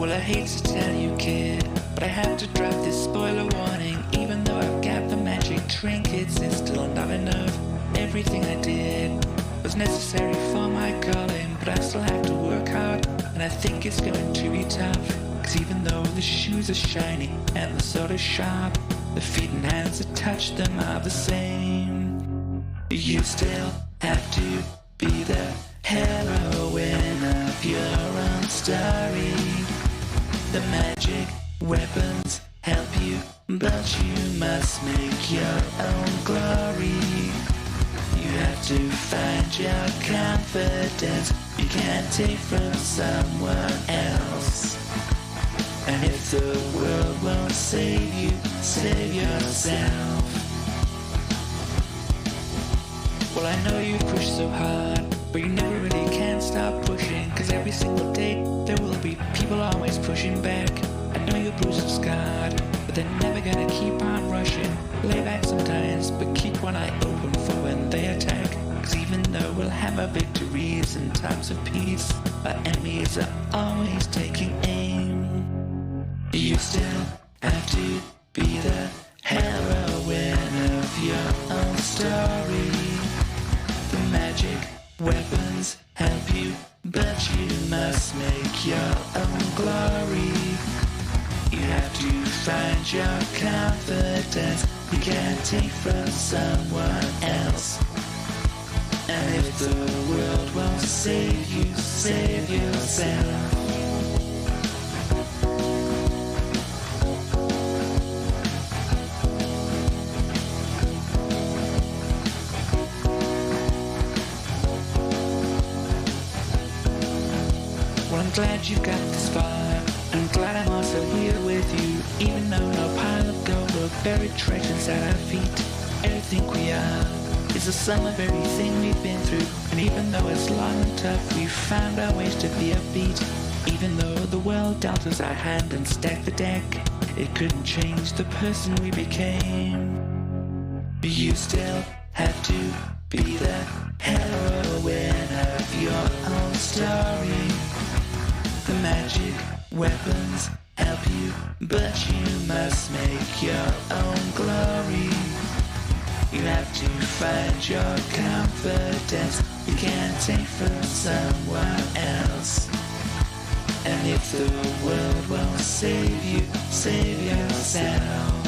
Well, I hate to tell you, kid, but I have to drop this spoiler warning. Even though I've got the magic trinkets, it's still not enough. Everything I did was necessary for my calling, but I still have to work hard, and I think it's going to be tough. Cause even though the shoes are shiny and the sword is sharp, the feet and hands that touch them are the same. You still have to be the heroine of your own story. The magic weapons help you, but you must make your own glory. You have to find your confidence you can't take from someone else. And if the world won't save you, save yourself. Well, I know you push so hard, but you never really can stop pushing. Cause every single day there will be people always pushing back. I know you're bruised and scarred, but they're never gonna keep on rushing. Lay back sometimes, but keep one eye open for when they attack. Cause even though we'll have our victories in times of peace, our enemies are always taking aim. You still have to be the heroine of your own story. The magic weapons help you, but you must make your own glory. You have to find your confidence you can't take from someone else. And if the world won't save you, save yourself. Well, I'm glad you got this far. I'm glad I'm also here with you. Even though no pile of gold or buried treasures at our feet, everything we are is the sum of everything we've been through. And even though it's long and tough, we've found our ways to be upbeat. Even though the world dealt us our hand and stacked the deck, it couldn't change the person we became. You still have to be the heroine of your own story. The magic weapons help you, but you must make your own glory. You have to find your confidence you can't take from someone else. And if the world won't save you, save yourself.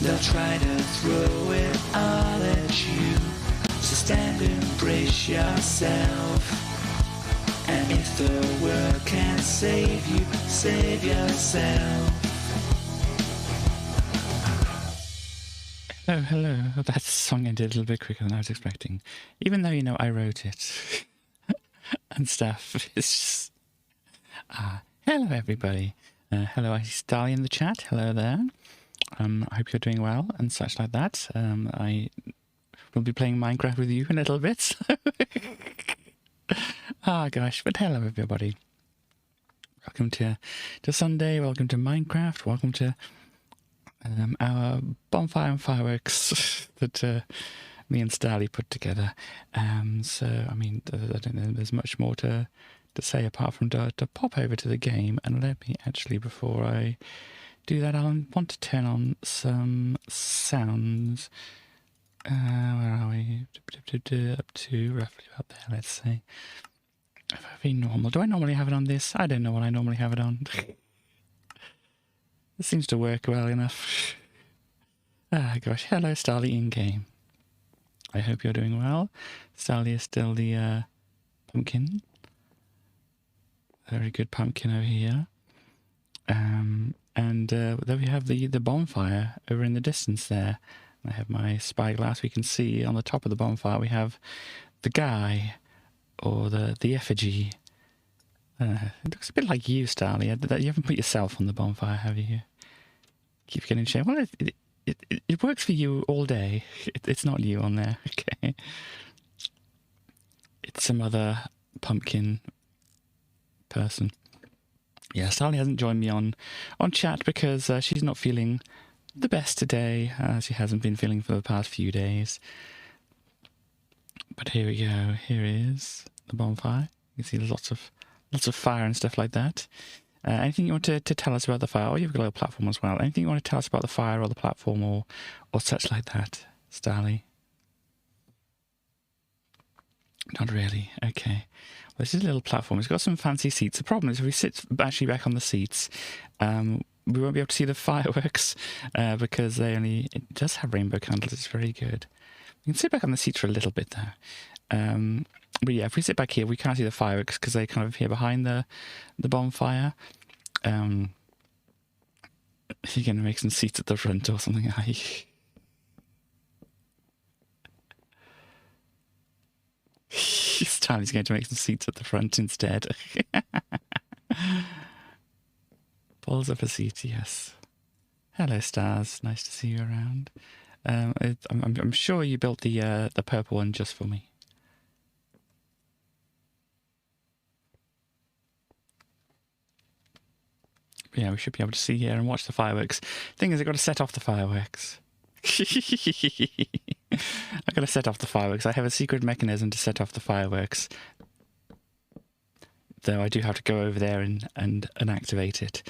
They'll try to throw it all at you, so stand and brace yourself. And if the world can't save you, save yourself. Hello, hello. Oh, that song ended a little bit quicker than I was expecting. Even though, you know, I wrote it and stuff. It's just... hello, everybody. Hello, I see Dali in the chat. Hello there. I hope you're doing well and such like that. I will be playing Minecraft with you in a little bit. Gosh, but hello everybody. Welcome to Sunday, welcome to Minecraft, welcome to our bonfire and fireworks that me and Starly put together. So, I mean, I don't know there's much more to say apart from to pop over to the game. And let me actually, before I do that, I want to turn on some sounds. Where are we? Up to roughly about there, let's say. Very normal. Do I normally have it on this? I don't know what I normally have it on. It seems to work well enough. Gosh. Hello, Starly in-game. I hope you're doing well. Starly is still the pumpkin. Very good pumpkin over here. And there we have the bonfire over in the distance there. I have my spyglass. We can see on the top of the bonfire we have the guy, or the effigy. It looks a bit like you, Starly. You haven't put yourself on the bonfire, have you? Keep getting shame. Well, it works for you all day. It's not you on there, okay? It's some other pumpkin person. Yeah, Starly hasn't joined me on chat because she's not feeling the best today. She hasn't been feeling for the past few days. But here we go. Here is the bonfire. You can see lots of lots of fire and stuff like that. Anything you want to tell us about the fire? Oh, you've got a little platform as well. Anything you want to tell us about the fire or the platform or such like that, Starly? Not really. Okay. Well, this is a little platform. It's got some fancy seats. The problem is if we sit actually back on the seats, we won't be able to see the fireworks because it does have rainbow candles. It's very good. You can sit back on the seats for a little bit there. But yeah, if we sit back here, we can't see the fireworks because they kind of appear behind the bonfire. You're going to make some seats at the front or something. Stanley's going to make some seats at the front instead. Pulls up a seat, yes. Hello, Stars. Nice to see you around. I'm sure you built the purple one just for me. Yeah, we should be able to see here and watch the fireworks. Thing is, I've got to set off the fireworks. I've got to set off the fireworks. I have a secret mechanism to set off the fireworks. Though I do have to go over there and activate it.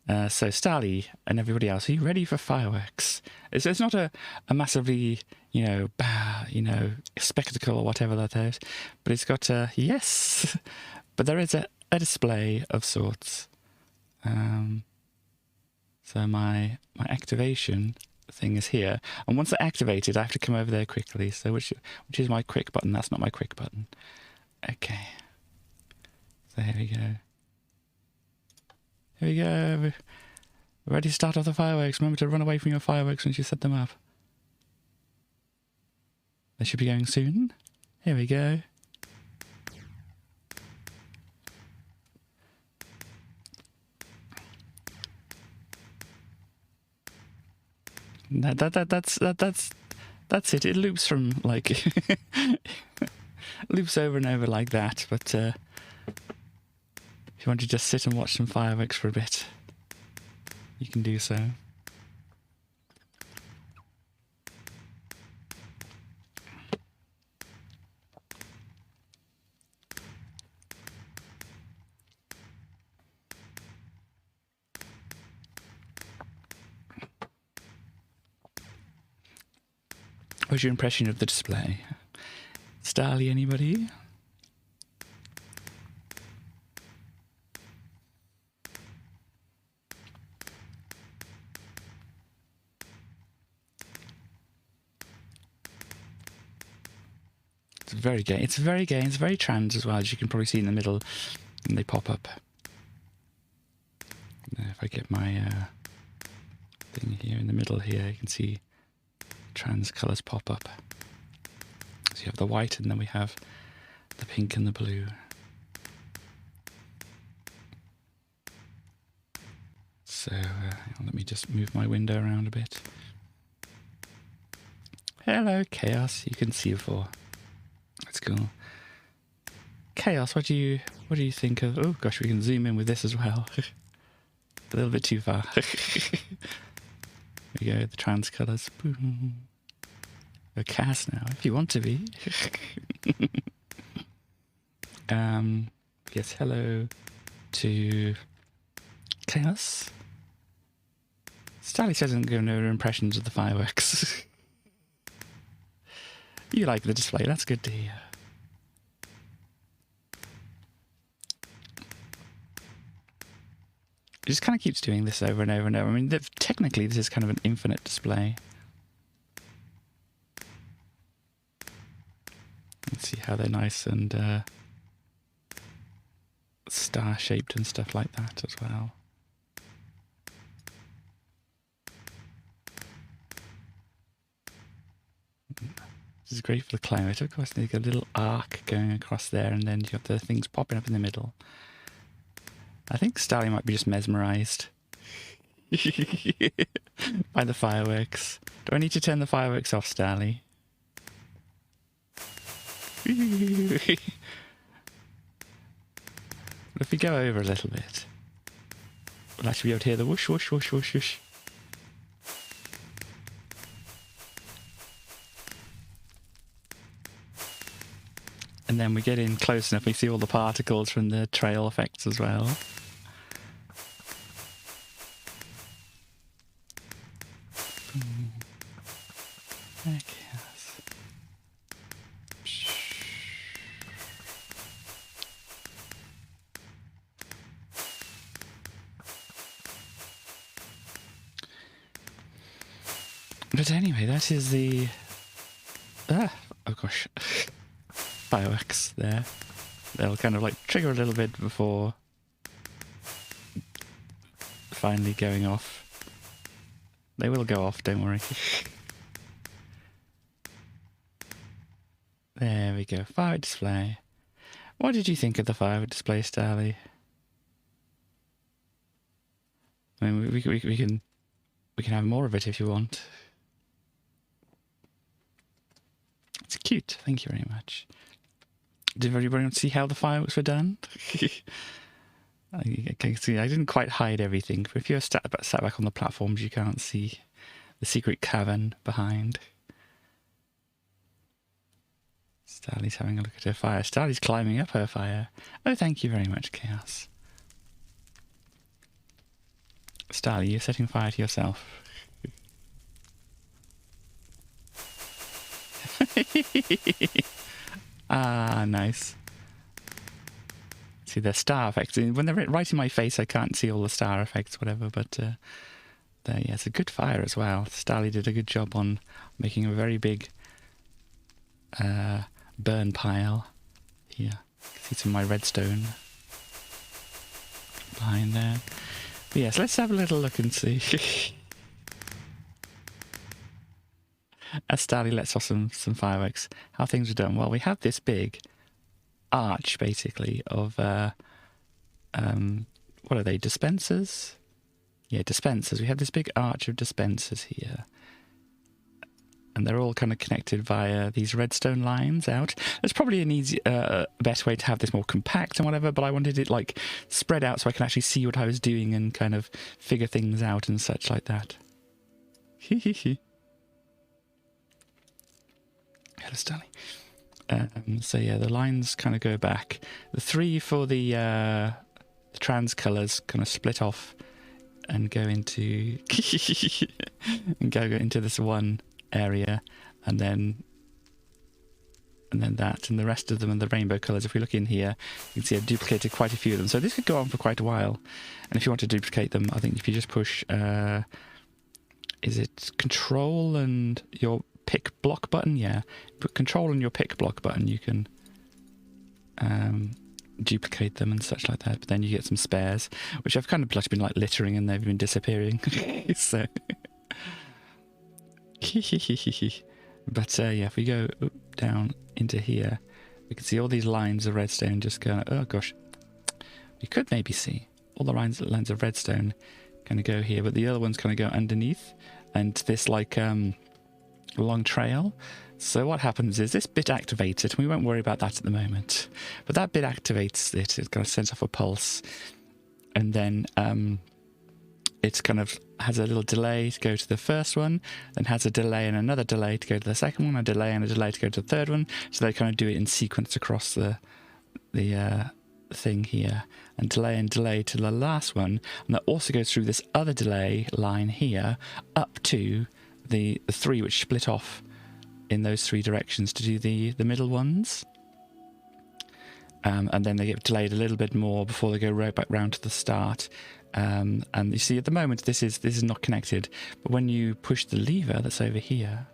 So Starly and everybody else, are you ready for fireworks? It's not a massively, spectacle or whatever that is. But it's got yes. But there is a display of sorts. So my activation thing is here, and once I activate it, I have to come over there quickly. So which is my quick button? That's not my quick button. Okay. So here we go. Here we go. We're ready to start off the fireworks. Remember to run away from your fireworks once you set them up. They should be going soon. Here we go. That's it. It loops from like loops over and over like that. But if you want to just sit and watch some fireworks for a bit, you can do so. What's your impression of the display? Starly, anybody? It's very gay. It's very gay. It's very trans as well, as you can probably see in the middle, and they pop up. If I get my thing here in the middle here, you can see trans colours pop up. So you have the white and then we have the pink and the blue. So let me just move my window around a bit. Hello, Chaos. You can see before. That's cool. Chaos, what do you think of? Oh gosh, we can zoom in with this as well. A little bit too far. There we go, the trans colours. You're Cass now, if you want to be. Yes, hello to Chaos. Starly says I'm giving her impressions of the fireworks. You like the display, that's good to hear. It just kind of keeps doing this over and over and over. I mean, technically this is kind of an infinite display. Let's see how they're nice and star-shaped and stuff like that as well. This is great for the climate. Of course, you've got a little arc going across there, and then you have the things popping up in the middle. I think Starly might be just mesmerised by the fireworks. Do I need to turn the fireworks off, Starly? But if we go over a little bit, we'll actually be able to hear the whoosh, whoosh, whoosh, whoosh, whoosh. And then we get in close enough, we see all the particles from the trail effects as well. Heck yes. But anyway, that is the... oh gosh. Fireworks there. They'll kind of like trigger a little bit before finally going off. They will go off, don't worry. There we go. Fire display. What did you think of the fire display, Starly? I mean, we can have more of it if you want. It's cute. Thank you very much. Did everybody see how the fireworks were done? I can see. I didn't quite hide everything, but if you're sat back on the platforms, you can't see the secret cavern behind. Starly's having a look at her fire. Starly's climbing up her fire. Oh, thank you very much, Chaos. Starly, you're setting fire to yourself. Ah, nice. See, the star effects. When they're right in my face, I can't see all the star effects, whatever, but yeah, it's a good fire as well. Starly did a good job on making a very big burn pile here. See some of my redstone behind there. But yes, let's have a little look and see. As Starly lets off some fireworks, how things are done. Well, we have this big arch, basically, of, what are they, dispensers? Yeah, dispensers. We have this big arch of dispensers here. And they're all kind of connected via these redstone lines out. There's probably an easy, better way to have this more compact and whatever, but I wanted it, like, spread out so I can actually see what I was doing and kind of figure things out and such like that. Hee hee hee. Hello, Starly. So yeah, the lines kind of go back. The three for the trans colours kind of split off and go into and go into this one area, and then that, and the rest of them are the rainbow colours. If we look in here, you can see I've duplicated quite a few of them. So this could go on for quite a while. And if you want to duplicate them, I think if you just push, is it Control and your pick block button? Yeah, put Control and your pick block button, you can duplicate them and such like that, but then you get some spares, which I've kind of been like littering and they've been disappearing. So but yeah, if we go down into here, we can see all these lines of redstone just going, oh gosh, we could maybe see all the lines of redstone kind of go here, but the other ones kind of go underneath, and this like long trail. So what happens is this bit activates it, and we won't worry about that at the moment, but that bit activates it. It kind of sends off a pulse, and then it kind of has a little delay to go to the first one, then has a delay and another delay to go to the second one, a delay and a delay to go to the third one. So they kind of do it in sequence across the thing here, and delay to the last one, and that also goes through this other delay line here up to the three which split off in those three directions to do the middle ones, and then they get delayed a little bit more before they go right back round to the start. And you see at the moment this is not connected, but when you push the lever that's over here,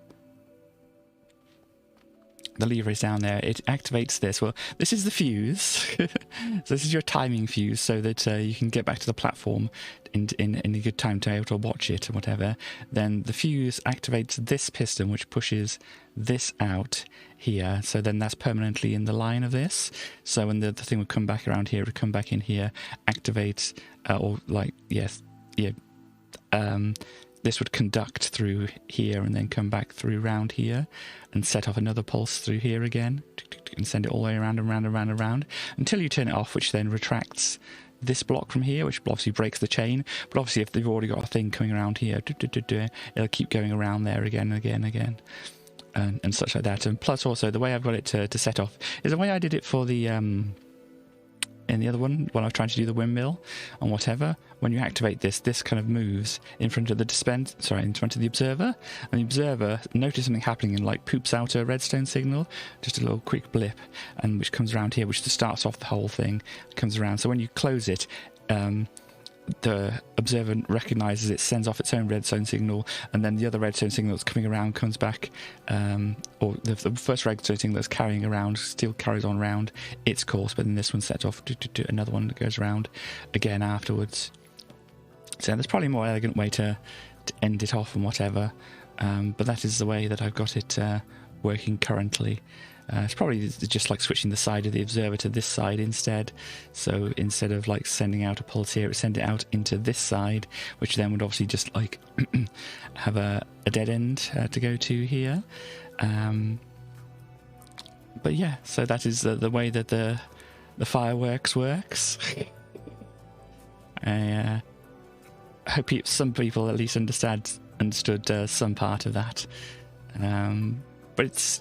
the lever is down there, it activates this. Well, this is the fuse. So this is your timing fuse, so that you can get back to the platform in a good time to be able to watch it and whatever. Then the fuse activates this piston, which pushes this out here. So then that's permanently in the line of this. So when the thing would come back around here, it would come back in here, activate, or like, yes, yeah. This would conduct through here and then come back through round here and set off another pulse through here again and send it all the way around and round and round and round until you turn it off, which then retracts this block from here, which obviously breaks the chain. But obviously if they've already got a thing coming around here, it'll keep going around there again and again and again. and such like that. And plus also the way I've got it to set off is the way I did it for the in the other one when I was trying to do the windmill and whatever. When you activate this kind of moves in front of the in front of the observer, and the observer notices something happening and like poops out a redstone signal, just a little quick blip, and which comes around here, which just starts off the whole thing, comes around. So when you close it, the observer recognises it, sends off its own redstone signal, and then the other redstone signal that's coming around comes back, or the first redstone signal that's carrying around still carries on around its course, but then this one sets off to another one that goes around again afterwards. So there's probably a more elegant way to end it off and whatever, but that is the way that I've got it working currently. It's probably just like switching the side of the observer to this side instead. So instead of like sending out a pulse here, it would send it out into this side, which then would obviously just like have a dead end to go to here. But yeah, so that is the way that the fireworks works. I hope some people at least understood some part of that. But it's,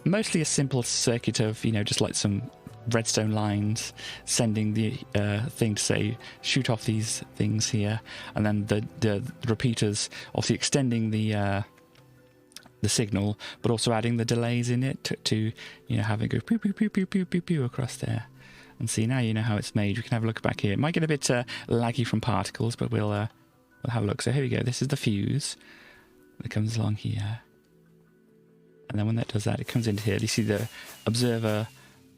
mostly a simple circuit of, just like some redstone lines sending the thing to say shoot off these things here, and then the repeaters obviously extending the signal, but also adding the delays in it to have it go pew pew pew pew pew pew pew across there. And see, now you know how it's made. We can have a look back here. It might get a bit laggy from particles, but we'll have a look. So here we go. This is the fuse that comes along here. And then when that does that, it comes into here. You see the observer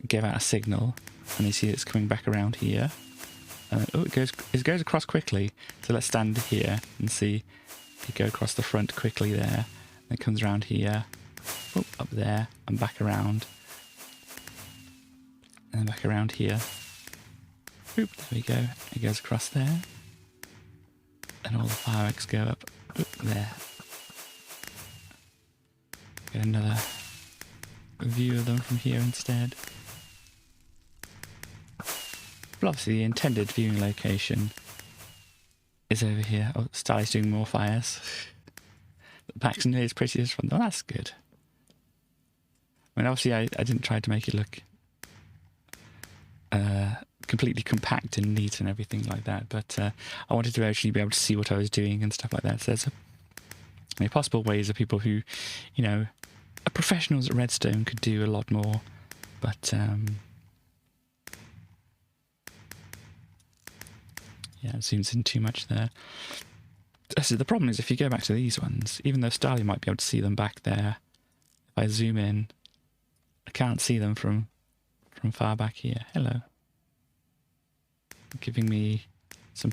gave out a signal, and you see it's coming back around here. It goes across quickly. So let's stand here and see it go across the front quickly there. And it comes around here, up there, and back around. And then back around here. There we go. It goes across there. And all the fireworks go up there. Get another view of them from here instead. But obviously the intended viewing location is over here. Oh, Starly's doing more fires. Paxton is pretty this one. Oh, that's good. I mean, obviously I didn't try to make it look completely compact and neat and everything like that, but I wanted to actually be able to see what I was doing and stuff like that. So there's possible ways of people who, professionals at Redstone could do a lot more, but yeah, it zooms in too much there. So the problem is if you go back to these ones, even though Starly might be able to see them back there, if I zoom in, I can't see them from far back here. Hello. Giving me some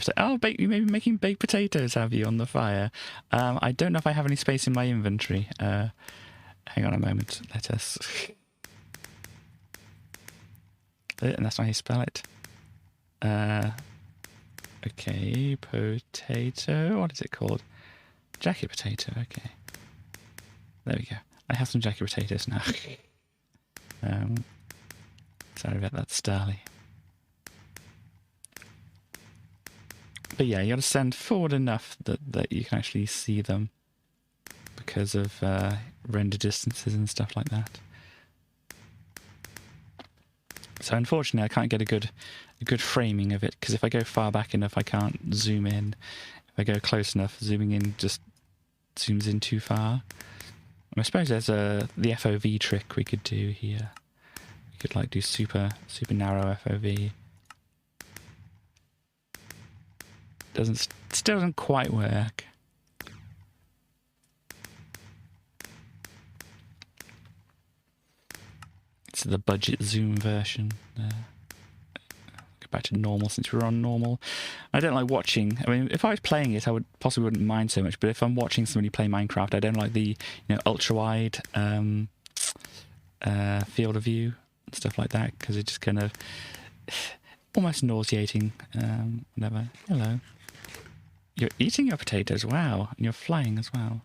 you may be making baked potatoes, have you, on the fire? I don't know if I have any space in my inventory. Hang on a moment. Let us... and that's not how you spell it. Okay, potato. What is it called? Jacket potato. Okay. There we go. I have some jacket potatoes now. Sorry about that, Starly. But yeah, you got to stand forward enough that you can actually see them because of render distances and stuff like that. So unfortunately, I can't get a good framing of it, because if I go far back enough, I can't zoom in. If I go close enough, zooming in just zooms in too far. I suppose there's the FOV trick we could do here. We could like do super narrow FOV. Still doesn't quite work. It's the budget zoom version. Go back to normal since we're on normal. I don't like watching. I mean, if I was playing it, I possibly wouldn't mind so much. But if I'm watching somebody play Minecraft, I don't like the ultra wide field of view and stuff like that, because it's just kind of almost nauseating. Whatever. Hello. You're eating your potatoes, wow, and you're flying as well.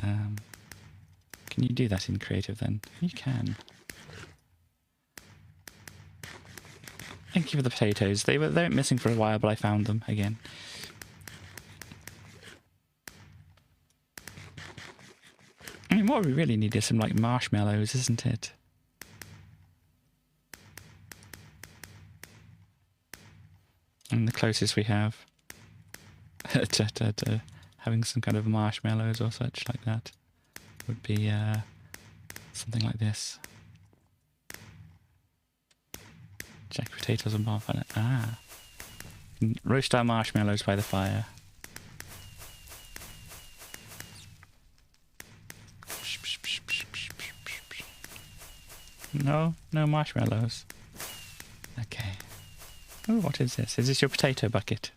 Can you do that in creative then? You can. Thank you for the potatoes. They went missing for a while, but I found them again. I mean, What we really need is some, like, marshmallows, isn't it? And the closest we have to having some kind of marshmallows or such like that would be something like this. Jack potatoes and bonfire. Ah. Roast our marshmallows by the fire. No marshmallows. Okay. Oh, what is this? Is this your potato bucket?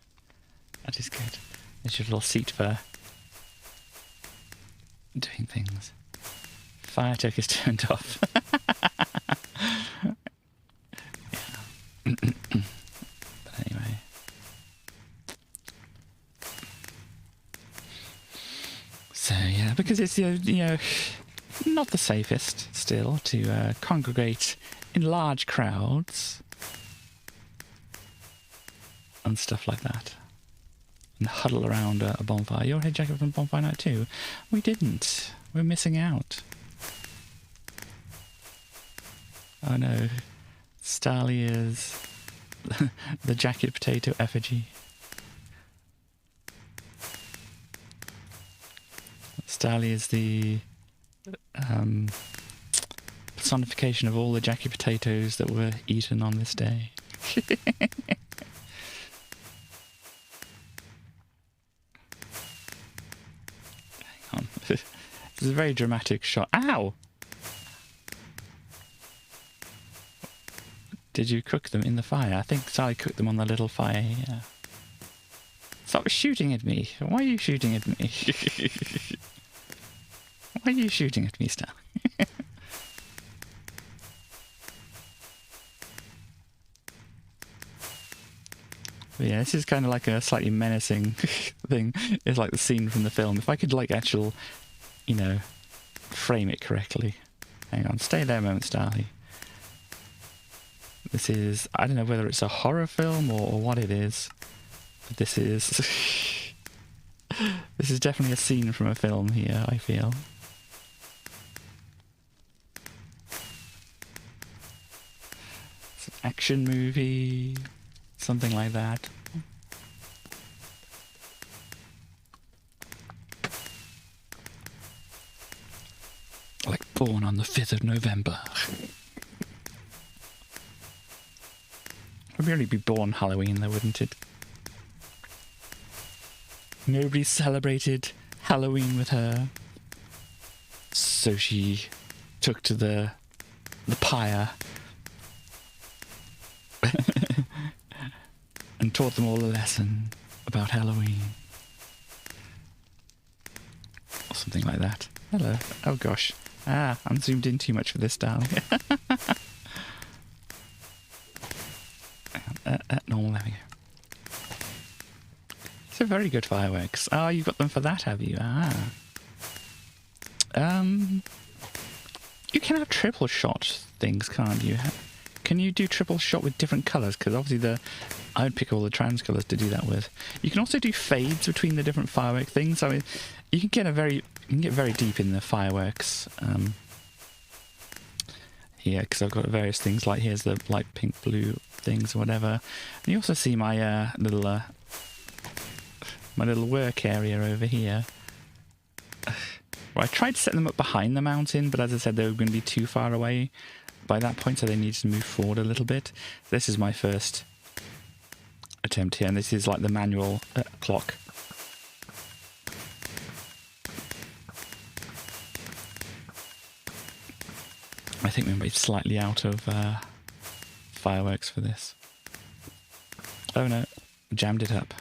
That is good. There's your little seat for doing things. Fire truck is turned off. But anyway. So yeah, because it's not the safest still to congregate in large crowds and stuff like that, and huddle around a bonfire. You already Jacket from Bonfire Night too? We didn't. We're missing out. Oh no, Starly is the jacket potato effigy. Starly is the personification of all the jacket potatoes that were eaten on this day. Hang on. This is a very dramatic shot. Ow! Did you cook them in the fire? I think Sally cooked them on the little fire here. Stop shooting at me. Why are you shooting at me? Why are you shooting at me, Sally? Yeah, this is kind of like a slightly menacing thing. It's like the scene from the film. If I could, like, frame it correctly. Hang on, stay there a moment, Starly. This is, I don't know whether it's a horror film or what it is, but this is this is definitely a scene from a film here, I feel. It's an action movie, something like that. Like Born on the 5th of November. Would really be Born Halloween though, wouldn't it? Nobody celebrated Halloween with her, so she took to the pyre and taught them all a lesson about Halloween. Or something like that. Hello. Oh gosh. I'm zoomed in too much for this, darling. Normal, there we go. These are very good fireworks. Oh, you've got them for that, have you? You can have triple shot things, can't you? Can you do triple shot with different colours? Because obviously I would pick all the trans colours to do that with. You can also do fades between the different firework things. I mean, you can get very deep in the fireworks. Here, because I've got various things, like here's the light pink blue things or whatever. And you also see my little work area over here. Well, I tried to set them up behind the mountain, but as I said, they were going to be too far away by that point, so they needed to move forward a little bit. This is my first attempt here, and this is like the manual clock. I think we might be slightly out of fireworks for this. Oh no, jammed it up.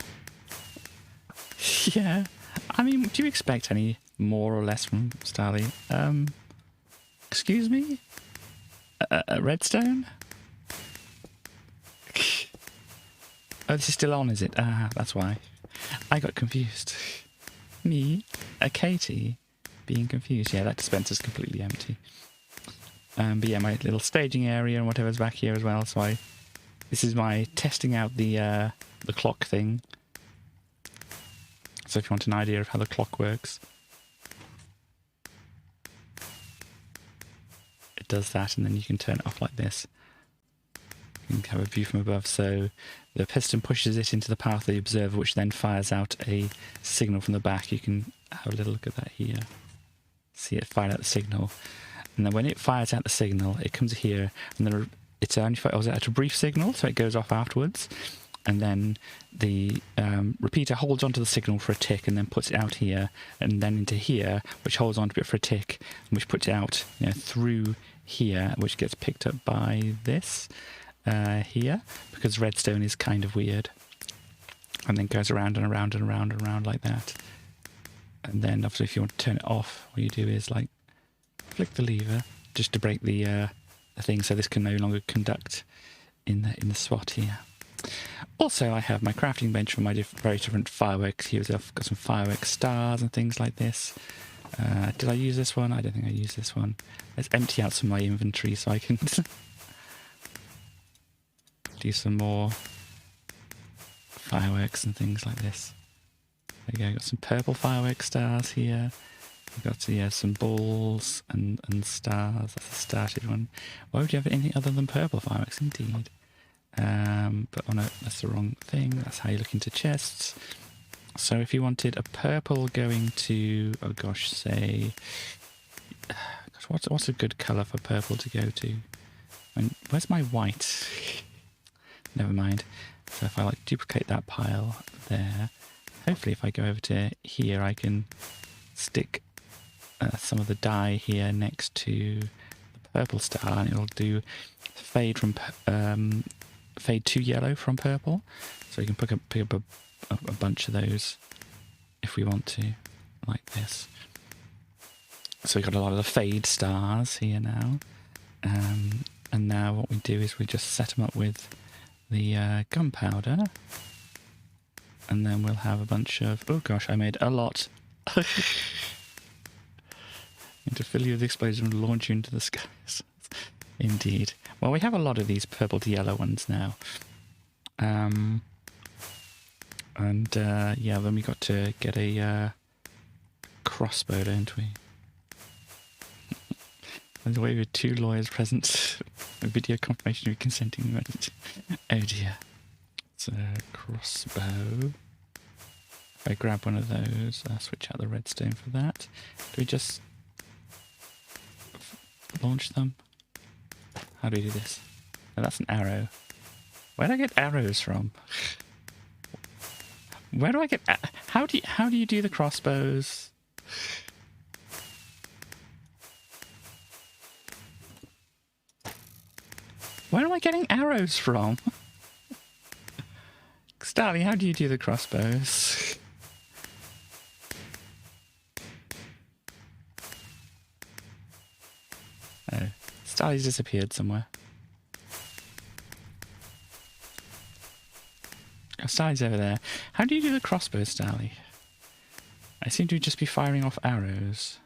Yeah, I mean, do you expect any more or less from Starly? Excuse me? A redstone? Oh, this is still on, is it? Ah, that's why. I got confused. Me, a Katie, being confused. Yeah, that dispenser's completely empty. But yeah, my little staging area and whatever's back here as well. So this is my testing out the clock thing. So if you want an idea of how the clock works. that does that, and then you can turn it off like this. You can have a view from above, so the piston pushes it into the path of the observer, which then fires out a signal from the back. You can have a little look at that here. See it fire out the signal. And then when it fires out the signal, it comes here, and then it's only fires out a brief signal, so it goes off afterwards. And then the repeater holds onto the signal for a tick, and then puts it out here, and then into here, which holds onto it for a tick, which puts it out, you know, through here, which gets picked up by this here, because redstone is kind of weird. And then goes around and around and around and around like that. And then obviously if you want to turn it off, what you do is like flick the lever just to break the thing, so this can no longer conduct in the slot here. Also, I have my crafting bench for my very different fireworks. Here I've got some fireworks stars and things like this. Did I use this one? I don't think I used this one. Let's empty out some of my inventory so I can do some more fireworks and things like this. There you go, got some purple fireworks stars here. We've got some balls and stars. That's a started one. Why would you have anything other than purple fireworks? Indeed. But oh no, that's the wrong thing. That's how you look into chests. So if you wanted a purple going to, oh gosh, say, gosh, what's a good colour for purple to go to? Where's my white? Never mind. So if I like duplicate that pile there, hopefully if I go over to here, I can stick some of the dye here next to the purple star, and it'll do fade to yellow from purple. So you can pick up a bunch of those if we want to, like this. So we've got a lot of the fade stars here now. And now what we do is we just set them up with the gunpowder. And then we'll have a bunch of... Oh gosh, I made a lot. To fill you with explosions and launch you into the skies. Indeed. Well, we have a lot of these purple to yellow ones now. Yeah, then we got to get a crossbow, don't we? By the way, with 2 lawyers present, a video confirmation of consenting right. Oh dear. It's a crossbow. If I grab one of those, I'll switch out the redstone for that. Do we just launch them? How do we do this? Oh, that's an arrow. Where do I get arrows from? Where do I get... How do you do the crossbows? Where am I getting arrows from? Starly, how do you do the crossbows? Oh, Starly's disappeared somewhere. Oh, Starly's over there. How do you do the crossbows, Starly? I seem to just be firing off arrows.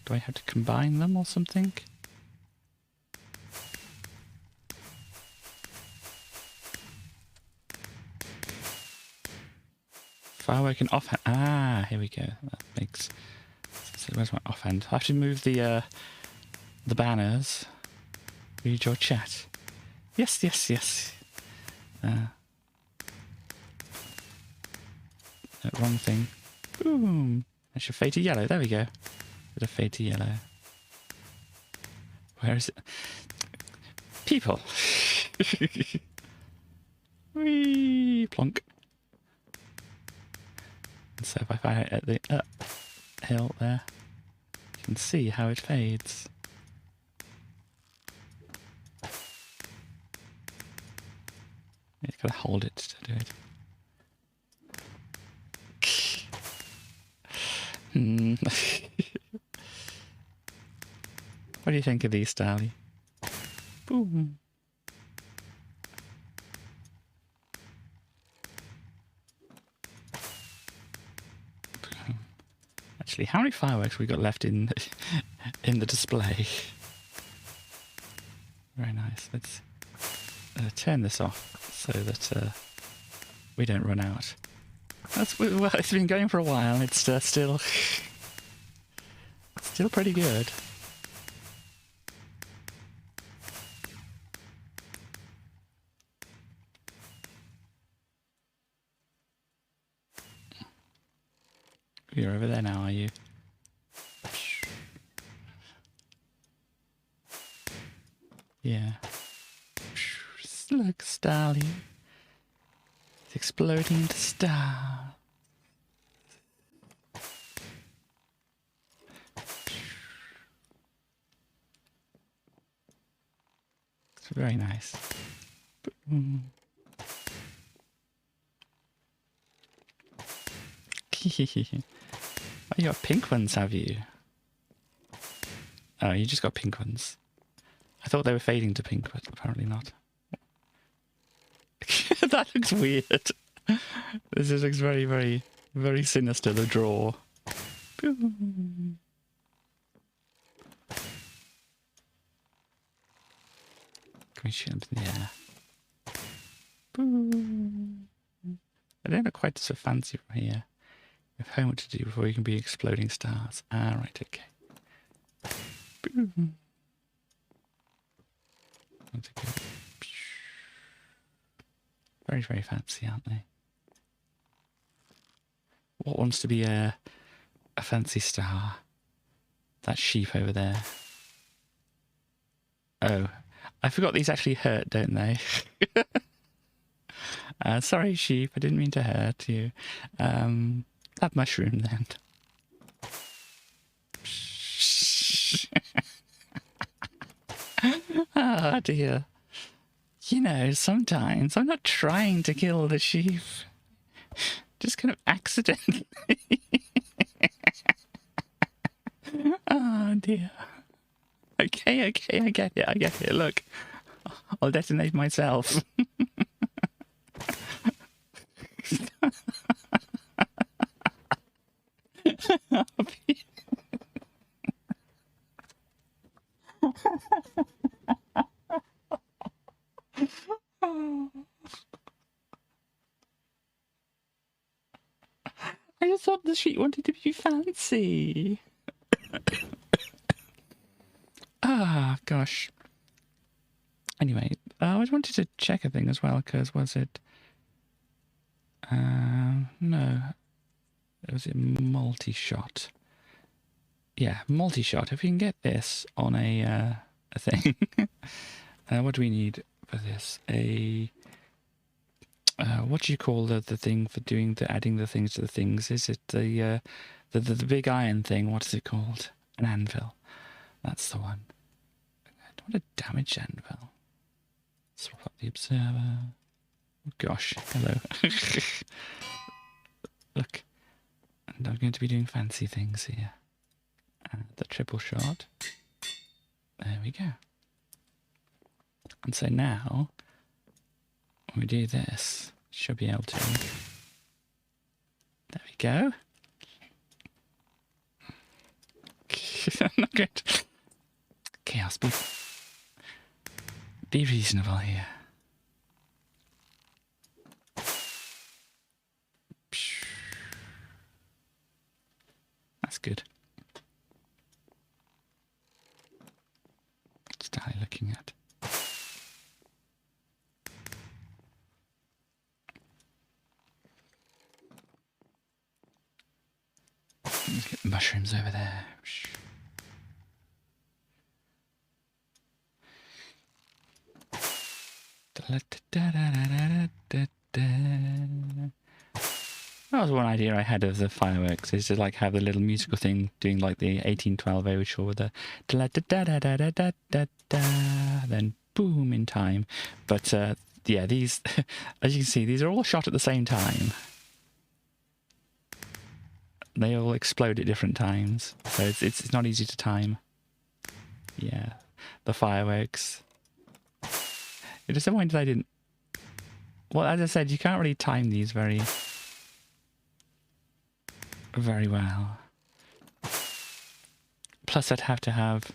Do I have to combine them or something? Firework and offhand. Ah, here we go. That makes. So where's my offhand? I have to move the banners. Read your chat. Yes, yes, yes. Wrong thing. Boom. I should fade to yellow. There we go. Bit of fade to yellow. Where is it? People. Whee! Plonk. And so if I fire it at the up hill there, you can see how it fades. You've got to hold it to do it. What do you think of these, Starly? Boom. Actually, how many fireworks we got left in the display? Very nice. Let's turn this off so that we don't run out. Well, it's been going for a while. It's still pretty good. You're over there now, are you? Yeah. Look, Stallion. It's exploding into stars. It's very nice. Oh, you got pink ones, have you? Oh, you just got pink ones. I thought they were fading to pink, but apparently not. That looks weird. This looks very, very, very sinister, the draw. Can we shoot up in the air? I don't look quite so fancy from here. We have homework to do before you can be exploding stars. Ah, right, okay. Very, very fancy, aren't they? What wants to be a fancy star? That sheep over there. Oh, I forgot these actually hurt, don't they? Sorry, sheep. I didn't mean to hurt you. That mushroom, then. Ah, dear. You know, sometimes I'm not trying to kill the sheep. Just kind of accidentally. Oh, dear. Okay, I get it. Look, I'll detonate myself. I just thought the sheep wanted to be fancy. Ah, gosh. Anyway, I wanted to check a thing as well, because was it... no. Was it multi-shot? Yeah, multi-shot. If we can get this on a thing. What do we need for this? What do you call the thing for doing adding the things to the things? Is it the big iron thing? What is it called? An anvil. That's the one. I don't want a damaged anvil. Swap up the observer. Oh gosh, hello. Look, and I'm going to be doing fancy things here. The triple shot. There we go. And so now, when we do this, should be able to. There we go. I'm not going to. Chaos, be reasonable here. That's good. What's Dally looking at? Let's get the mushrooms over there. That was one idea I had of the fireworks, is to like have the little musical thing doing like the 1812 overture with the then boom in time. But yeah, these, as you can see, these are all shot at the same time. They all explode at different times, so it's not easy to time. Yeah, the fireworks. It disappointed I didn't. Well, as I said, you can't really time these very well. Plus, I'd have to have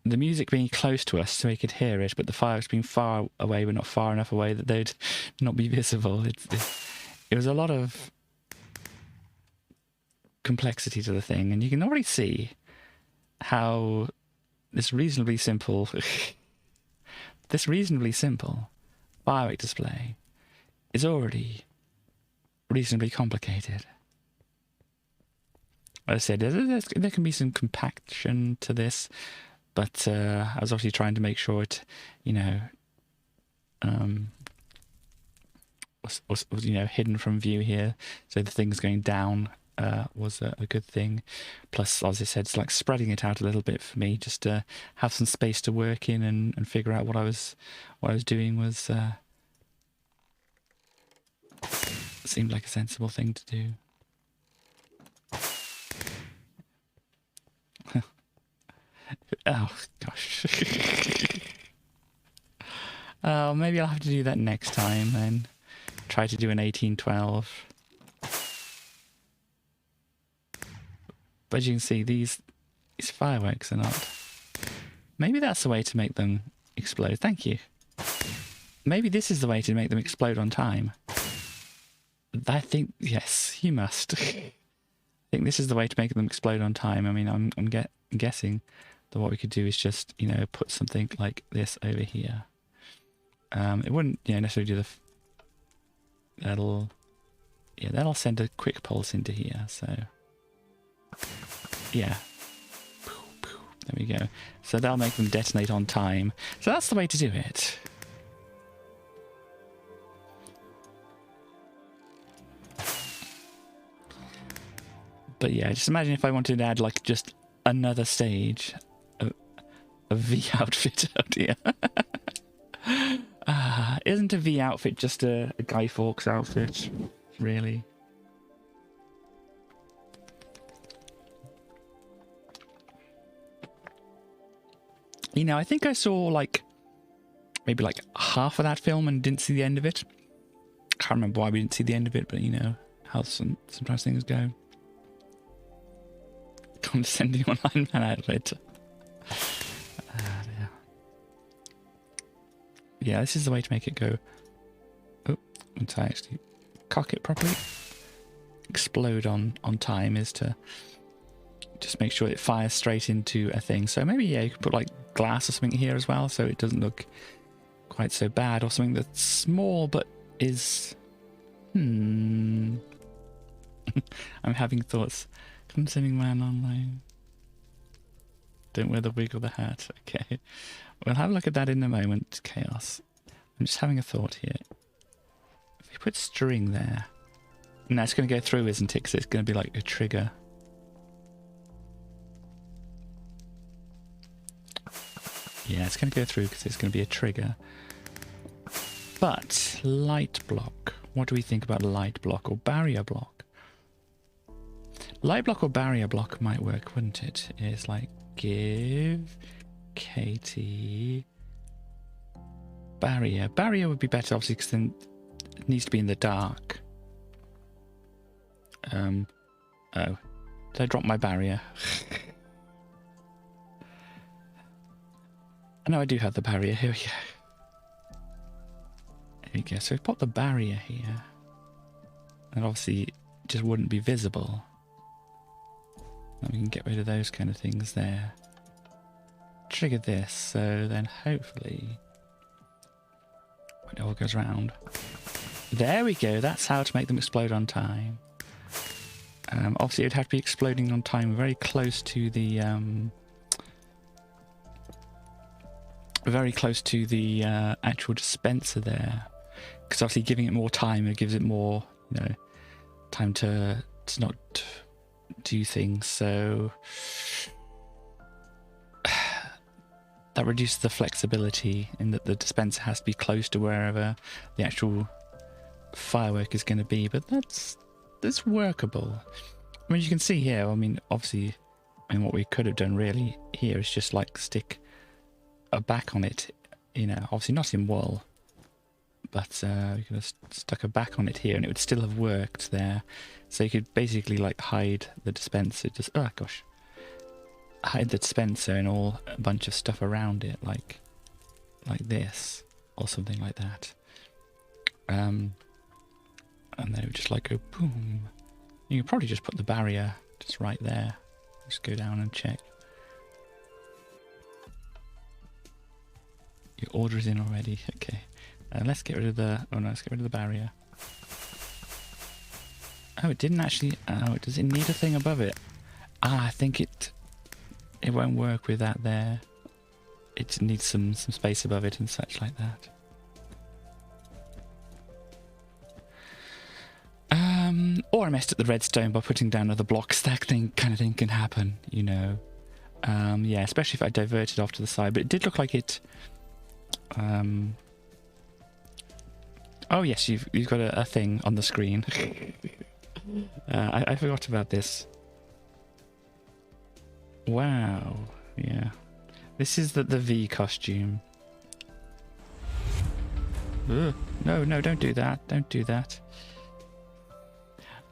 the music being close to us so we could hear it, but the fireworks being far away, but not far enough away that they'd not be visible. It was a lot of complexity to the thing, and you can already see how this reasonably simple firework display is already reasonably complicated. I said there can be some compaction to this, but I was obviously trying to make sure it, you know, was hidden from view here, so the things going down was a good thing. Plus, as I said, it's like spreading it out a little bit for me, just to have some space to work in and figure out what I was doing was seemed like a sensible thing to do. Oh gosh. Oh, maybe I'll have to do that next time then. Try to do an 1812. But as you can see, these fireworks are not. Maybe that's the way to make them explode. Thank you. Maybe this is the way to make them explode on time. I think, yes, you must. I think this is the way to make them explode on time. I mean, I'm guessing that what we could do is just, you know, put something like this over here. It wouldn't, you know, necessarily do that'll send a quick pulse into here. So, yeah. There we go. So that'll make them detonate on time. So that's the way to do it. But yeah, just imagine if I wanted to add like just another stage, a V outfit. Oh dear. Isn't a V outfit just a Guy Fawkes outfit, really? You know, I think I saw like maybe like half of that film and didn't see the end of it. Can't remember why we didn't see the end of it, but you know how sometimes things go. Condescending online man outfit. Yeah, this is the way to make it go. Oh, once I actually cock it properly. Explode on time is to just make sure it fires straight into a thing. So maybe, yeah, you could put like glass or something here as well, so it doesn't look quite so bad, or something that's small but is... I'm having thoughts. Condescending man online. Don't wear the wig or the hat. Okay. We'll have a look at that in a moment. Chaos. I'm just having a thought here. If we put string there... No, it's going to go through, isn't it? Because it's going to be like a trigger. Yeah, it's going to go through because it's going to be a trigger. But light block. What do we think about light block or barrier block? Light block or barrier block might work, wouldn't it? It's like give Katie barrier. Barrier would be better, obviously, because then it needs to be in the dark. Oh, did I drop my barrier? I know I do have the barrier. Here we go. There we go. So we pop the barrier here, and obviously it just wouldn't be visible. And we can get rid of those kind of things there. Trigger this, so then hopefully when it all goes round. There we go. That's how to make them explode on time. Obviously, it would have to be exploding on time very close to the actual dispenser there, because obviously giving it more time, it gives it more, you know, time to not do things. So that reduces the flexibility in that the dispenser has to be close to wherever the actual firework is going to be. But that's workable. I mean, you can see here, I mean, obviously, what we could have done really here is just like stick a back on it, you know, obviously not in wool, but we could have stuck a back on it here and it would still have worked there. So you could basically like hide the dispenser, just, oh gosh, hide the dispenser and all a bunch of stuff around it, like this or something like that. And then it would just like go boom. You could probably just put the barrier just right there. Just go down and check. Your order is in already. Okay. Let's get rid of the... Oh no, let's get rid of the barrier. Oh, it didn't actually... Oh, does it need a thing above it? I think it won't work with that there. It needs some space above it and such like that. Or I messed up the redstone by putting down other blocks. That kind of thing can happen, you know. Yeah, especially if I divert it off to the side. But it did look like it. Oh yes, you've got a thing on the screen. I forgot about this. Wow. Yeah. This is the V costume. Ugh. No, don't do that. Don't do that.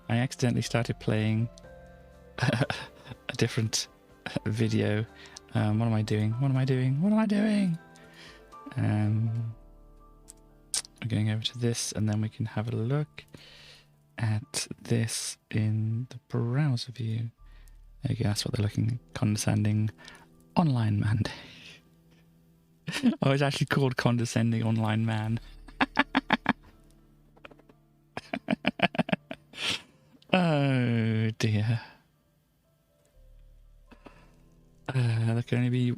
I accidentally started playing a different video. What am I doing? What am I doing? What am I doing? We're going over to this, and then we can have a look at this in the browser view. There you go, that's what they're looking at. Condescending online man. Oh, it's actually called Condescending Online Man. Oh dear. There can only be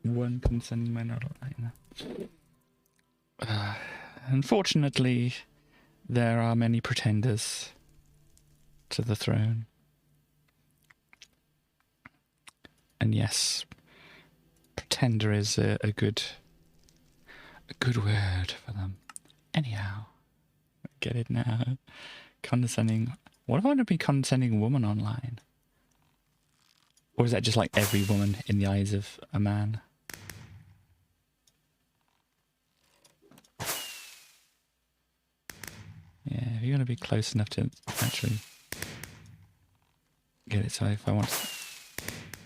one condescending man online. Unfortunately, there are many pretenders to the throne. And yes, pretender is a good word for them. Anyhow, get it now. Condescending. What if I want to be condescending woman online? Or is that just like every woman in the eyes of a man? Yeah, you're going to be close enough to actually get it. So if I want,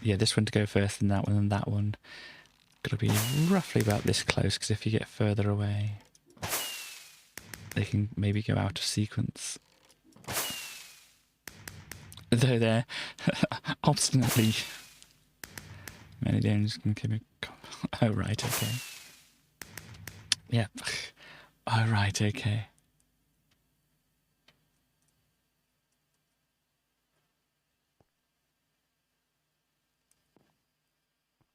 yeah, this one to go first, and that one, and that one, got to be roughly about this close. Because if you get further away, they can maybe go out of sequence. Though they're obstinately, many dames can keep it. Oh right, okay. Yeah. Oh right, okay.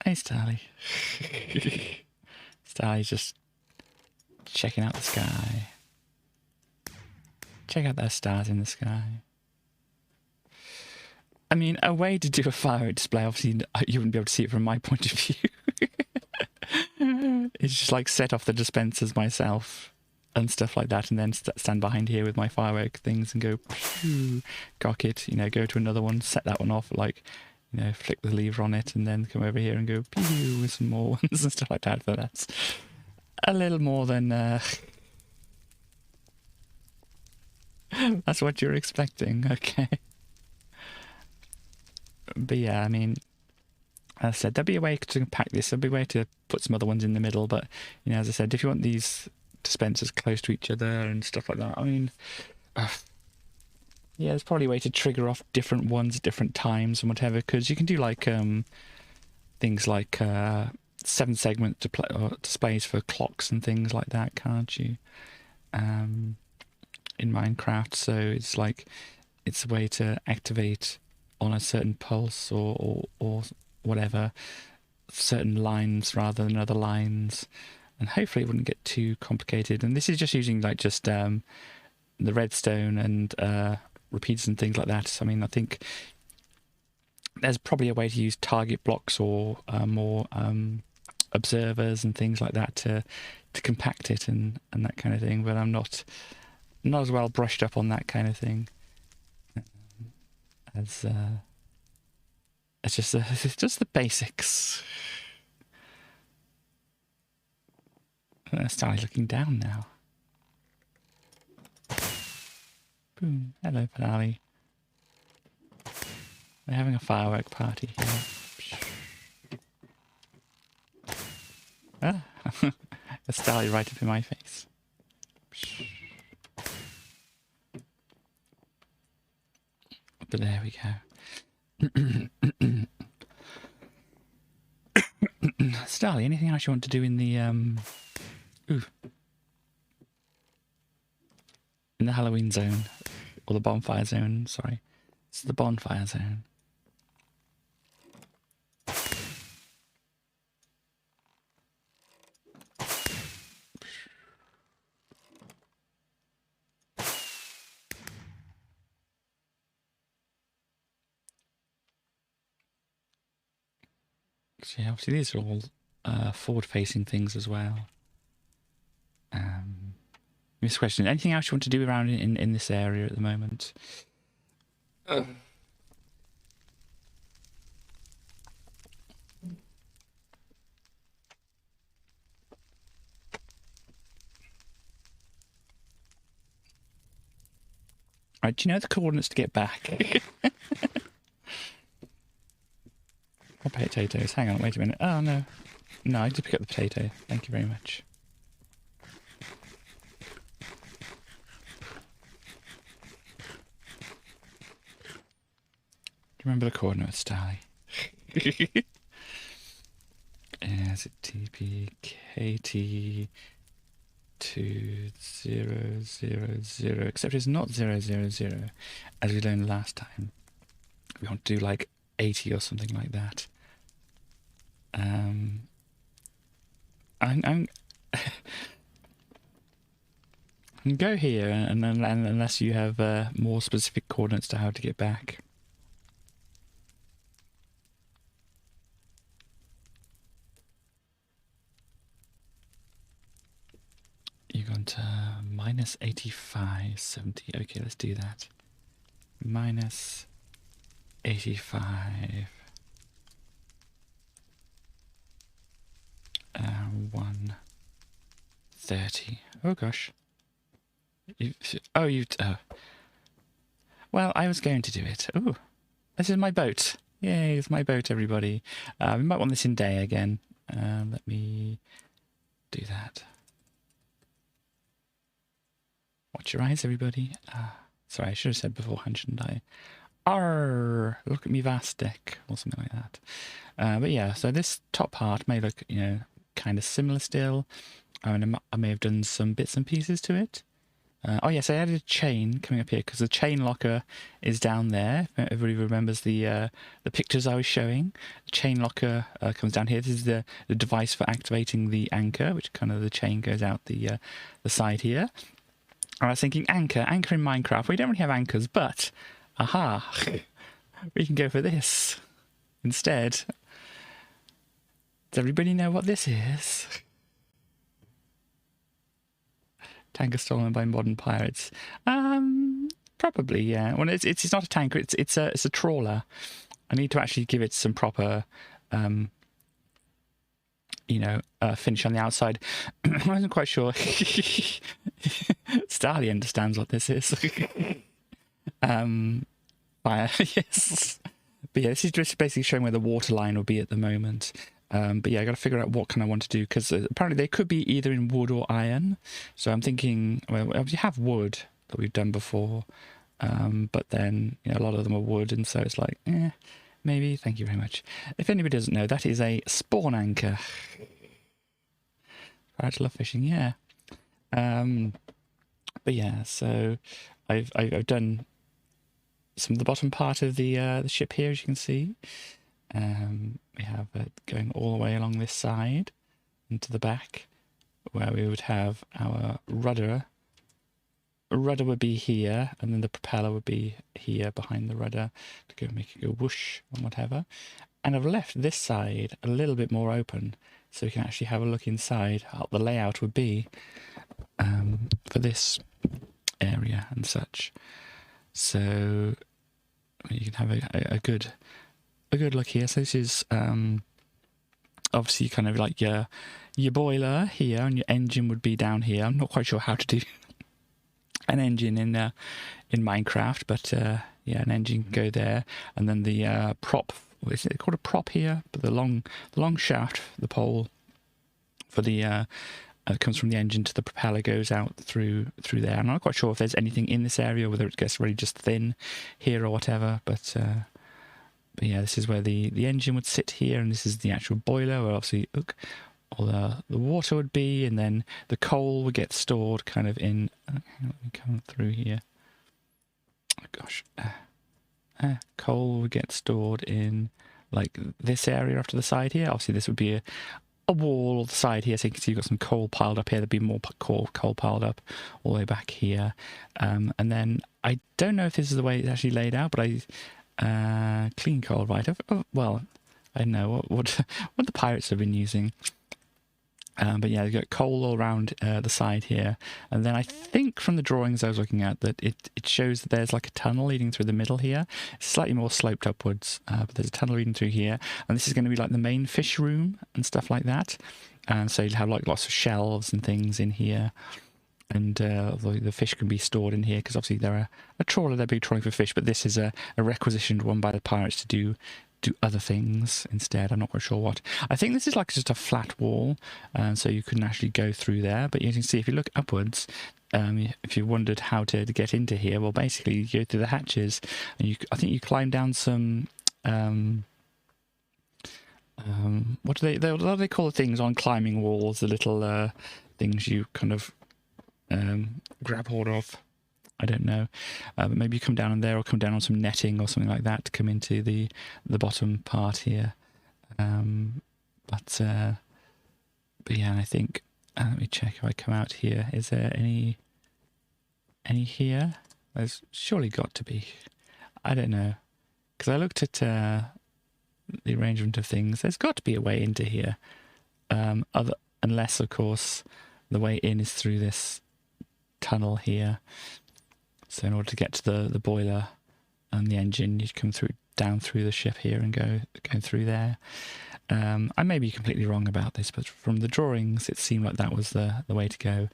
Hey, Starly. Starly's just checking out the sky. Check out those stars in the sky. I mean, a way to do a firework display, obviously you wouldn't be able to see it from my point of view. It's just like set off the dispensers myself and stuff like that, and then stand behind here with my firework things and go, pew, cock it, you know, go to another one, set that one off, like, you know, flick the lever on it, and then come over here and go, pew, with some more ones and stuff like that. So that's a little more than... That's what you're expecting, okay. But yeah, I mean, as I said, there'll be a way to compact this. There'll be a way to put some other ones in the middle. But, you know, as I said, if you want these dispensers close to each other and stuff like that, I mean, yeah, there's probably a way to trigger off different ones at different times and whatever. Because you can do like things like 7-segment displays for clocks and things like that, can't you? In Minecraft. So it's like, it's a way to activate on a certain pulse or whatever, certain lines rather than other lines, and hopefully it wouldn't get too complicated. And this is just using like just the redstone and repeaters and things like that. So, I mean, I think there's probably a way to use target blocks or more observers and things like that to compact it and that kind of thing, but I'm not as well brushed up on that kind of thing as it's just the basics. Started looking down now. Boom. Hello, Panali. We're having a firework party here. Ah, a Starly right up in my face. But there we go. Starly, anything else you want to do in the in the Halloween zone or the bonfire zone? Sorry, it's the bonfire zone. So yeah, obviously these are all forward-facing things as well. Miss question, anything else you want to do around in this area at the moment? Right, do you know the coordinates to get back? Or potatoes. Hang on, wait a minute. Oh, no. No, I did pick up the potato. Thank you very much. Do you remember the coordinates, Starly? Is it TPKT 2000? Except it's not 000, as we learned last time. We want to do like 80 or something like that. I'm go here, and unless you have more specific coordinates to how to get back. You've gone to minus 85.70. Okay, let's do that. Minus 85. 130. Oh gosh. Well, I was going to do it. Oh, this is my boat. Yay, it's my boat, everybody. We might want this in day again. Let me do that. Watch your eyes, everybody. Sorry, I should have said beforehand, shouldn't I? Arr, look at me vast deck, or something like that. But yeah, so this top part may look, kind of similar still. I may have done some bits and pieces to it. Oh yes, I added a chain coming up here because the chain locker is down there. If everybody remembers the pictures I was showing. The chain locker comes down here. This is the device for activating the anchor, which kind of the chain goes out the side here. And I was thinking anchor in Minecraft. We don't really have anchors, but aha, we can go for this instead. Does everybody know what this is? Tanker stolen by modern pirates. Probably, yeah. Well, it's not a tanker. It's a trawler. I need to actually give it some proper, finish on the outside. I wasn't quite sure. Starly understands what this is. Fire, yes. But yeah, this is just basically showing where the water line will be at the moment. But yeah, I got to figure out what kind I want to do because apparently they could be either in wood or iron. So I'm thinking, well, we have wood that we've done before, but then a lot of them are wood, and so it's like, maybe. Thank you very much. If anybody doesn't know, that is a spawn anchor. I love fishing, yeah. But yeah, so I've done some of the bottom part of the ship here, as you can see. We have it going all the way along this side into the back, where we would have our rudder. The rudder would be here, and then the propeller would be here behind the rudder to go make it go whoosh and whatever. And I've left this side a little bit more open, so we can actually have a look inside how the layout would be for this area and such. So you can have a good look here. So this is obviously kind of like your boiler here, and your engine would be down here. I'm not quite sure how to do an engine in Minecraft, but yeah, an engine can go there, and then the prop. What is it called, a prop here? But the long shaft, the pole for the comes from the engine to the propeller, goes out through there. I'm not quite sure if there's anything in this area, whether it gets really just thin here or whatever, but yeah, this is where the engine would sit here, and this is the actual boiler where obviously all the water would be, and then the coal would get stored kind of in. Let me come through here. Oh gosh, coal would get stored in like this area off to the side here. Obviously, this would be a wall on the side here, so you can see you've got some coal piled up here. There'd be more coal piled up all the way back here, and then I don't know if this is the way it's actually laid out, but clean coal, right? Well, I don't know what what the pirates have been using. But yeah, you've got coal all around the side here. And then I think from the drawings I was looking at that it shows that there's like a tunnel leading through the middle here. It's slightly more sloped upwards, but there's a tunnel leading through here. And this is going to be like the main fish room and stuff like that. And so you'll have like lots of shelves and things in here. And the fish can be stored in here because obviously they're a trawler, they're big trawling for fish. But this is a requisitioned one by the pirates to do other things instead. I'm not quite sure what. I think this is like just a flat wall, so you couldn't actually go through there. But you can see if you look upwards, if you wondered how to get into here, well, basically you go through the hatches, and I think you climb down some. What do they call the things on climbing walls? The little things you kind of grab hold of. I don't know, but maybe you come down on there or come down on some netting or something like that to come into the bottom part here. But yeah, I think let me check if I come out here. Is there any here? There's surely got to be. I don't know, because I looked at the arrangement of things. There's got to be a way into here, unless of course the way in is through this tunnel here. So in order to get to the boiler and the engine, you'd come down through the ship here and go through there. I may be completely wrong about this, but from the drawings, it seemed like that was the way to go.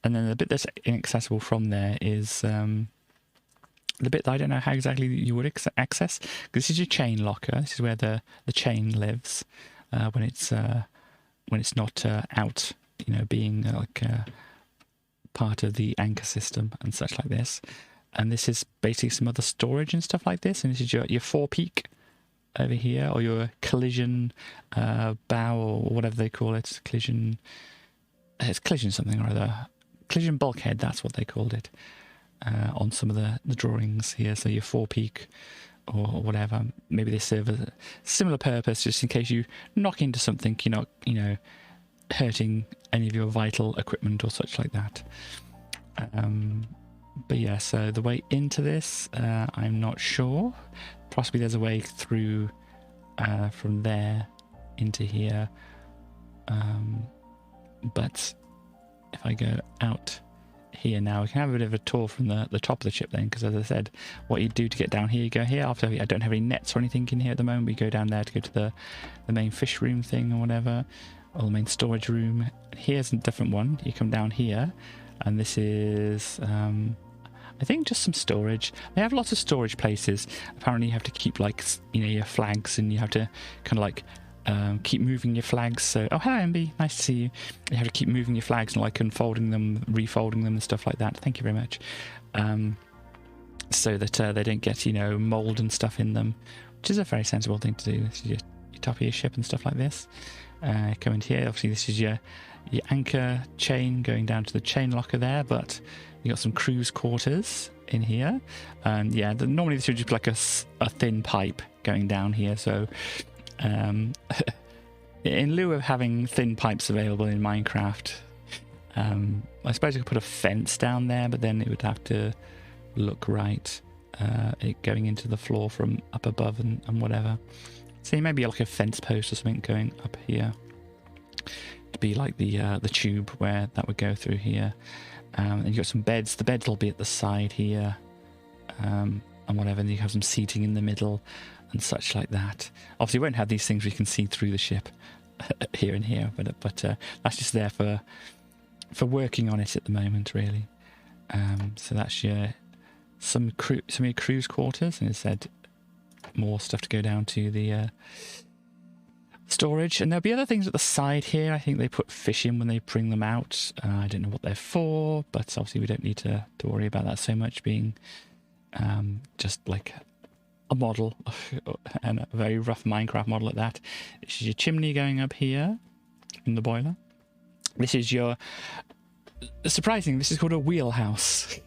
And then the bit that's inaccessible from there is the bit that I don't know how exactly you would access. This is your chain locker. This is where the chain lives when it's not out, being like part of the anchor system and such like this. And this is basically some other storage and stuff like this. And this is your forepeak over here, or your collision bow, or whatever they call it. It's collision something or other. Collision bulkhead, that's what they called it on some of the drawings here. So your forepeak or whatever. Maybe they serve a similar purpose, just in case you knock into something, you're not, hurting any of your vital equipment or such like that. But yeah, so the way into this, I'm not sure. Possibly there's a way through from there into here. But if I go out here now, we can have a bit of a tour from the top of the ship then, because as I said, what you do to get down here, you go here. After I don't have any nets or anything in here at the moment, we go down there to go to the main fish room thing or whatever, or the main storage room. Here's a different one. You come down here, and this is I think just some storage. They have lots of storage places. Apparently you have to keep like your flags, and you have to kind of like keep moving your flags. So, oh, hello MB, nice to see you. You have to keep moving your flags and like unfolding them, refolding them and stuff like that. Thank you very much. So that they don't get mold and stuff in them, which is a very sensible thing to do. This is your top of your ship and stuff like this. Come into here. Obviously this is your anchor chain going down to the chain locker there, but you got some crew's quarters in here. And yeah, normally this would just be like a thin pipe going down here. So in lieu of having thin pipes available in Minecraft, I suppose I could put a fence down there, but then it would have to look right, it going into the floor from up above and whatever. So maybe like a fence post or something going up here to be like the tube where that would go through here. And you've got some beds. The beds will be at the side here, and whatever. And you have some seating in the middle and such like that. Obviously, you won't have these things where you can see through the ship here and here, but that's just there for working on it at the moment, really. So that's some of your crew's quarters, and it said more stuff to go down to the storage. And there'll be other things at the side here. I think they put fish in when they bring them out. I don't know what they're for, but obviously we don't need to worry about that so much, being just like a model and a very rough Minecraft model at that. This is your chimney going up here in the boiler. This is your surprising, this is called a wheelhouse.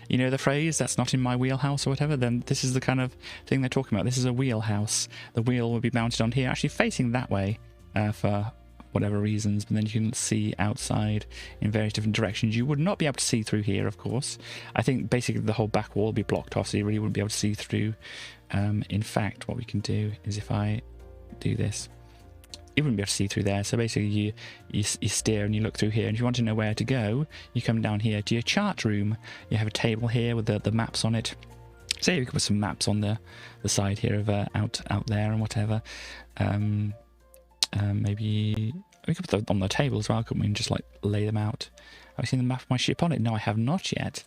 You know the phrase, that's not in my wheelhouse or whatever? Then this is the kind of thing they're talking about. This is a wheelhouse. The wheel will be mounted on here, actually facing that way for whatever reasons, but then you can see outside in various different directions. You would not be able to see through here, of course. I think basically the whole back wall will be blocked off, so you really wouldn't be able to see through. In fact, what we can do is if I do this. You wouldn't be able to see through there. So basically you steer and you look through here, and if you want to know where to go, you come down here to your chart room. You have a table here with the maps on it. So you can put some maps on the side here of out there and whatever. Maybe we could put them on the table as well, couldn't we, and just like lay them out. Have I seen the map of my ship on it? No, I have not yet.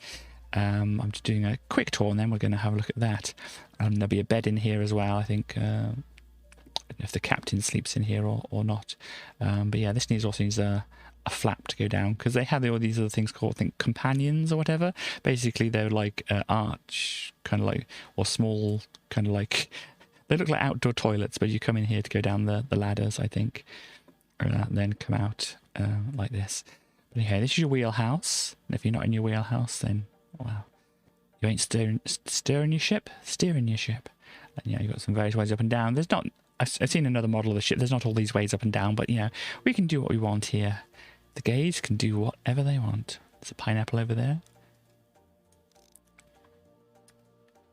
I'm just doing a quick tour, and then we're going to have a look at that. There'll be a bed in here as well, I think. I don't know if the captain sleeps in here or not. But yeah, this also needs a flap to go down, because they have all these other things called, I think, companions or whatever. Basically, they're like arch, kind of like, or small, kind of like, they look like outdoor toilets, but you come in here to go down the ladders, I think, and then come out like this. But okay, this is your wheelhouse, and if you're not in your wheelhouse, then, well, you ain't steering your ship. And yeah, you've got some various ways up and down. There's not, I've seen another model of the ship, there's not all these ways up and down, but, you know, we can do what we want here. The gays can do whatever they want. There's a pineapple over there.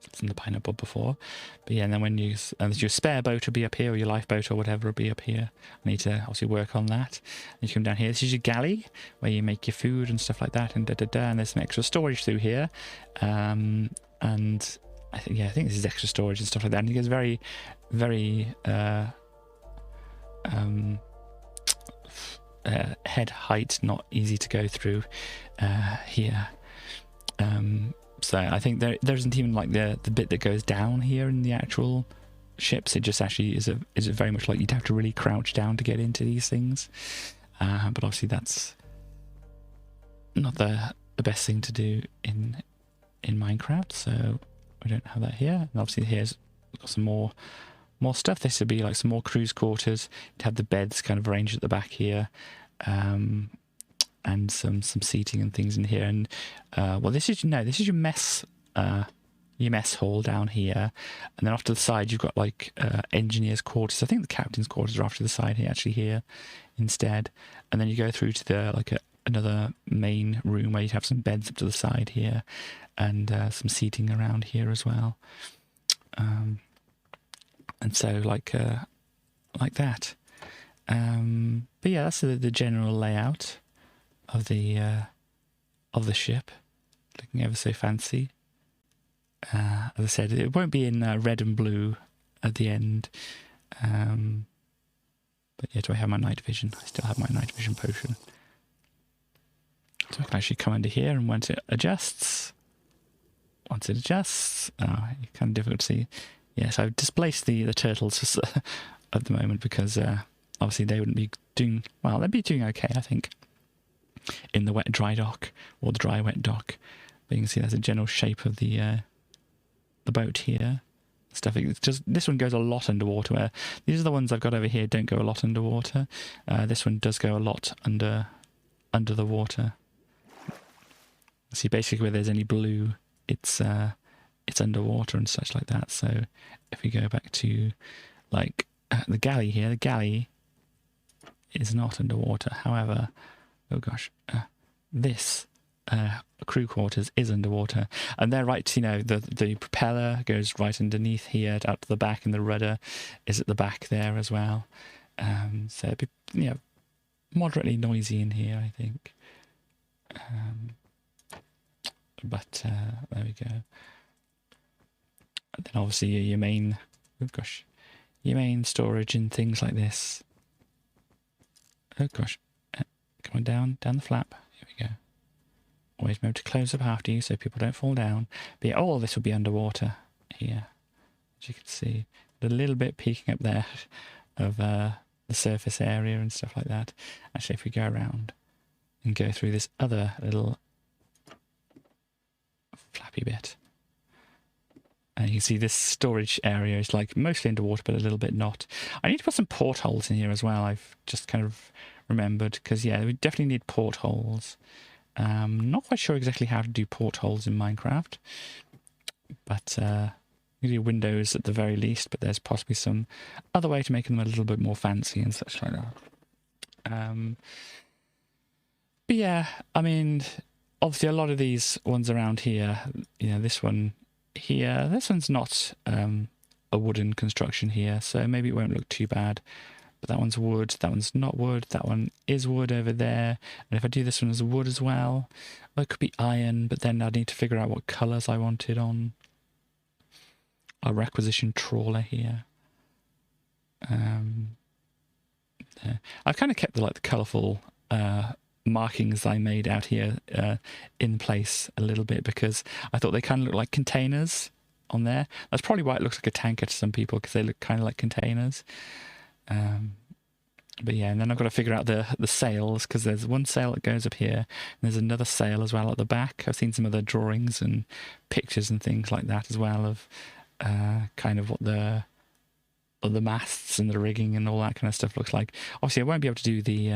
I've seen the pineapple before. But yeah, and then when you, there's your spare boat will be up here, or your lifeboat or whatever will be up here. I need to obviously work on that. And you come down here, this is your galley, where you make your food and stuff like that, and and there's some extra storage through here. And I think this is extra storage and stuff like that. And it gets very, very head height, not easy to go through here. So I think there isn't even like the bit that goes down here in the actual ships. It just actually is very much like you'd have to really crouch down to get into these things. But obviously that's not the best thing to do in Minecraft. So we don't have that here. And obviously here's got some more stuff. This would be like some more crew's quarters. You'd have the beds kind of arranged at the back here, and some seating and things in here. And well, this is your mess hall down here. And then off to the side you've got like engineers' quarters. I think the captain's quarters are off to the side here, actually, here instead. And then you go through to the another main room where you'd have some beds up to the side here, and some seating around here as well. And so like that. But yeah, that's the general layout of the ship. Looking ever so fancy. As I said, it won't be in red and blue at the end. But yeah, do I have my night vision? I still have my night vision potion. So I can actually come under here, and once it adjusts, oh, it's kind of difficult to see. Yes, I've displaced the turtles at the moment, because obviously they wouldn't be doing, well, they'd be doing okay, I think, in the wet dry dock, or the dry wet dock. But you can see there's a general shape of the boat here. Stuff. It's just, this one goes a lot underwater, where these are the ones I've got over here don't go a lot underwater. This one does go a lot under the water. See, basically where there's any blue, it's underwater and such like that. So if we go back to like the galley here, the galley is not underwater. However, oh gosh, this crew quarters is underwater, and they're right, you know, the propeller goes right underneath here out to the back, and the rudder is at the back there as well. So it'd be, you know, moderately noisy in here, I think. But there we go. And then obviously your main, oh gosh, your main storage and things like this. Oh gosh, come on down the flap. Here we go. Always remember to close up after you so people don't fall down. But yeah, all of this will be underwater here, as you can see. A little bit peeking up there of the surface area and stuff like that. Actually, if we go around and go through this other little flappy bit, and you can see this storage area is like mostly underwater, but a little bit not. I need to put some portholes in here as well. I've just kind of remembered, because yeah, we definitely need portholes. Not quite sure exactly how to do portholes in Minecraft, but you do windows at the very least, but there's possibly some other way to make them a little bit more fancy and such like that. But yeah, I mean, obviously a lot of these ones around here, you know, this one here, this one's not a wooden construction here, so maybe it won't look too bad. But that one's wood, that one's not wood, that one is wood over there. And if I do this one as wood as well it could be iron, but then I'd need to figure out what colours I wanted on our requisition trawler here. I've kind of kept the colourful markings I made out here in place a little bit, because I thought they kind of look like containers on there. That's probably why it looks like a tanker to some people, because they look kind of like containers. But yeah, and then I've got to figure out the sails, because there's one sail that goes up here, and there's another sail as well at the back. I've seen some other drawings and pictures and things like that as well of kind of what the masts and the rigging and all that kind of stuff looks like. Obviously, I won't be able to do the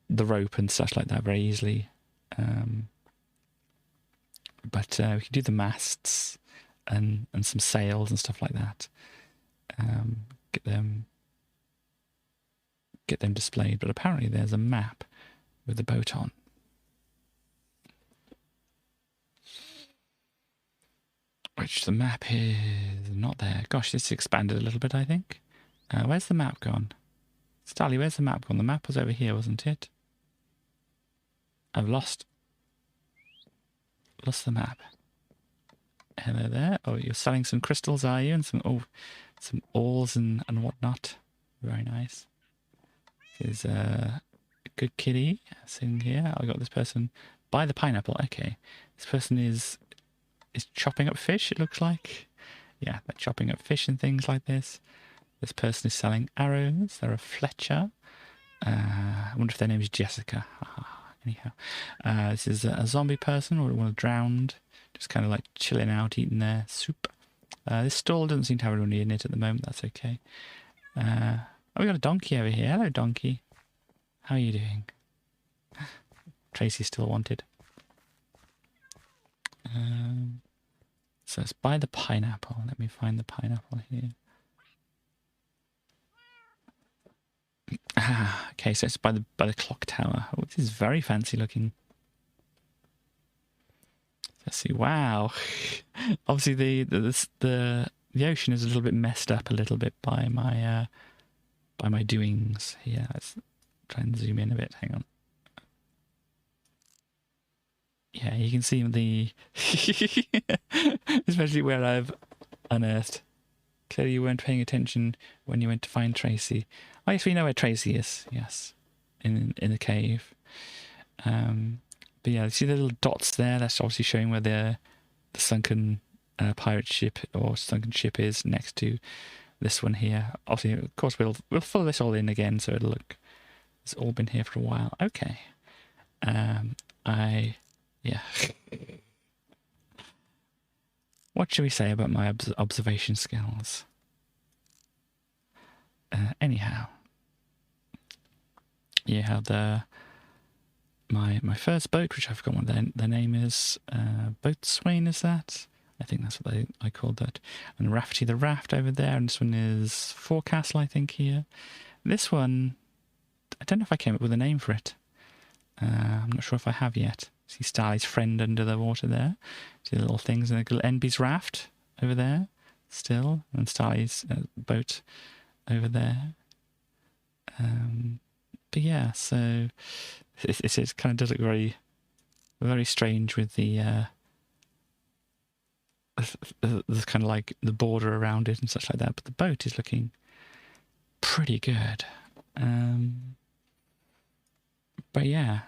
rope and such like that very easily, but we can do the masts and some sails and stuff like that. Get them displayed. But apparently there's a map with the boat on. Which the map is not there. Gosh, this expanded a little bit, I think. Where's the map gone? Starly, where's the map gone? The map was over here, wasn't it? I've lost the map. Hello there. Oh, you're selling some crystals, are you? And some ores and whatnot. Very nice. There's a good kitty sitting here. I got this person by the pineapple. Okay. This person is chopping up fish, it looks like. Yeah, they're chopping up fish and things like this. This person is selling arrows. They're a Fletcher. I wonder if their name is Jessica. Anyhow, this is a zombie person, or one drowned, just kind of like chilling out, eating their soup. This stall doesn't seem to have anyone in it at the moment. That's okay. We got a donkey over here. Hello, donkey. How are you doing? Tracy still wanted. So it's by the pineapple. Let me find the pineapple here. Okay, so it's by the clock tower. Oh, this is very fancy looking. Let's see. Wow. Obviously, the ocean is a little bit messed up a little bit by my doings here. Let's try and zoom in a bit. Hang on. Yeah, you can see the especially where I've unearthed. Clearly you weren't paying attention when you went to find Tracy. Oh yes, we know where Tracy is. Yes, in the cave. But yeah, you see the little dots there? That's obviously showing where the sunken pirate ship or sunken ship is next to this one here. Obviously, of course, we'll fill this all in again, so it'll look. It's all been here for a while. Okay. Yeah. What should we say about my observation skills? Anyhow, you have my first boat, which I forgot what their name is. Boatswain, is that? I think that's what I called that. And Rafty the raft over there, and this one is Forecastle, I think, here. This one, I don't know if I came up with a name for it. I'm not sure if I have yet. See Starly's friend under the water there. See the little things, and a little Enby's raft over there still, and Starly's boat over there. But yeah, so it kind of does look very, very strange with the kind of like the border around it and such like that. But the boat is looking pretty good. But yeah.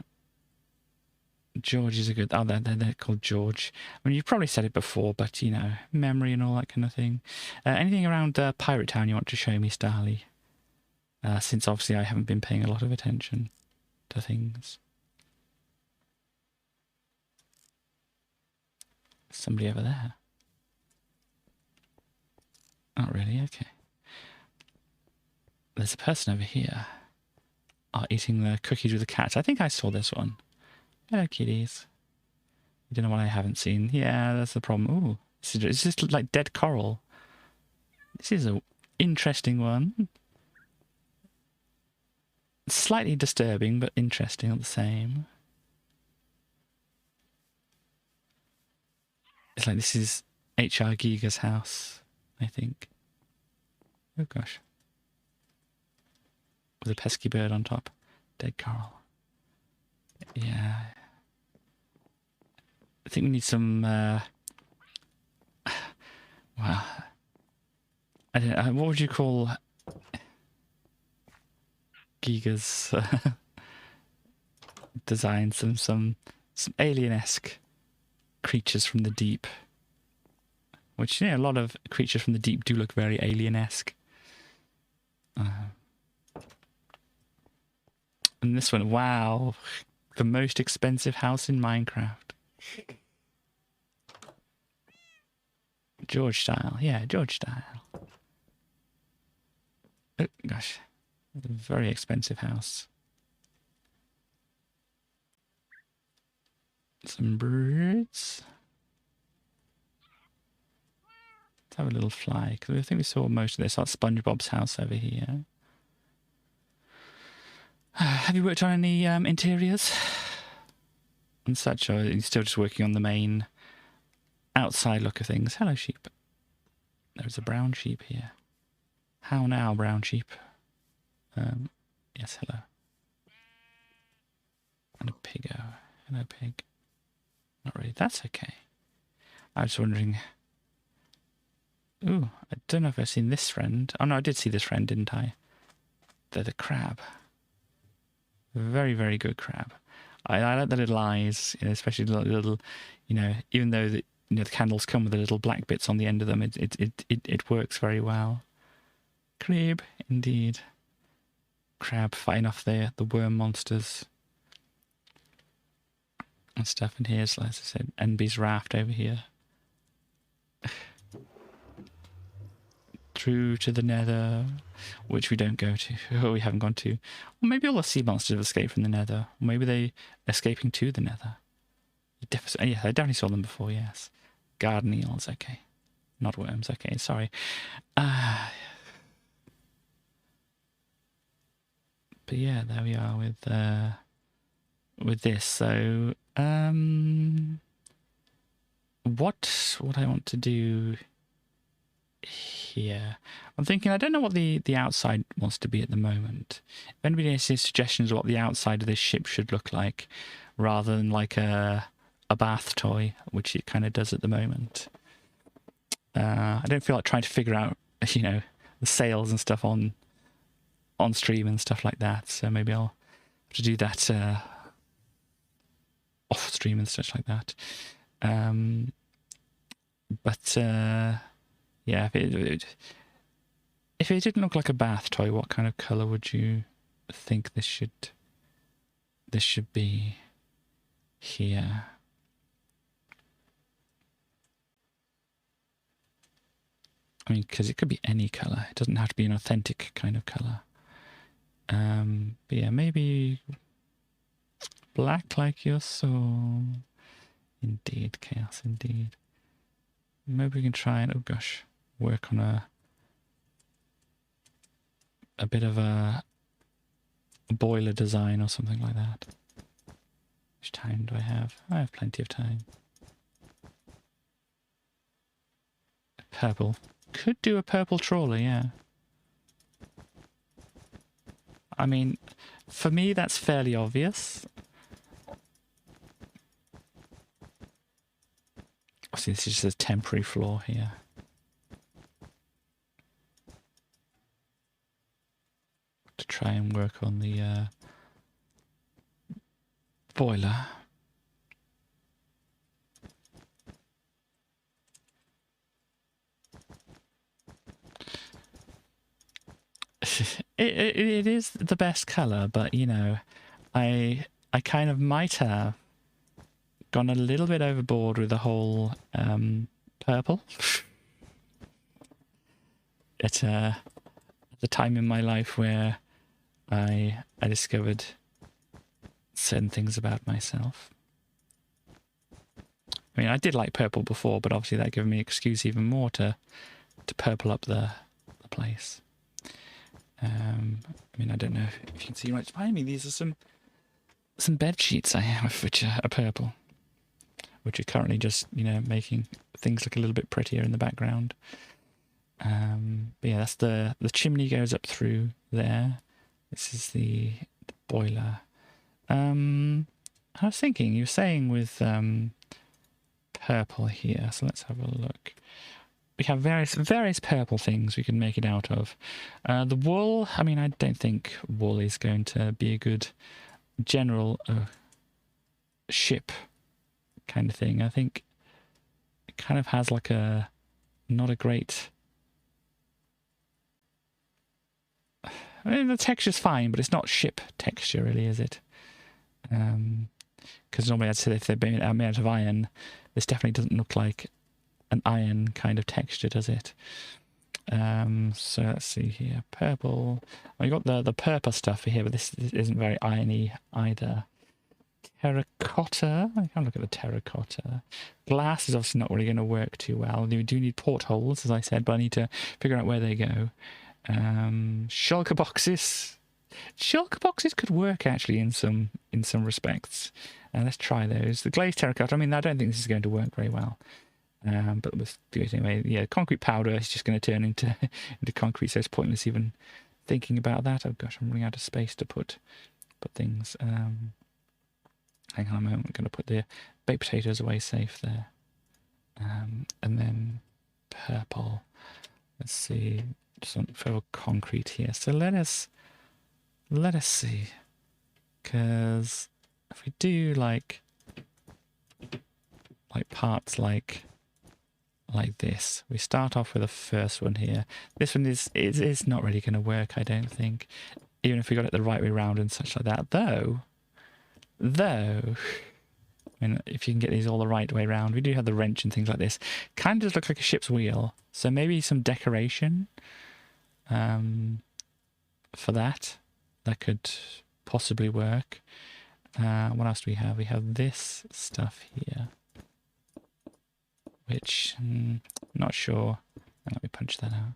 George is a good... Oh, they're called George. I mean, you've probably said it before, but, you know, memory and all that kind of thing. Anything around Pirate Town you want to show me, Starly? Since, obviously, I haven't been paying a lot of attention to things. Somebody over there. Not really, okay. There's a person over here. Eating the cookies with the cat. I think I saw this one. Hello, kitties. You don't know what I haven't seen. Yeah, that's the problem. Ooh, it's just like dead coral. This is an interesting one. Slightly disturbing, but interesting all the same. It's like this is H.R. Giger's house, I think. Oh gosh. With a pesky bird on top. Dead coral. Yeah. I think we need some, well, I don't know, what would you call Giga's design? Some alien-esque creatures from the deep. Which, yeah, a lot of creatures from the deep do look very alien-esque. And this one, wow, the most expensive house in Minecraft. George style, yeah, George style. Oh, gosh, a very expensive house. Some birds. Let's have a little fly, because I think we saw most of this. That's SpongeBob's house over here. Have you worked on any interiors and such, or are you still just working on the main outside look of things? Hello, sheep. There's a brown sheep here. How now, brown sheep? Yes, hello. And a piggo. Hello, pig. Not really. That's okay. I was wondering... Ooh, I don't know if I've seen this friend. Oh no, I did see this friend, didn't I? They're the crab. Very, very good crab. I like the little eyes, you know, especially the little, you know, even though the candles come with the little black bits on the end of them, it works very well. Crab, indeed. Crab fighting off the worm monsters and stuff. And here's, as I said, Enby's raft over here. Through to the nether, which we don't go to. Oh, we haven't gone to. Or maybe all the sea monsters have escaped from the nether. Or maybe they're escaping to the nether. Yeah, I definitely saw them before, yes. Garden eels, okay. Not worms, okay, sorry. But yeah, there we are with this. So, what I want to do here, I'm thinking, I don't know what the outside wants to be at the moment. If anybody has any suggestions of what the outside of this ship should look like, rather than like a bath toy, which it kind of does at the moment. I don't feel like trying to figure out, you know, the sails and stuff on stream and stuff like that. So maybe I'll have to do that off stream and stuff like that. Yeah, if it didn't look like a bath toy, what kind of colour would you think this should be here? I mean, because it could be any colour. It doesn't have to be an authentic kind of colour. But yeah, maybe black like your soul. Indeed, chaos indeed. Maybe we can try and, oh gosh, work on a bit of a boiler design or something like that. How much time do I have? I have plenty of time. Purple. Could do a purple trawler, yeah. I mean, for me, that's fairly obvious. See, this is just a temporary floor here. To try and work on the boiler. It is the best colour, but you know, I kind of might have gone a little bit overboard with the whole purple. At the time in my life where I discovered certain things about myself. I mean, I did like purple before, but obviously that gave me an excuse even more to purple up the place. I mean, I don't know if you can see right behind me. These are some bed sheets I have which are purple. which are currently just, you know, making things look a little bit prettier in the background. But yeah, that's the chimney goes up through there. This is the boiler. I was thinking, you were saying with purple here, so let's have a look. We have various purple things we can make it out of. The wool, I mean, I don't think wool is going to be a good general ship kind of thing. I think it kind of has like a not a great... I mean, the texture's fine, but it's not ship texture, really, is it? Because normally I'd say if they're made out of iron, this definitely doesn't look like an iron kind of texture, does it? So let's see here. Purple. Well, you got the purple stuff here, but this isn't very irony either. Terracotta. I can't look at the terracotta. Glass is obviously not really going to work too well. We do need portholes, as I said, but I need to figure out where they go. Shulker boxes. Shulker boxes could work actually in some respects. Let's try those. The glazed terracotta. I mean, I don't think this is going to work very well. But let's do it anyway. Yeah, concrete powder is just going to turn into concrete, so it's pointless even thinking about that. Oh gosh, I'm running out of space to put things. Hang on a moment. I'm going to put the baked potatoes away safe there. And then purple. Let's see. Some further concrete here. So let us see. Because if we do like parts like this, we start off with the first one here. This one is not really going to work, I don't think, even if we got it the right way round and such like that. Though, I mean, if you can get these all the right way round, we do have the wrench and things like this. Kind of does look like a ship's wheel, so maybe some decoration for that could possibly work. What else do we have? We have this stuff here, which I'm not sure. Let me punch that out.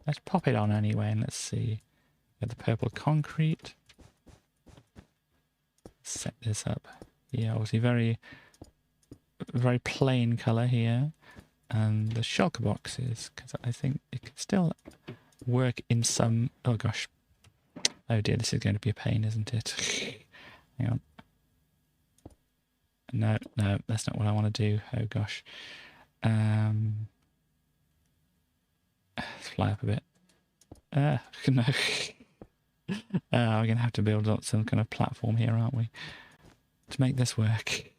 Let's pop it on anyway, and let's see. We have the purple concrete. Set this up. Yeah, obviously very plain colour here. And the shulker boxes, because I think it can still work in some... Oh gosh. Oh dear, this is going to be a pain, isn't it? Hang on. No, that's not what I want to do. Oh gosh. Let's fly up a bit. No. We're going to have to build up some kind of platform here, aren't we? To make this work.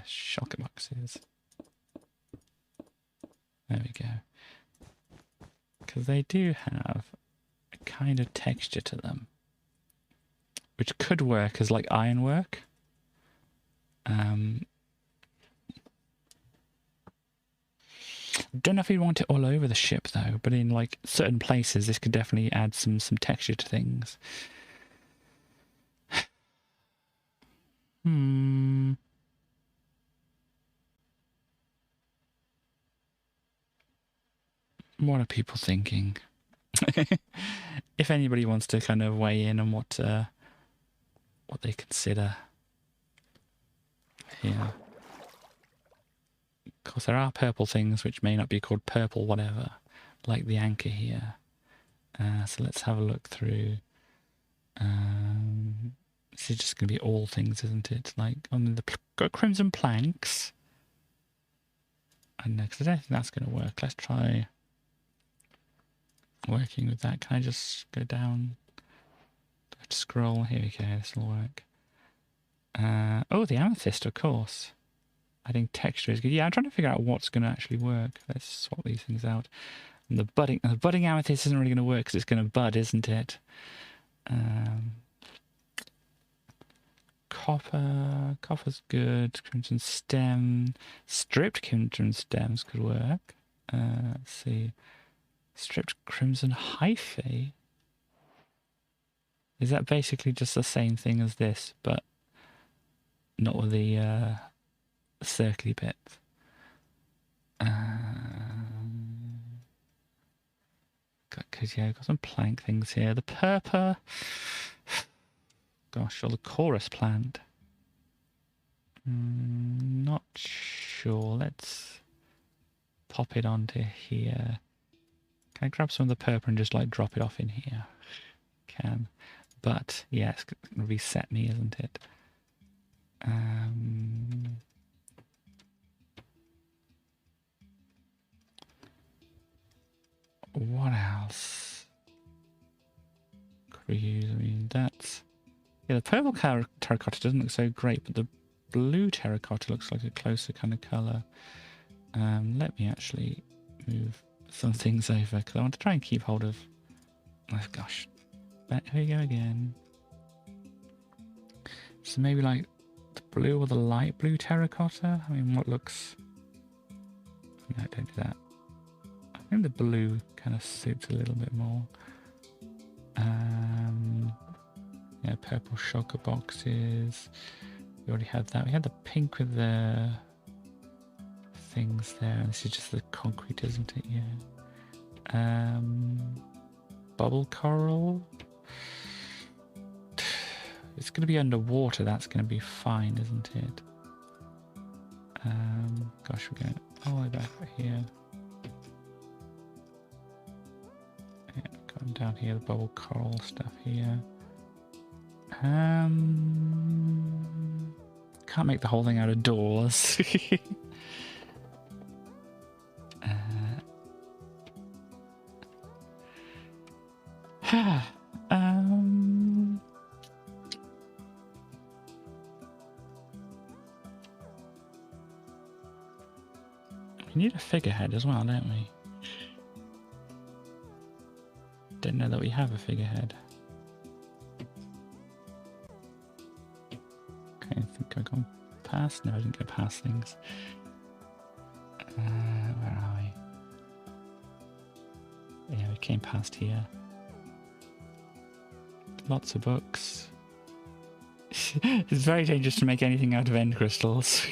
Shulker boxes. There we go. Because they do have a kind of texture to them, which could work as like ironwork. Don't know if you want it all over the ship though, but in like certain places this could definitely add some texture to things. What are people thinking? If anybody wants to kind of weigh in on what they consider. Yeah. Of course, there are purple things which may not be called purple whatever, like the anchor here. So let's have a look through. This is just going to be all things, isn't it? Like, on the got crimson planks. I don't know, because I don't think that's going to work. Let's try working with that. Can I just go down? Do I have to scroll? Here we go, this will work. Oh, the amethyst, of course. I think texture is good. Yeah, I'm trying to figure out what's going to actually work. Let's swap these things out. And the budding amethyst isn't really going to work because it's going to bud, isn't it? Copper's good. Crimson stem. Stripped crimson stems could work. Let's see. Stripped crimson hyphae. Is that basically just the same thing as this, but not with the circly bits? yeah, got some plank things here. The purple. Gosh, or the chorus plant. Not sure. Let's pop it onto here. Can I grab some of the purple and just like drop it off in here? Can. But yeah, it's going to reset me, isn't it? What else could we use? I mean, that's... Yeah, the purple terracotta doesn't look so great, but the blue terracotta looks like a closer kind of colour. Let me actually move some things over, because I want to try and keep hold of... Oh, gosh. Here we go again. So maybe like the blue or the light blue terracotta? I mean, what looks... No, don't do that. I think the blue kind of suits a little bit more. Yeah, purple shulker boxes. We already had that. We had the pink with the things there. This is just the concrete, isn't it? Yeah. Bubble coral. It's going to be underwater. That's going to be fine, isn't it? Gosh, we're going all the way back here. Yeah, going down here, the bubble coral stuff here. Can't make the whole thing out of doors. We need a figurehead as well, don't we? Didn't know that we have a figurehead. Okay, I think I've gone past. No, I didn't go past things. Where are we? Yeah, we came past here. Lots of books. It's very dangerous to make anything out of end crystals.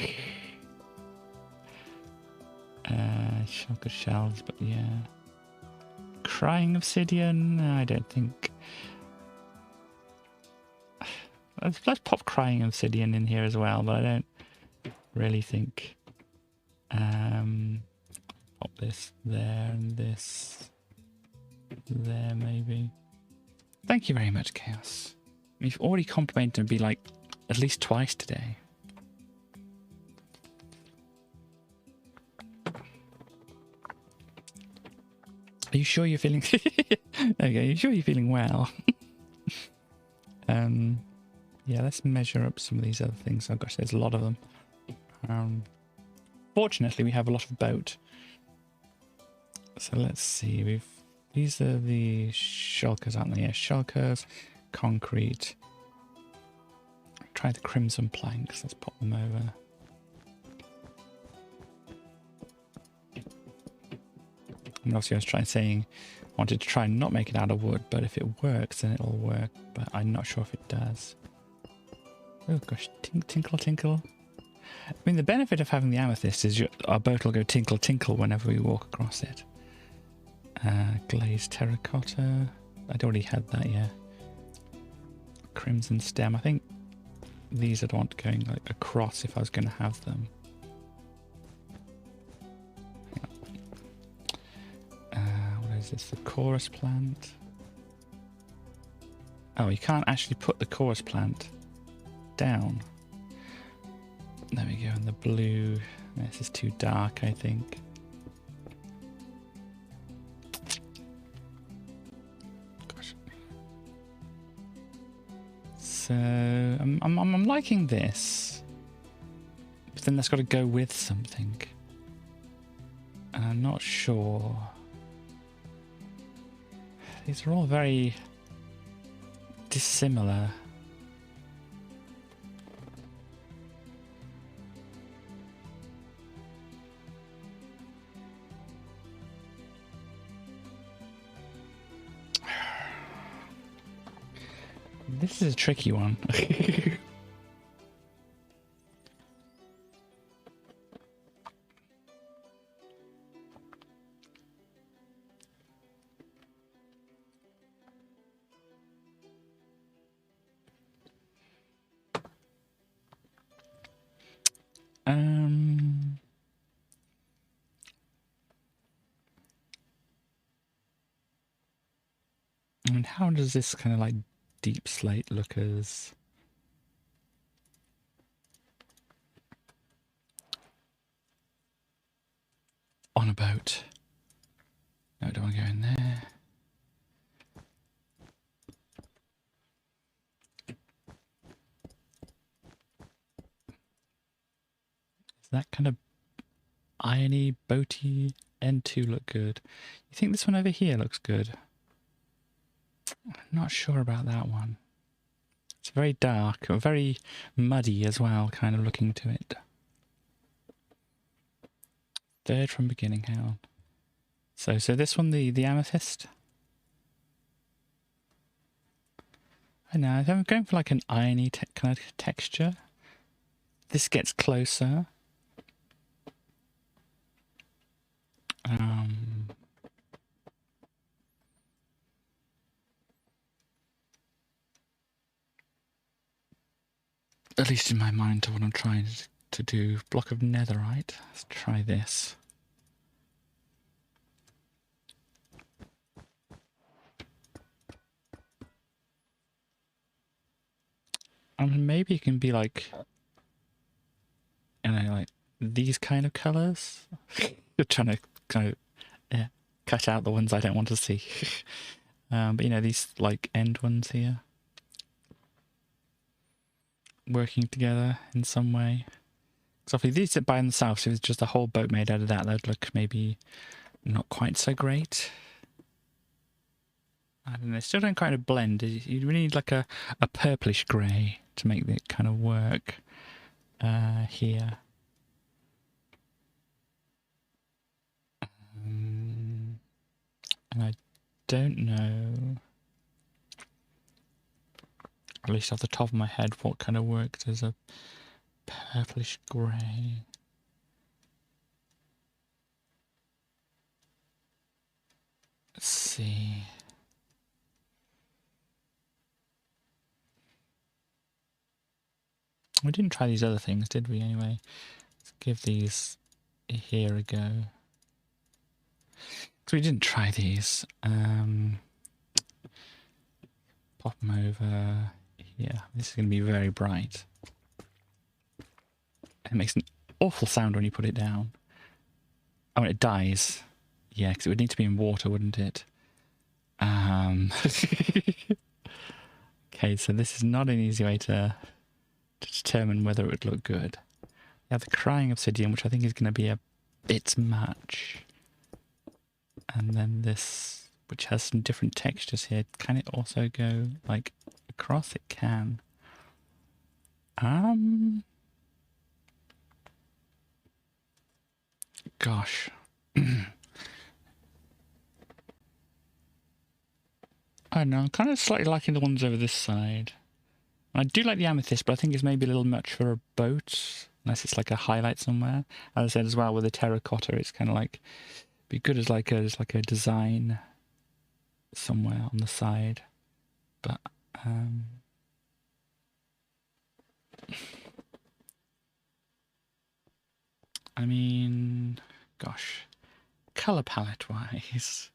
Shulker shells, but yeah. Crying obsidian? I don't think. Let's pop crying obsidian in here as well, but I don't really think. Pop this there and this there, maybe. Thank you very much, Chaos. You've already complimented me like at least twice today. Are you sure you're feeling... There we go. Are you sure you're feeling well? Yeah, let's measure up some of these other things. Oh gosh, there's a lot of them. Fortunately, we have a lot of boat. So let's see. These are the shulkers, aren't they? Yeah, shulkers, concrete. Try the crimson planks. Let's pop them over. And obviously I was I wanted to try and not make it out of wood, but if it works, then it'll work. But I'm not sure if it does. Oh gosh, tinkle, tinkle. I mean, the benefit of having the amethyst is our boat will go tinkle, tinkle whenever we walk across it. Glazed terracotta. I'd already had that, yeah. Crimson stem. I think these I'd want going like across if I was going to have them. Is this the chorus plant? Oh, you can't actually put the chorus plant down. There we go, and the blue. This is too dark, I think. Gosh. So I'm liking this, but then that's got to go with something. And I'm not sure. These are all very dissimilar. This is a tricky one. And how does this kind of like deep slate look as on a boat? No, I don't want to go in there. Does that kind of irony, boaty N2 look good? You think this one over here looks good? I'm not sure about that one. It's very dark, very muddy as well, kind of looking to it. Third from beginning, hang on. So this one, the amethyst. I know, I'm going for like an irony kind of texture. This gets closer. At least in my mind to what I'm trying to do. Block of netherite. Let's try this. Maybe it can be like, you know, like these kind of colours. You're trying to kind of cut out the ones I don't want to see. But you know, these like end ones here. Working together in some way. Because obviously these sit by themselves, so if it's just a whole boat made out of that, that'd look maybe not quite so great. I don't know, still don't kind of blend. You really need like a purplish grey to make it kind of work here. And I don't know, at least off the top of my head, what kind of works as a purplish grey. Let's see. We didn't try these other things, did we, anyway? Let's give these here a go. Because we didn't try these. Pop them over here. This is going to be very bright. It makes an awful sound when you put it down. Oh, and it dies. Yeah, because it would need to be in water, wouldn't it? Okay, so this is not an easy way to determine whether it would look good. We have the crying obsidian, which I think is going to be a bit much. And then this, which has some different textures here. Can it also go like across? It can. Gosh. I don't know, I'm kind of slightly liking the ones over this side. I do like the amethyst, but I think it's maybe a little much for a boat, unless it's like a highlight somewhere. As I said as well, with the terracotta, it's kind of like, be good as like a design somewhere on the side. But, I mean, gosh, colour palette wise,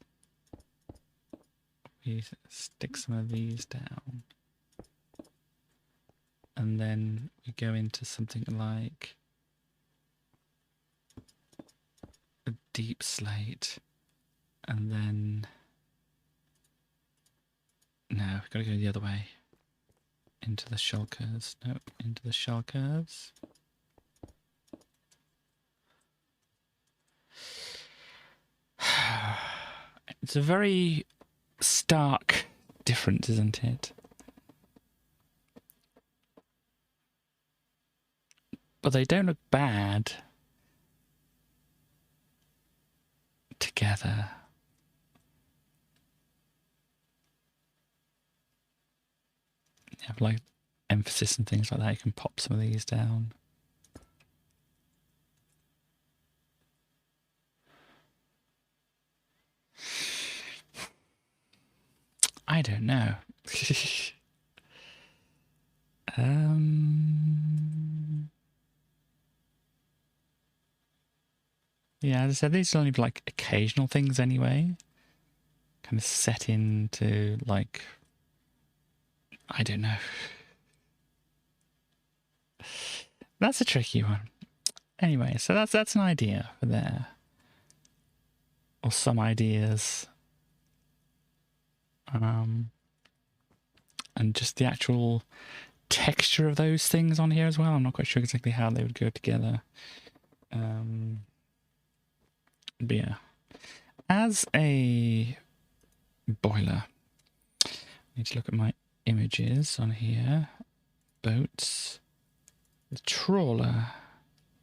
we stick some of these down. And then we go into something like a deep slate. And then, no, we've got to go the other way. Into the shell curves. No, into the shell curves. It's a very stark difference, isn't it? But they don't look bad together. You have like emphasis and things like that. You can pop some of these down. I don't know. Yeah, as I said, these are only like occasional things anyway. kind of set into, like, I don't know. That's a tricky one. Anyway, so that's an idea for there. Or some ideas. And just the actual texture of those things on here as well. I'm not quite sure exactly how they would go together. But yeah. As a boiler, I need to look at my images on here. Boats. The trawler.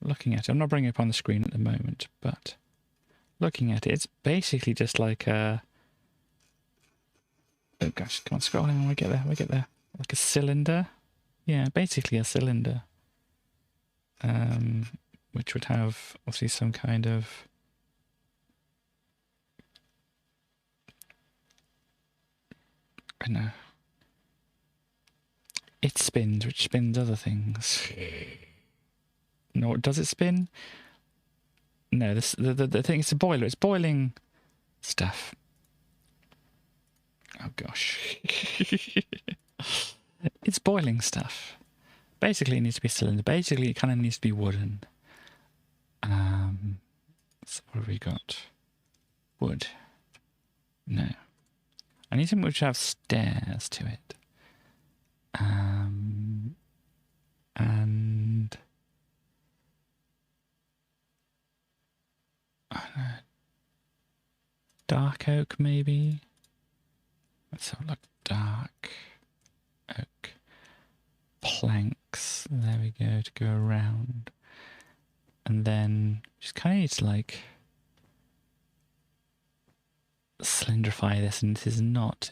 Looking at it. I'm not bringing it up on the screen at the moment, but looking at it, it's basically just like a... Oh gosh, come on, scrolling. We get there. Like a cylinder. Yeah, basically a cylinder. Which would have obviously some kind of... I don't know. It spins, which spins other things. No, does it spin? No, the thing, it's a boiler. It's boiling stuff. Oh gosh. It's boiling stuff. Basically, it needs to be a cylinder. Basically, it kind of needs to be wooden. So what have we got? Wood. No. I need something which have stairs to it. And I don't know, dark oak maybe. Let's have a look. Dark oak planks. There we go, to go around, and then just kind of need to like cylindrify this, and this is not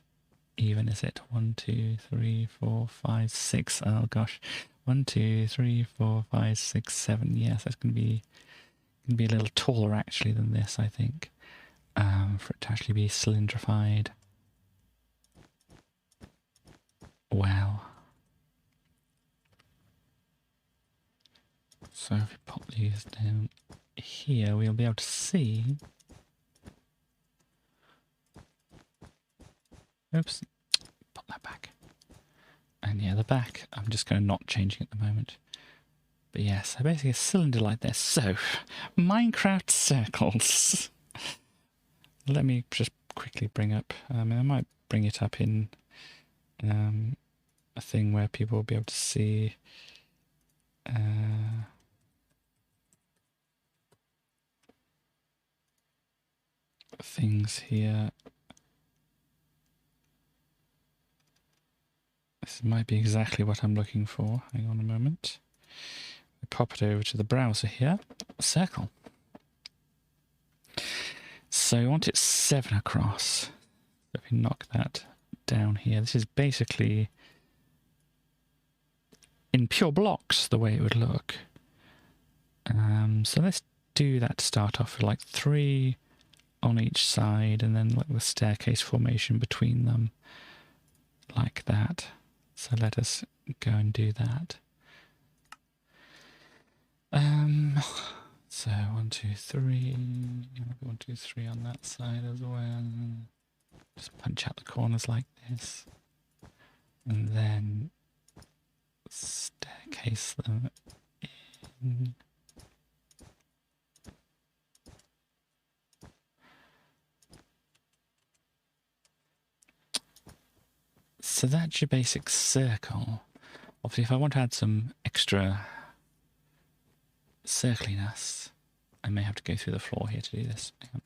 even, is it? 1, 2, 3, 4, 5, 6. Oh gosh, 1, 2, 3, 4, 5, 6, 7. Yes, that's going to be a little taller actually than this, I think, for it to actually be cylindrified. Well, so if we pop these down here, we'll be able to see. Oops, pop that back. And yeah, the back, I'm just going to not changing at the moment. But yeah, so basically a cylinder like this. So, Minecraft circles. Let me just quickly bring up, I might bring it up in a thing where people will be able to see things here. This might be exactly what I'm looking for. Hang on a moment. I pop it over to the browser here. Circle. So we want it 7 across. So if we knock that down here, this is basically in pure blocks the way it would look. So let's do that to start off with, like 3 on each side, and then like the staircase formation between them, like that. So let us go and do that. So 1, 2, 3. 1, 2, 3 on that side as well. Just punch out the corners like this, and then staircase them in. So that's your basic circle. Obviously, if I want to add some extra circliness, I may have to go through the floor here to do this. Hang on.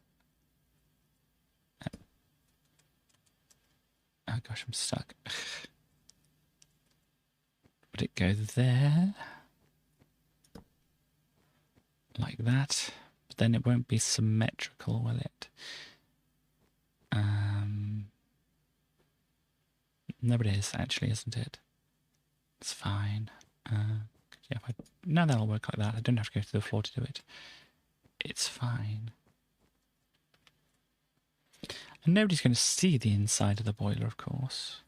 Oh gosh, I'm stuck. Would it go there? Like that? But then it won't be symmetrical, will it? No, it is actually, isn't it? It's fine. Yeah, no, that'll work like that. I don't have to go to the floor to do it. It's fine. And nobody's going to see the inside of the boiler, of course.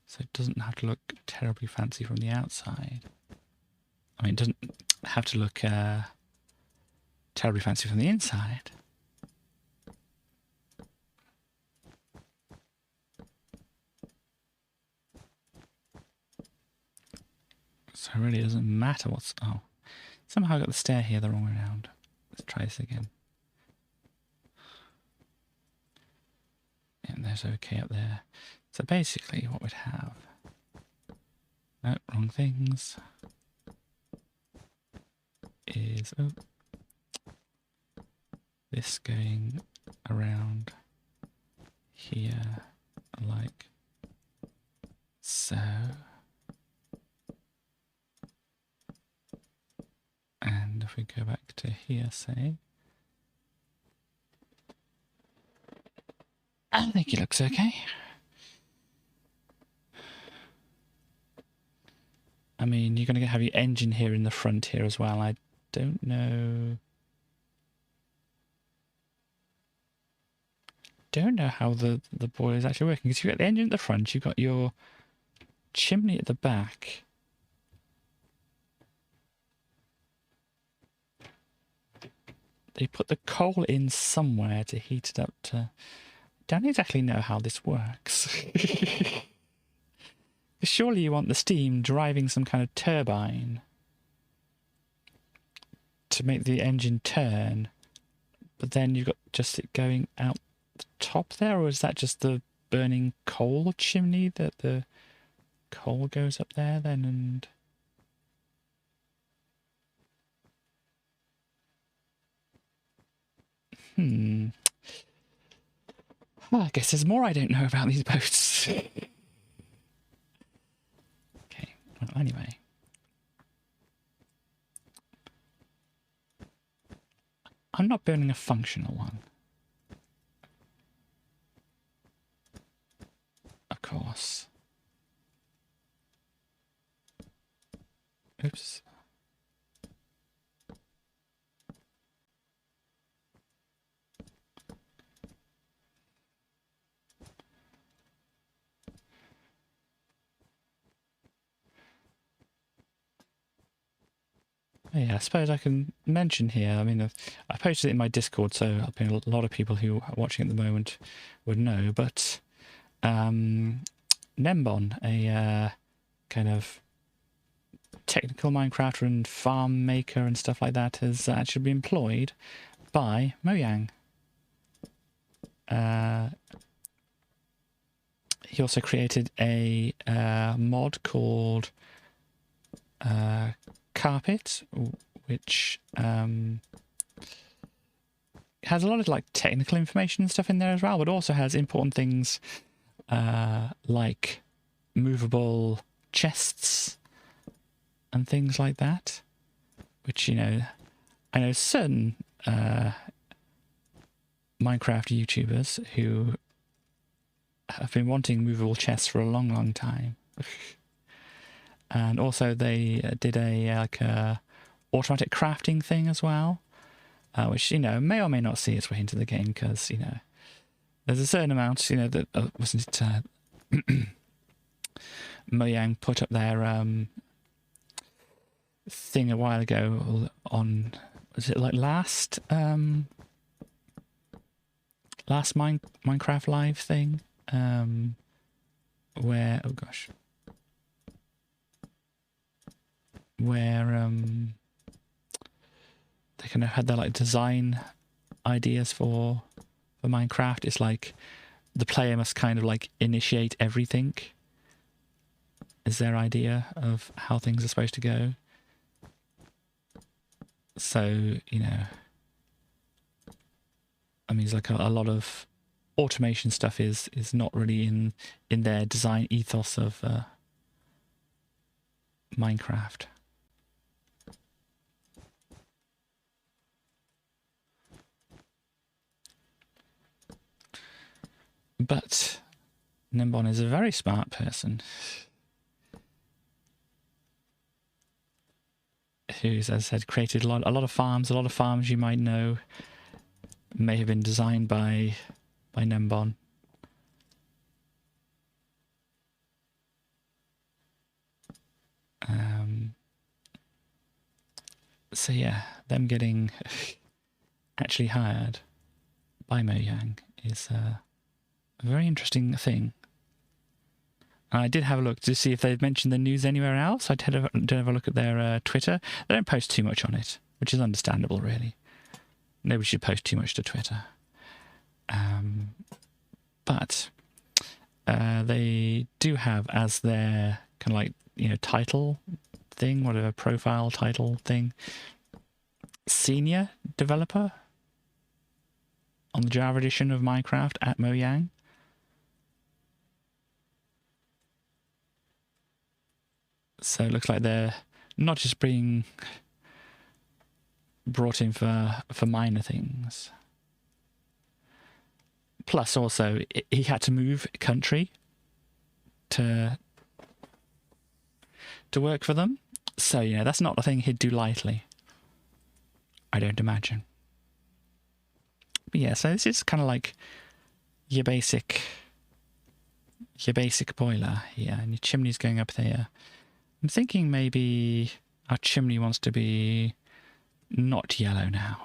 So it doesn't have to look terribly fancy from the outside. I mean, it doesn't have to look terribly fancy from the inside. So it really doesn't matter what's... Oh, somehow I got the stair here the wrong way around. Let's try this again. And there's okay up there. So basically what we'd have... No, wrong things. Is... Oh, this going around here like so. And if we go back to here, say, I think it looks okay. I mean, you're going to have your engine here in the front here as well. I don't know... don't know how the boiler is actually working, because you've got the engine at the front, you've got your chimney at the back. They put the coal in somewhere to heat it up to... don't exactly know how this works. Surely you want the steam driving some kind of turbine to make the engine turn, but then you've got just it going out the top there, or is that just the burning coal chimney that the coal goes up there then? And well, I guess there's more I don't know about these boats. Okay, well, anyway, I'm not burning a functional one. Of course. Oops. Yeah, I suppose I can mention here, I mean, I posted it in my Discord, so I think a lot of people who are watching at the moment would know, but Nembon, a kind of technical Minecrafter and farm maker and stuff like that, has actually been employed by Mojang. He also created a mod called Carpet, which has a lot of like technical information and stuff in there as well, but also has important things like movable chests and things like that, which, you know, I know certain Minecraft YouTubers who have been wanting movable chests for a long, long time. And also they did a like a automatic crafting thing as well, which, you know, may or may not see its way into the game, because, you know, there's a certain amount, you know, that wasn't it Mojang put up their thing a while ago on, was it like last Minecraft Live thing, where, oh gosh, where they kind of had their like design ideas for Minecraft. It's like the player must kind of like initiate everything, is their idea of how things are supposed to go. So, you know, I mean, it's like a lot of automation stuff is not really in their design ethos of Minecraft. But Nimbon is a very smart person who's, as I said, created a lot of farms. A lot of farms you might know may have been designed by Nimbon. So yeah, them getting actually hired by Mojang is a very interesting thing. And I did have a look to see if they'd mentioned the news anywhere else. I did have a look at their Twitter. They don't post too much on it, which is understandable, really. Nobody should post too much to Twitter. But they do have as their kind of like, you know, title thing, whatever, profile title thing, senior developer on the Java edition of Minecraft at Mojang. So it looks like they're not just being brought in for minor things. Plus, also, he had to move country to work for them. So, you know, that's not a thing he'd do lightly. I don't imagine. But yeah, so this is kind of like your basic boiler here, and your chimney's going up there. I'm thinking maybe our chimney wants to be not yellow now.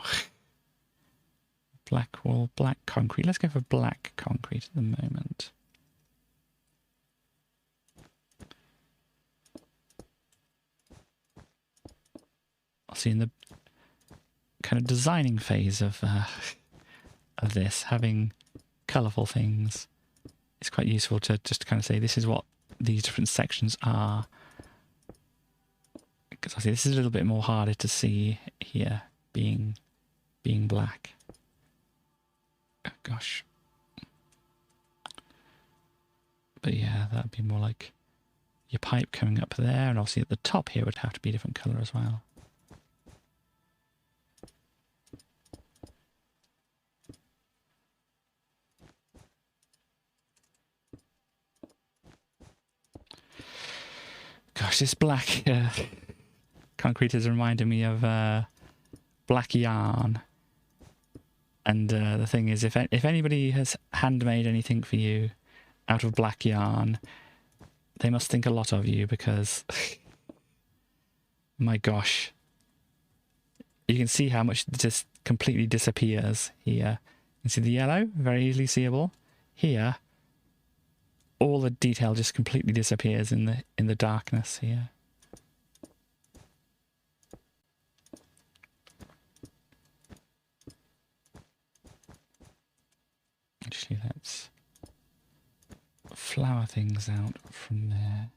Black wall, black concrete. Let's go for black concrete at the moment. I'll see in the kind of designing phase of this, having colourful things is quite useful to just kind of say this is what these different sections are. Because I see this is a little bit more harder to see here, being black. Oh gosh. But yeah, that'd be more like your pipe coming up there, and obviously at the top here would have to be a different colour as well. Gosh, this black concrete is reminding me of black yarn. And the thing is, if anybody has handmade anything for you out of black yarn, they must think a lot of you, because my gosh, you can see how much just completely disappears here. You can see the yellow, very easily seeable. Here, all the detail just completely disappears in the darkness here. Actually, let's flower things out from there.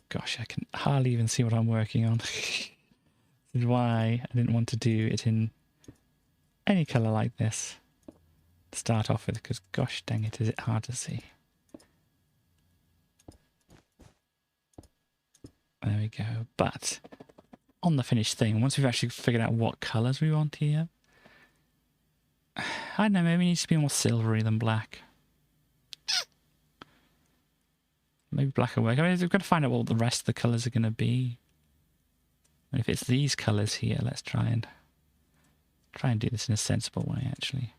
Gosh, I can hardly even see what I'm working on. This is why I didn't want to do it in any colour like this to start off with, because gosh dang it, is it hard to see. There we go. But on the finished thing, once we've actually figured out what colours we want here, I don't know, maybe it needs to be more silvery than black. Maybe black will work. I mean, we've got to find out what the rest of the colours are going to be. And if it's these colours here, let's try and do this in a sensible way, actually.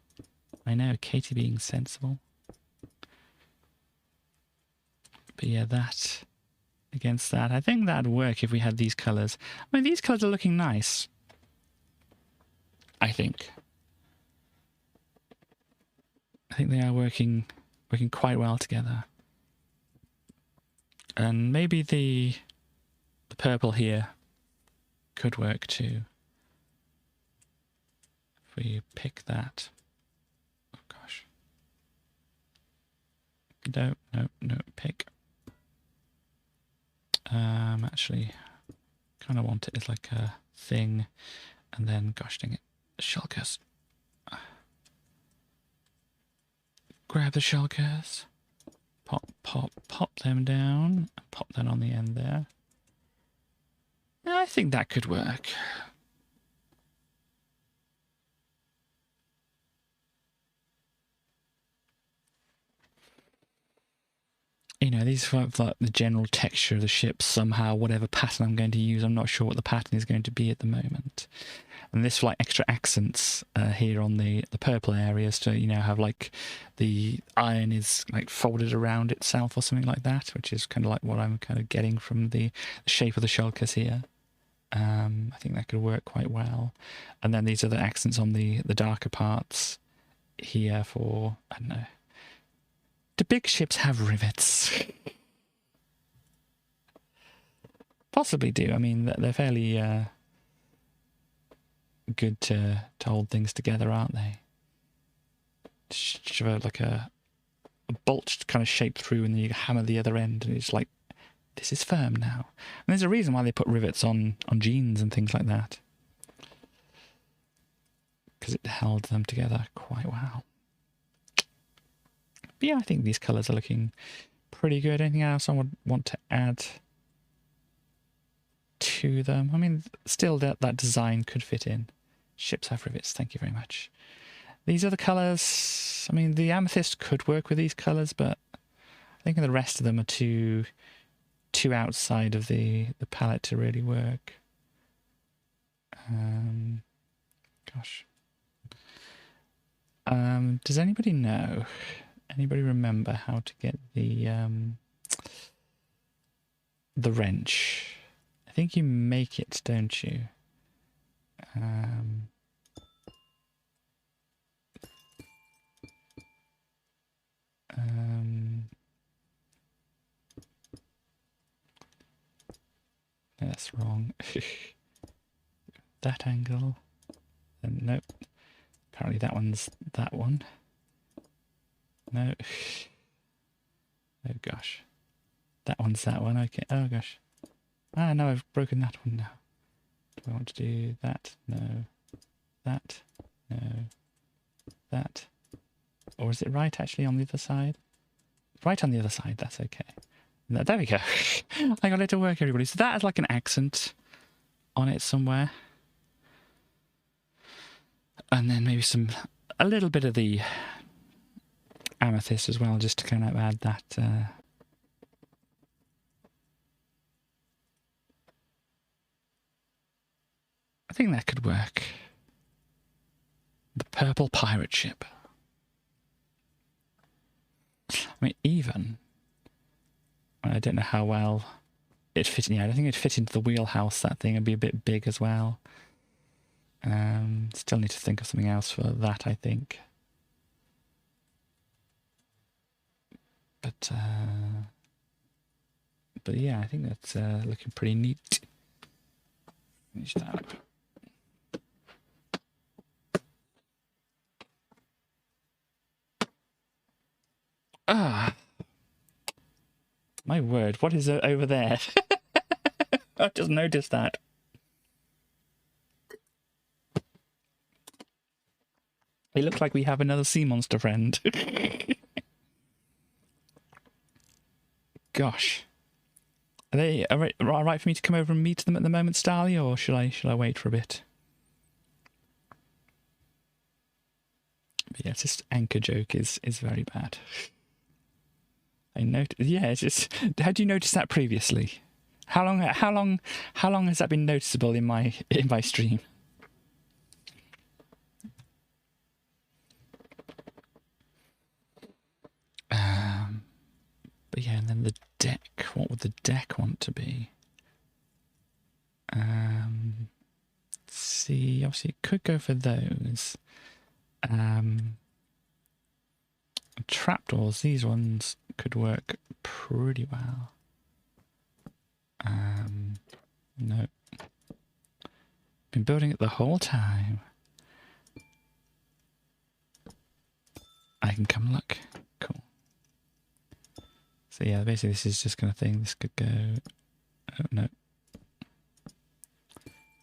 I know, Katie being sensible. But yeah, that against that. I think that'd work if we had these colours. I mean, these colours are looking nice, I think. I think they are working quite well together. And maybe the purple here could work too. If we pick that. Oh gosh. No, pick. Actually, kind of want it as like a thing, and then, gosh dang it, shulkers. Grab the shulkers, pop them down, pop that on the end there. Yeah, I think that could work. You know, these are like the general texture of the ship somehow, whatever pattern I'm going to use. I'm not sure what the pattern is going to be at the moment. And this like extra accents here on the purple areas to, you know, have like the iron is like folded around itself or something like that, which is kind of like what I'm kind of getting from the shape of the shulkers here. I think that could work quite well. And then these other accents on the darker parts here for, I don't know, big ships have rivets? Possibly do. I mean, they're fairly good to hold things together, aren't they? Shove like a bolt kind of shape through, and then you hammer the other end, and it's like, this is firm now. And there's a reason why they put rivets on jeans and things like that, because it held them together quite well. But yeah, I think these colours are looking pretty good. Anything else I would want to add to them? I mean, still that design could fit in. Ships have rivets, thank you very much. These other colours, I mean, the amethyst could work with these colours, but I think the rest of them are too outside of the palette to really work. Gosh. Does anybody know? Anybody remember how to get the wrench? I think you make it, don't you? No, that's wrong. That angle. Nope. Apparently that one's that one. No. Oh gosh. That one's that one. Okay. Oh gosh. Ah, no, I've broken that one now. Do I want to do that? No. That? No. That? Or is it right actually on the other side? Right on the other side, that's okay. No, there we go. I got it to work, everybody. So that has like an accent on it somewhere. And then maybe a little bit of the amethyst as well, just to kind of add that I think that could work. The purple pirate ship. I mean, even I don't know how well it fit in. Yeah, I don't think it'd fit into the wheelhouse, that thing. It'd be a bit big as well. Still need to think of something else for that, I think. But yeah, I think that's looking pretty neat. Finish that up. Ah, my word, what is over there? I just noticed that. It looks like we have another sea monster friend. Gosh. Are they all right for me to come over and meet them at the moment, Starly, or should I wait for a bit? But yeah, it's just anchor joke is very bad. I noticed. Yeah, it's just. Had you noticed that previously? How long has that been noticeable in my stream? But yeah, and then the deck. What would the deck want to be? See, obviously it could go for those. Trapdoors, these ones could work pretty well. No. Been building it the whole time. I can come look. Cool. So yeah, basically this is just kind of thing. This could go... Oh, no.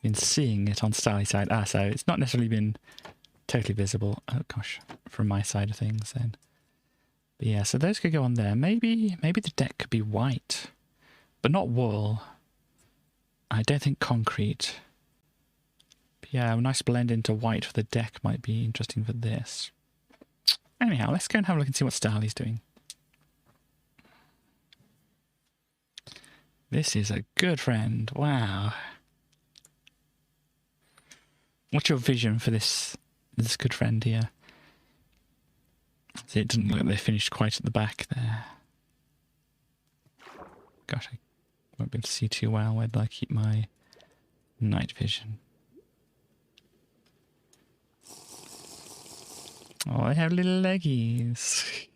Been seeing it on Starly's side. Ah, so it's not necessarily been totally visible. Oh gosh, from my side of things then. But yeah, so those could go on there. Maybe the deck could be white, but not wool. I don't think concrete. But yeah, a nice blend into white for the deck might be interesting for this. Anyhow, let's go and have a look and see what Starly's doing. This is a good friend. Wow. What's your vision for this good friend here? See, it doesn't look like they finished quite at the back there. Gosh, I won't be able to see too well. Where do I keep my night vision? Oh, they have little leggies.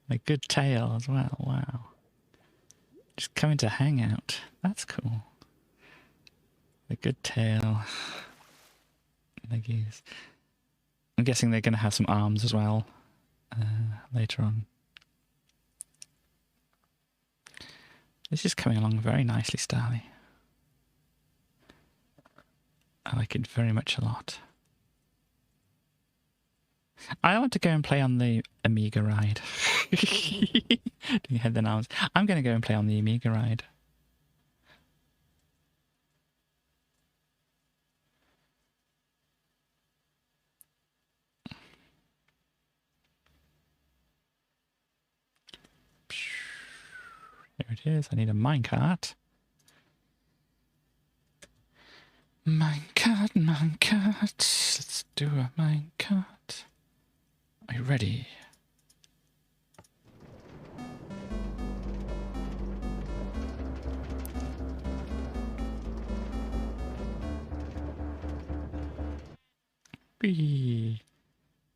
A good tail as well. Wow. Just coming to hang out. That's cool. A good tail. Leggies. I'm guessing they're going to have some arms as well later on. This is coming along very nicely, Starly. I like it very much a lot. I want to go and play on the Amiga ride. Doing head and arms. I'm going to go and play on the Amiga ride. There it is. I need a minecart. Minecart, minecart. Let's do a minecart. Are you ready? Whee!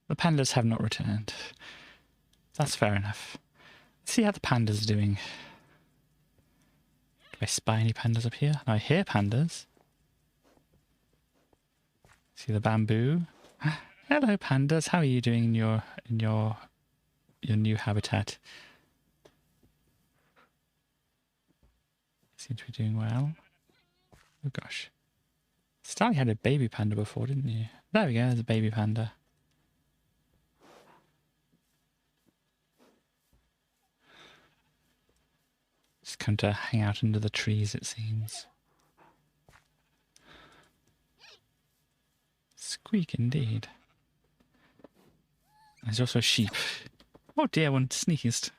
The pandas have not returned. That's fair enough. Let's see how the pandas are doing. Do I spy any pandas up here? No, I hear pandas. See the bamboo. Hello, pandas. How are you doing in your new habitat? Seem to be doing well. Oh gosh. Starly had a baby panda before, didn't you? There we go. There's a baby panda. Just come to hang out under the trees, it seems. Squeak indeed. There's also a sheep. Oh dear, one sneezed.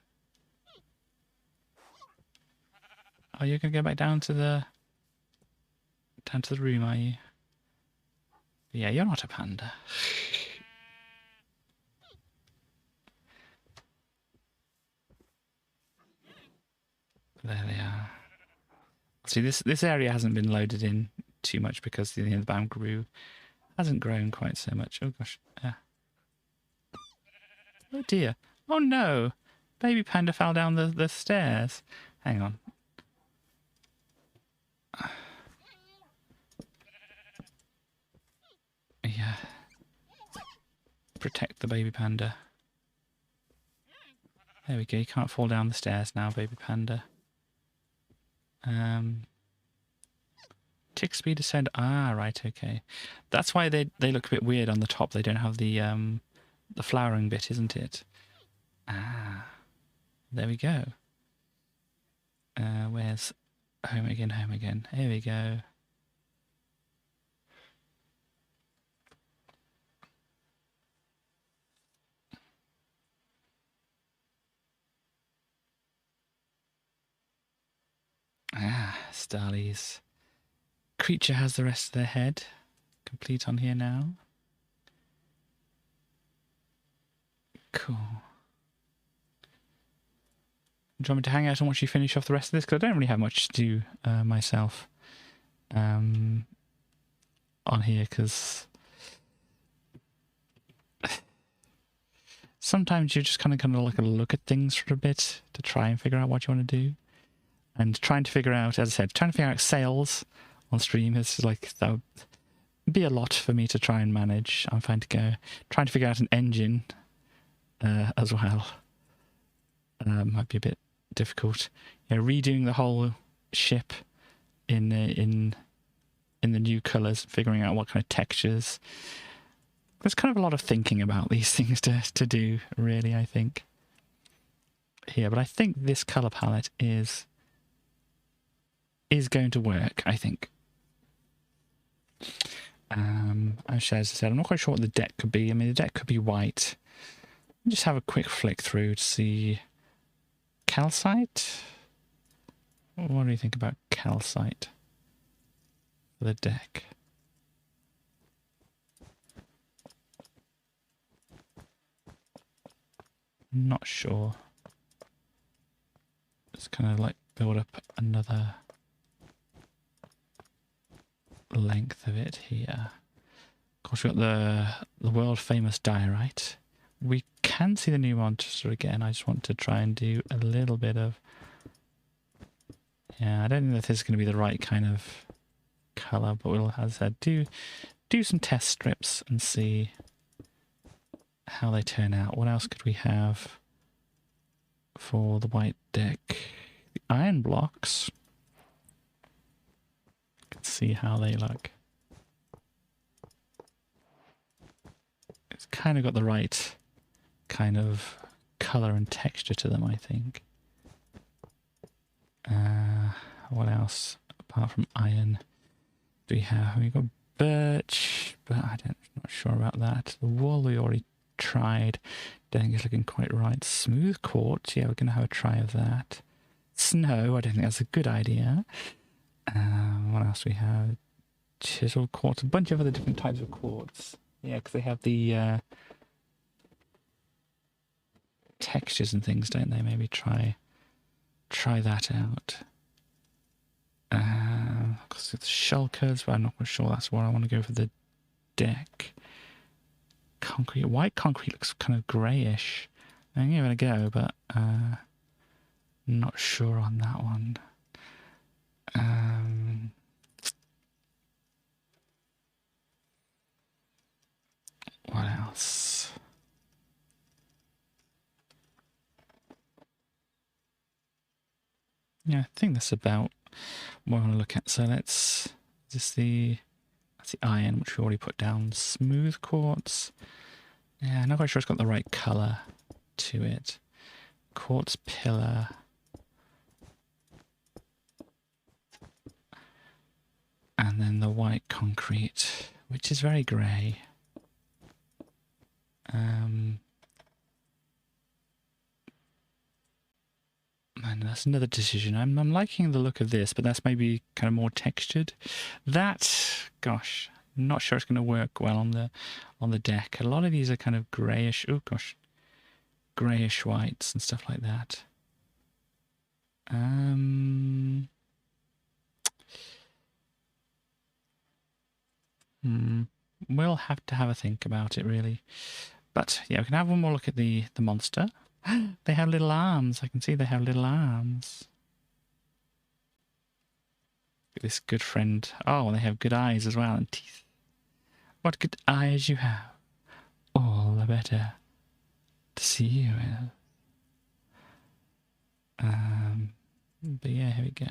Oh, you're gonna go back down to the room, are you? Yeah, you're not a panda. There they are. See, this area hasn't been loaded in too much because the bamboo hasn't grown quite so much. Oh gosh. Oh dear. Oh no! Baby panda fell down the stairs. Hang on. Yeah. Protect the baby panda. There we go. You can't fall down the stairs now, baby panda. Tick speed ascend. Ah, right, okay. That's why they look a bit weird on the top. They don't have the flowering bit, isn't it? Ah, there we go. Where's home again? Home again. Here we go. Ah, Starly's creature has the rest of their head complete on here now. Cool. Do you want me to hang out and watch you finish off the rest of this? Because I don't really have much to do myself on here, because sometimes you just kind of like look at things for a bit to try and figure out what you want to do. And trying to figure out, as I said, trying to figure out sales on stream is like, that would be a lot for me to try and manage. I'm fine to go. Trying to figure out an engine as well might be a bit difficult. You know, redoing the whole ship in the new colours, figuring out what kind of textures. There's kind of a lot of thinking about these things to do, really, I think. Here, but I think this colour palette is going to work, I think. As I said, I'm not quite sure what the deck could be. I mean, the deck could be white. Just have a quick flick through to see calcite. What do you think about calcite for the deck? Not sure. Let's kind of like build up another length of it here. Of course, we've got the world famous diorite. We can see the new monster again. I just want to try and do a little bit of... Yeah, I don't think that this is going to be the right kind of colour, but we'll, as I said, do some test strips and see how they turn out. What else could we have for the white deck? The iron blocks. Let's see how they look. It's kind of got the right kind of colour and texture to them, I think. What else apart from iron do we have? We've got birch, but I'm not sure about that. The wool we already tried. Don't think it's looking quite right. Smooth quartz, yeah, we're going to have a try of that. Snow, I don't think that's a good idea. What else do we have? Chiseled quartz, a bunch of other different types of quartz. Yeah, because they have the textures and things, don't they? Maybe try that out. Because it's shulkers, but I'm not sure that's what I want to go for the deck. Concrete, white concrete looks kind of greyish. I'm giving it a go, but not sure on that one. What else? Yeah, I think that's about what I want to look at. So that's the iron, which we already put down. Smooth quartz. Yeah, I'm not quite sure it's got the right colour to it. Quartz pillar. And then the white concrete, which is very grey. And that's another decision. I'm liking the look of this, but that's maybe kind of more textured. That, gosh, I'm not sure it's going to work well on the deck. A lot of these are kind of greyish. Oh gosh, greyish whites and stuff like that. We'll have to have a think about it, really. But yeah, we can have one more look at the monster. They have little arms. I can see they have little arms. This good friend. Oh, they have good eyes as well and teeth. What good eyes you have. All the better to see you with. But yeah, here we go.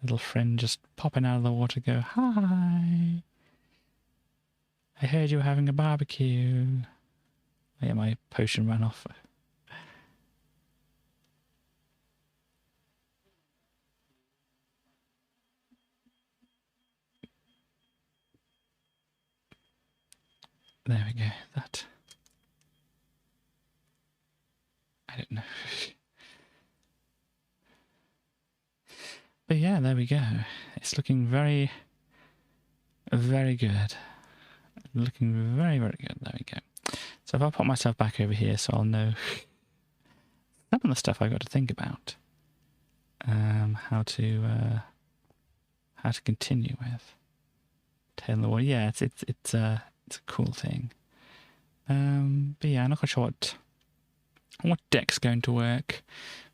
Little friend just popping out of the water. Go, hi. I heard you were having a barbecue. Oh, yeah, my potion ran off. There we go. That. I don't know. But yeah, there we go. It's looking very, very good. Looking very, very good. There we go. So if I put myself back over here, so I'll know some of the stuff I've got to think about, how to continue with. Tail in the water. Yeah, it's a cool thing. But yeah, I'm not quite sure what deck's going to work.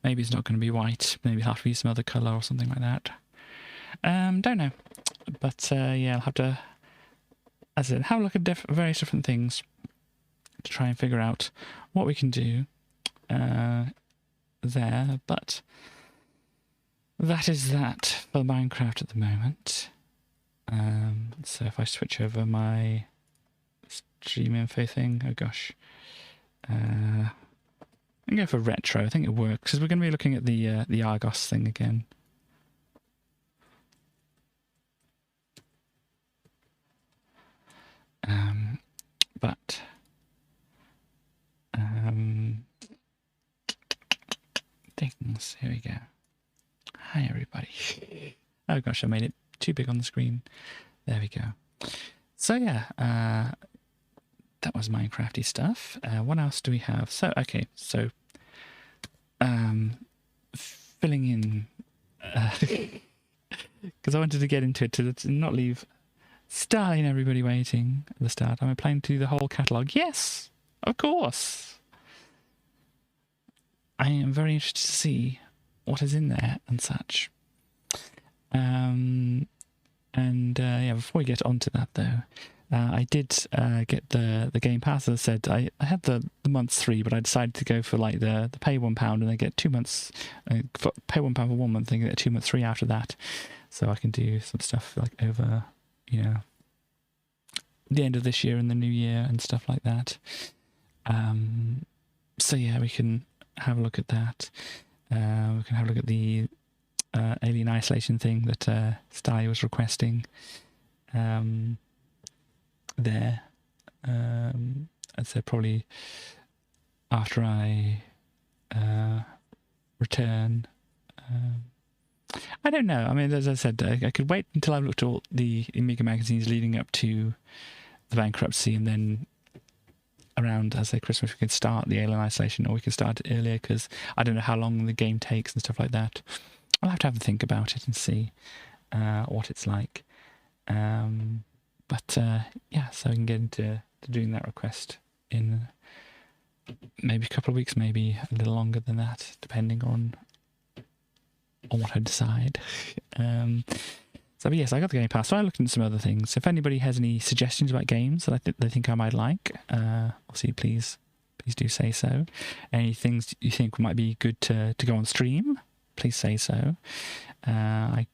Maybe it's not going to be white. Maybe it'll have to be some other colour or something like that. Don't know. But yeah, I'll have to, as I said, have a look at various different things to try and figure out what we can do there. But that is that for Minecraft at the moment. So if I switch over my stream info thing, oh gosh. I'm going for retro. I think it works because we're going to be looking at the Argos thing again. But things. Here we go. Hi everybody. Oh gosh, I made it too big on the screen. There we go. So yeah, that was Minecrafty stuff. What else do we have? So okay, so filling in because I wanted to get into it to not leave Starling everybody waiting at the start. Am I playing through the whole catalogue? Yes, Of course. I am very interested to see what is in there and such. Yeah, before we get onto that though, I did get the Game Pass. As I said, I had the month's free, but I decided to go for like the pay £1 and then get 2 months. Pay £1 for 1 month and get 2 months free after that, so I can do some stuff like over, the end of this year and the new year and stuff like that. So yeah, we can have a look at that. We can have a look at the Alien Isolation thing that Sty was requesting there. I'd say probably after I return. I don't know. I mean, as I said, I could wait until I've looked at all the Amiga magazines leading up to the bankruptcy, and then around, as I say, Christmas, we could start the Alien Isolation, or we could start it earlier, because I don't know how long the game takes and stuff like that. I'll have to think about it and see what it's like. Yeah, so we can get into doing that request in maybe a couple of weeks, maybe a little longer than that, depending on what I decide. So yes, I got the Game Pass. So I looked into some other things. If anybody has any suggestions about games that they think I might like, obviously please do say so. Any things you think might be good to go on stream, please say so. I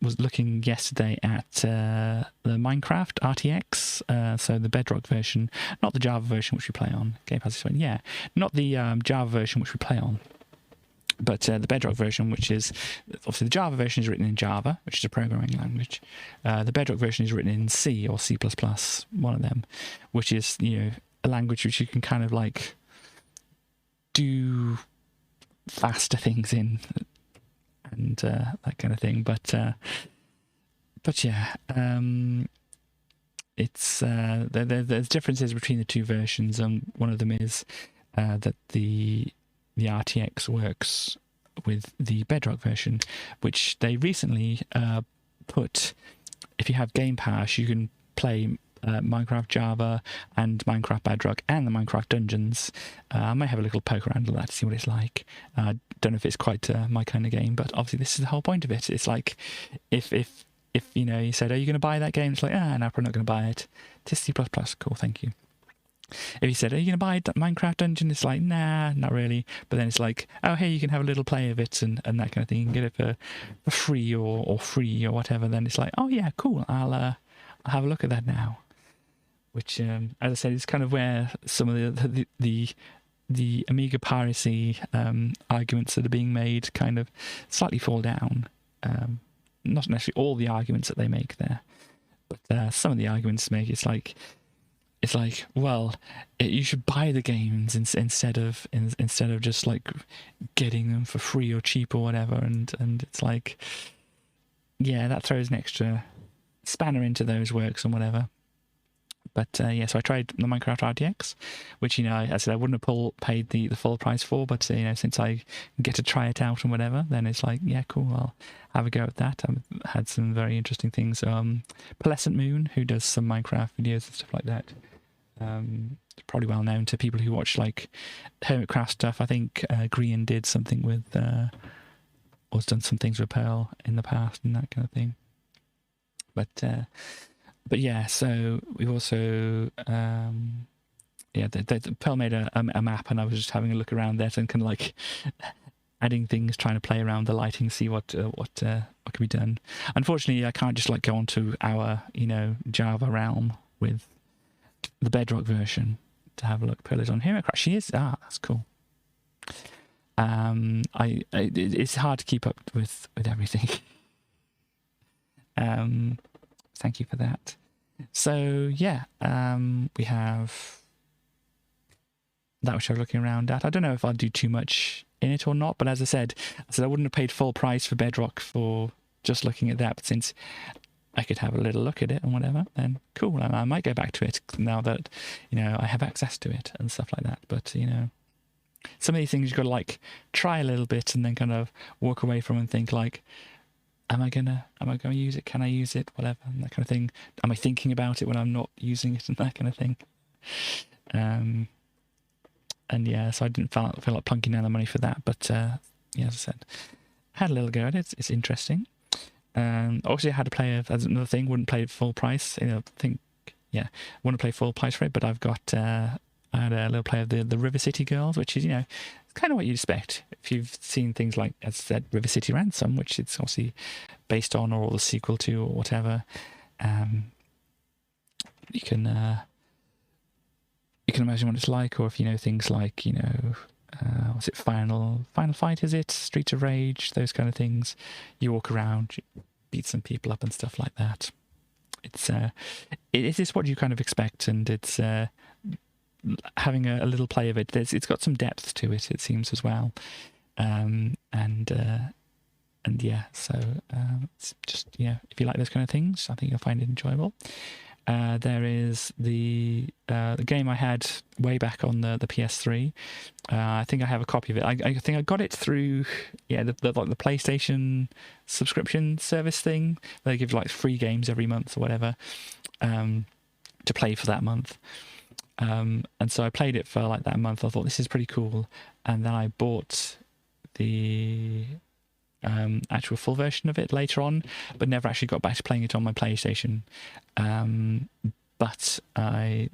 was looking yesterday at the Minecraft RTX, so the Bedrock version, not the Java version which we play on. Game Pass is yeah, not the Java version which we play on, but the Bedrock version, which is obviously the Java version is written in Java, which is a programming language. The Bedrock version is written in C or C++, one of them, which is a language which you can kind of like do faster things in and that kind of thing. But yeah, it's there's differences between the two versions, and one of them is that the RTX works with the Bedrock version, which they recently put. If you have Game Pass, you can play Minecraft Java and Minecraft Bedrock and the Minecraft Dungeons. I might have a little poke around with that to see what it's like. Don't know if it's quite my kind of game, but obviously this is the whole point of it. It's like if you said, "Are you going to buy that game?" It's like, no, I'm probably not going to buy it. It's C++, cool, thank you. If you said, "Are you going to buy Minecraft Dungeon?" It's like, nah, not really. But then it's like, oh, hey, you can have a little play of it and that kind of thing. You can get it for free or free or whatever. Then it's like, oh yeah, cool. I'll have a look at that now. Which, as I said, is kind of where some of the Amiga piracy arguments that are being made kind of slightly fall down. Not necessarily all the arguments that they make there, but some of the arguments make it's like, well, you should buy the games instead of just like getting them for free or cheap or whatever, and it's like, yeah, that throws an extra spanner into those works and whatever. But yeah, so I tried the Minecraft RTX, which I said I wouldn't have paid the full price for, but since I get to try it out and whatever, then it's like, yeah, cool, I'll have a go at that. I've had some very interesting things. Pearlescent Moon, who does some Minecraft videos and stuff like that, probably well known to people who watch like Hermitcraft stuff. I think Grian did something with, or has done some things with Pearl in the past and that kind of thing. But yeah, so we've also Pearl made a map, and I was just having a look around that and kind of like adding things, trying to play around the lighting, see what can be done. Unfortunately, I can't just like go onto our Java realm with the Bedrock version to have a look. Pearl is on here. She is. That's cool. It's hard to keep up with everything. Thank you for that. So yeah, we have that which I'm looking around at. I don't know if I'll do too much in it or not, but as I said I wouldn't have paid full price for Bedrock for just looking at that. But since I could have a little look at it and whatever, then cool. And I might go back to it now that I have access to it and stuff like that. But some of these things you've got to like try a little bit and then kind of walk away from and think like, Am I gonna use it? Can I use it? Whatever, and that kind of thing. Am I thinking about it when I'm not using it and that kind of thing? yeah, so I didn't feel like plunking down the money for that. But yeah, as I said, had a little go at it. It's interesting. Obviously, I had to play as another thing. Wouldn't play full price. I think, yeah, wouldn't play full price for it. But I've got I had a little play of the River City Girls, which is kind of what you'd expect if you've seen things like, as I said, River City Ransom, which it's obviously based on, or the sequel to, or whatever. You can imagine what it's like, or if you know things like what's it, Final Fight, is it Streets of Rage, those kind of things. You walk around, you beat some people up and stuff like that. It is what you kind of expect, and it's having a little play of it. It's got some depth to it, it seems, as well. And yeah, so it's just, if you like those kind of things, I think you'll find it enjoyable. There is the game I had way back on the PS3. I think I have a copy of it. I think I got it through the PlayStation subscription service thing. They give like free games every month or whatever to play for that month. And so I played it for like that month. I thought, this is pretty cool, and then I bought the actual full version of it later on, but never actually got back to playing it on my PlayStation. But I,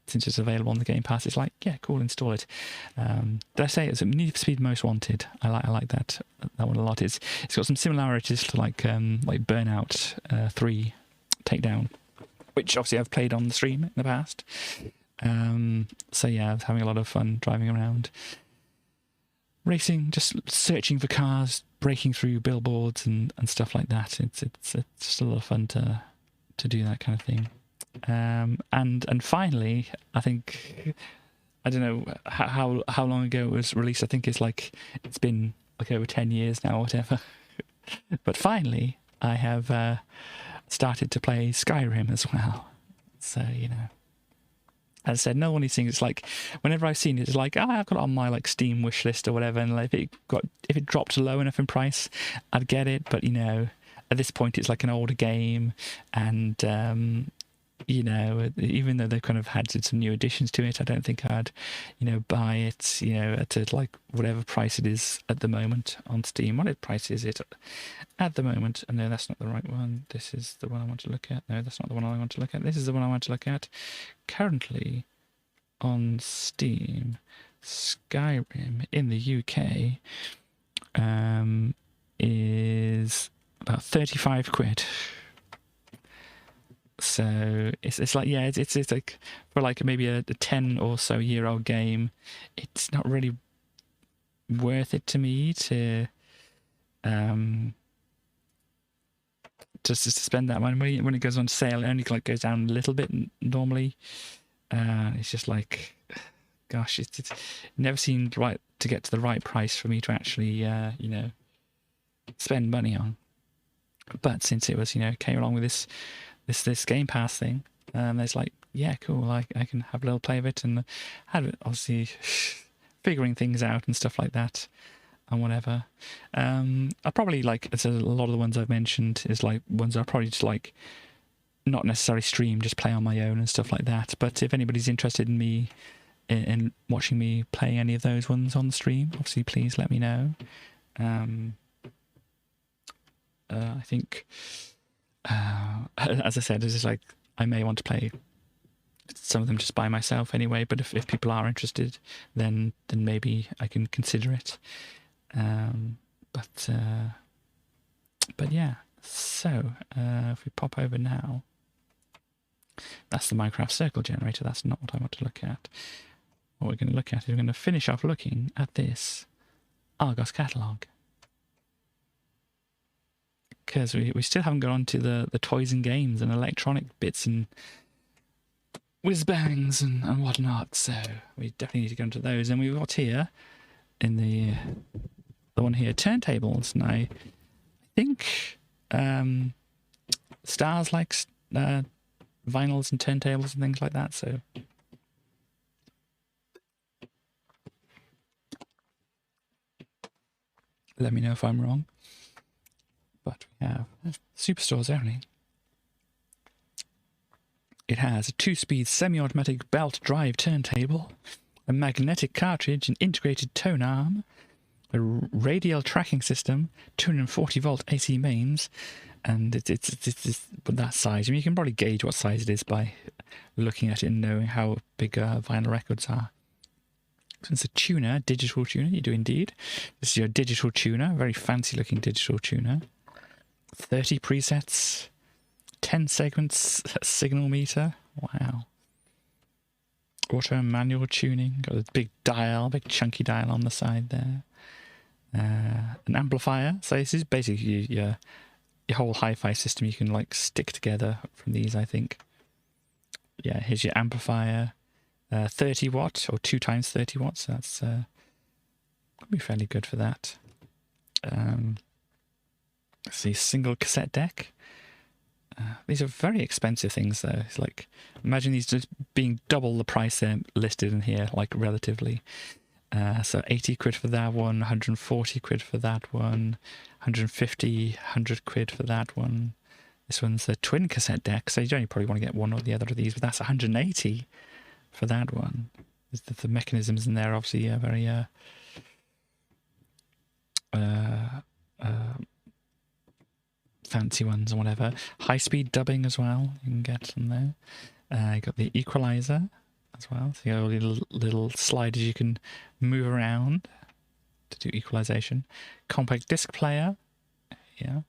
since it's available on the Game Pass, it's like, yeah, cool, install it. Did I say it's Need for Speed Most Wanted? I like that one a lot. It's got some similarities to like Burnout 3 Takedown, which obviously I've played on the stream in the past. So yeah, I was having a lot of fun driving around, racing, just searching for cars, breaking through billboards and stuff like that. It's just a lot of fun to do that kind of thing. And finally, I think, I don't know how long ago it was released. I think it's been like over 10 years now or whatever. But finally, I have started to play Skyrim as well. So, as I said, no one of these things, it's like, whenever I've seen it, it's like, I've got it on my like Steam wish list or whatever, and like, if it dropped low enough in price, I'd get it. But at this point, it's like an older game, and even though they've kind of had some new additions to it, I don't think I'd buy it at like whatever price it is at the moment on Steam. What price is it at the moment? No, that's not the right one. This is the one I want to look at. No, that's not the one I want to look at. This is the one I want to look at. Currently on Steam, Skyrim in the UK is about 35 quid. So it's like, yeah, it's like, for like maybe a 10 or so year old game, it's not really worth it to me to just to spend that money. When it goes on sale, it only like goes down a little bit normally. It's just like, gosh, it's never seemed right to get to the right price for me to actually spend money on. But since it was came along with this Game Pass thing, there's like, yeah, cool, I can have a little play of it, and had it obviously figuring things out and stuff like that and whatever. I probably, like, it's a lot of the ones I've mentioned is like ones I probably just like not necessarily stream, just play on my own and stuff like that. But if anybody's interested in me in watching me play any of those ones on the stream, obviously please let me know. I think as I said, it's just like, I may want to play some of them just by myself anyway, but if people are interested, then maybe I can consider it. But yeah, so if we pop over now, that's the Minecraft circle generator. That's not what I want to look at. What we're going to look at is we're going to finish off looking at this Argos catalogue, because we still haven't got on to the toys and games and electronic bits and whiz-bangs and whatnot, so we definitely need to go into those. And we've got here, in the one here, turntables, and I think Stars likes vinyls and turntables and things like that, so let me know if I'm wrong. But we have Superstores only. It has a 2-speed semi-automatic belt drive turntable a magnetic cartridge, an integrated tone arm, a radial tracking system, 240 volt AC mains, and it's that size. I mean, you can probably gauge what size it is by looking at it and knowing how big vinyl records are. So it's a tuner, digital tuner, you do indeed. This is your digital tuner, very fancy looking digital tuner. 30 presets, 10 segments, signal meter. Wow. Auto and manual tuning. Got a big dial, big chunky dial on the side there. An amplifier. So this is basically your whole hi-fi system you can like stick together from these, I think. Yeah, here's your amplifier. 30 watt or 2 times 30 watts. That's could be fairly good for that. Let's see, single cassette deck. These are very expensive things, though. It's like, imagine these just being double the price they're listed in here, like relatively. So 80 quid for that one, 140 quid for that one, 150, 100 quid for that one. This one's a twin cassette deck, so you only probably want to get one or the other of these, but that's 180 for that one. The mechanisms in there obviously are very fancy ones or whatever. High-speed dubbing as well, you can get from there. You got the equalizer as well, so you got all the little sliders you can move around to do equalization. Compact disc player, yeah.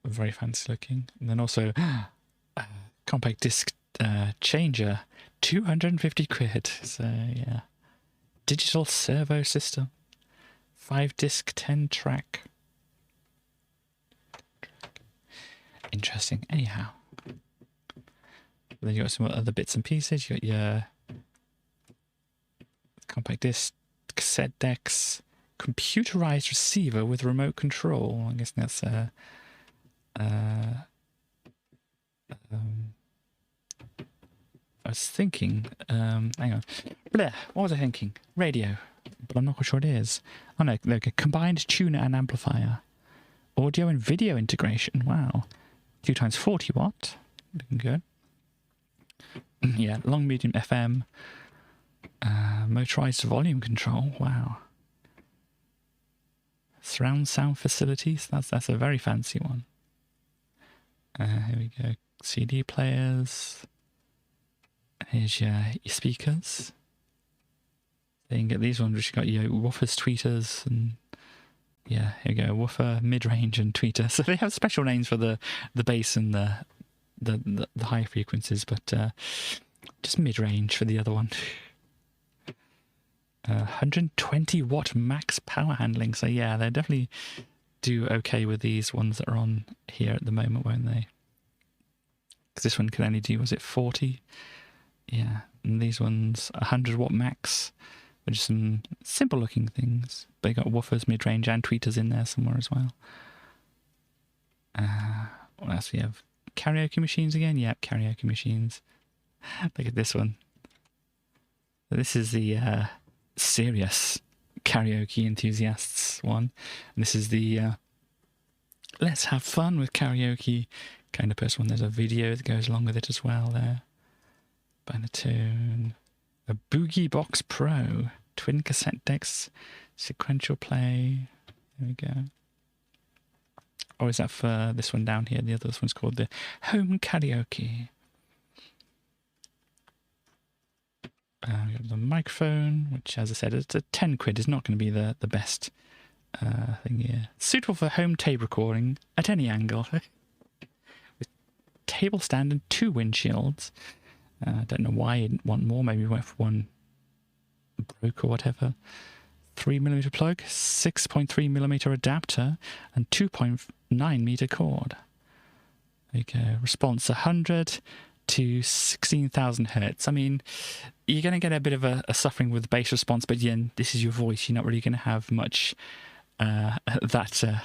Very fancy looking. And then also compact disc changer, 250 quid. So yeah, digital servo system, 5 disc, 10 track. Interesting. Anyhow, then you got some other bits and pieces. You got your compact disc, cassette decks, computerized receiver with remote control. I guess that's I was thinking, hang on. Bleh, what was I thinking? Radio, but I'm not quite sure it is. Oh no, okay. Combined tuner and amplifier. Audio and video integration. Wow. 2 times 40 watt. Looking good. Yeah, long medium FM. Motorized volume control. Wow. Surround sound facilities. That's a very fancy one. Here we go. CD players. Here's your speakers. Then you can get these ones which you got your woofers, tweeters, and yeah, here you go, woofer, mid-range, and tweeter. So they have special names for the bass and the high frequencies, but just mid-range for the other one. 120 watt max power handling. So yeah, they definitely do okay with these ones that are on here at the moment, won't they? Because this one can only do, was it 40? Yeah, and these ones 100 watt max, which is some simple looking things. But you got woofers, mid-range, and tweeters in there somewhere as well. What else we have? Karaoke machines again? Yeah, karaoke machines. Look at this one. This is the serious karaoke enthusiasts one. And this is the let's have fun with karaoke kind of person one. There's a video that goes along with it as well there. Banatune. A Boogie Box Pro. Twin cassette decks. Sequential play. There we go. Or is that for this one down here? The other one's called the Home Karaoke. We got the microphone, which, as I said, it's a 10 quid. It's not going to be the best thing here. Suitable for home tape recording at any angle. With table stand and 2 windshields. I don't know why you didn't want more. Maybe you went for one broke or whatever. 3mm plug, 6.3mm adapter, and 2.9 cord. There you go. Response 100 to 16,000 hertz. I mean, you're going to get a bit of a suffering with bass response, but again, this is your voice. You're not really going to have much that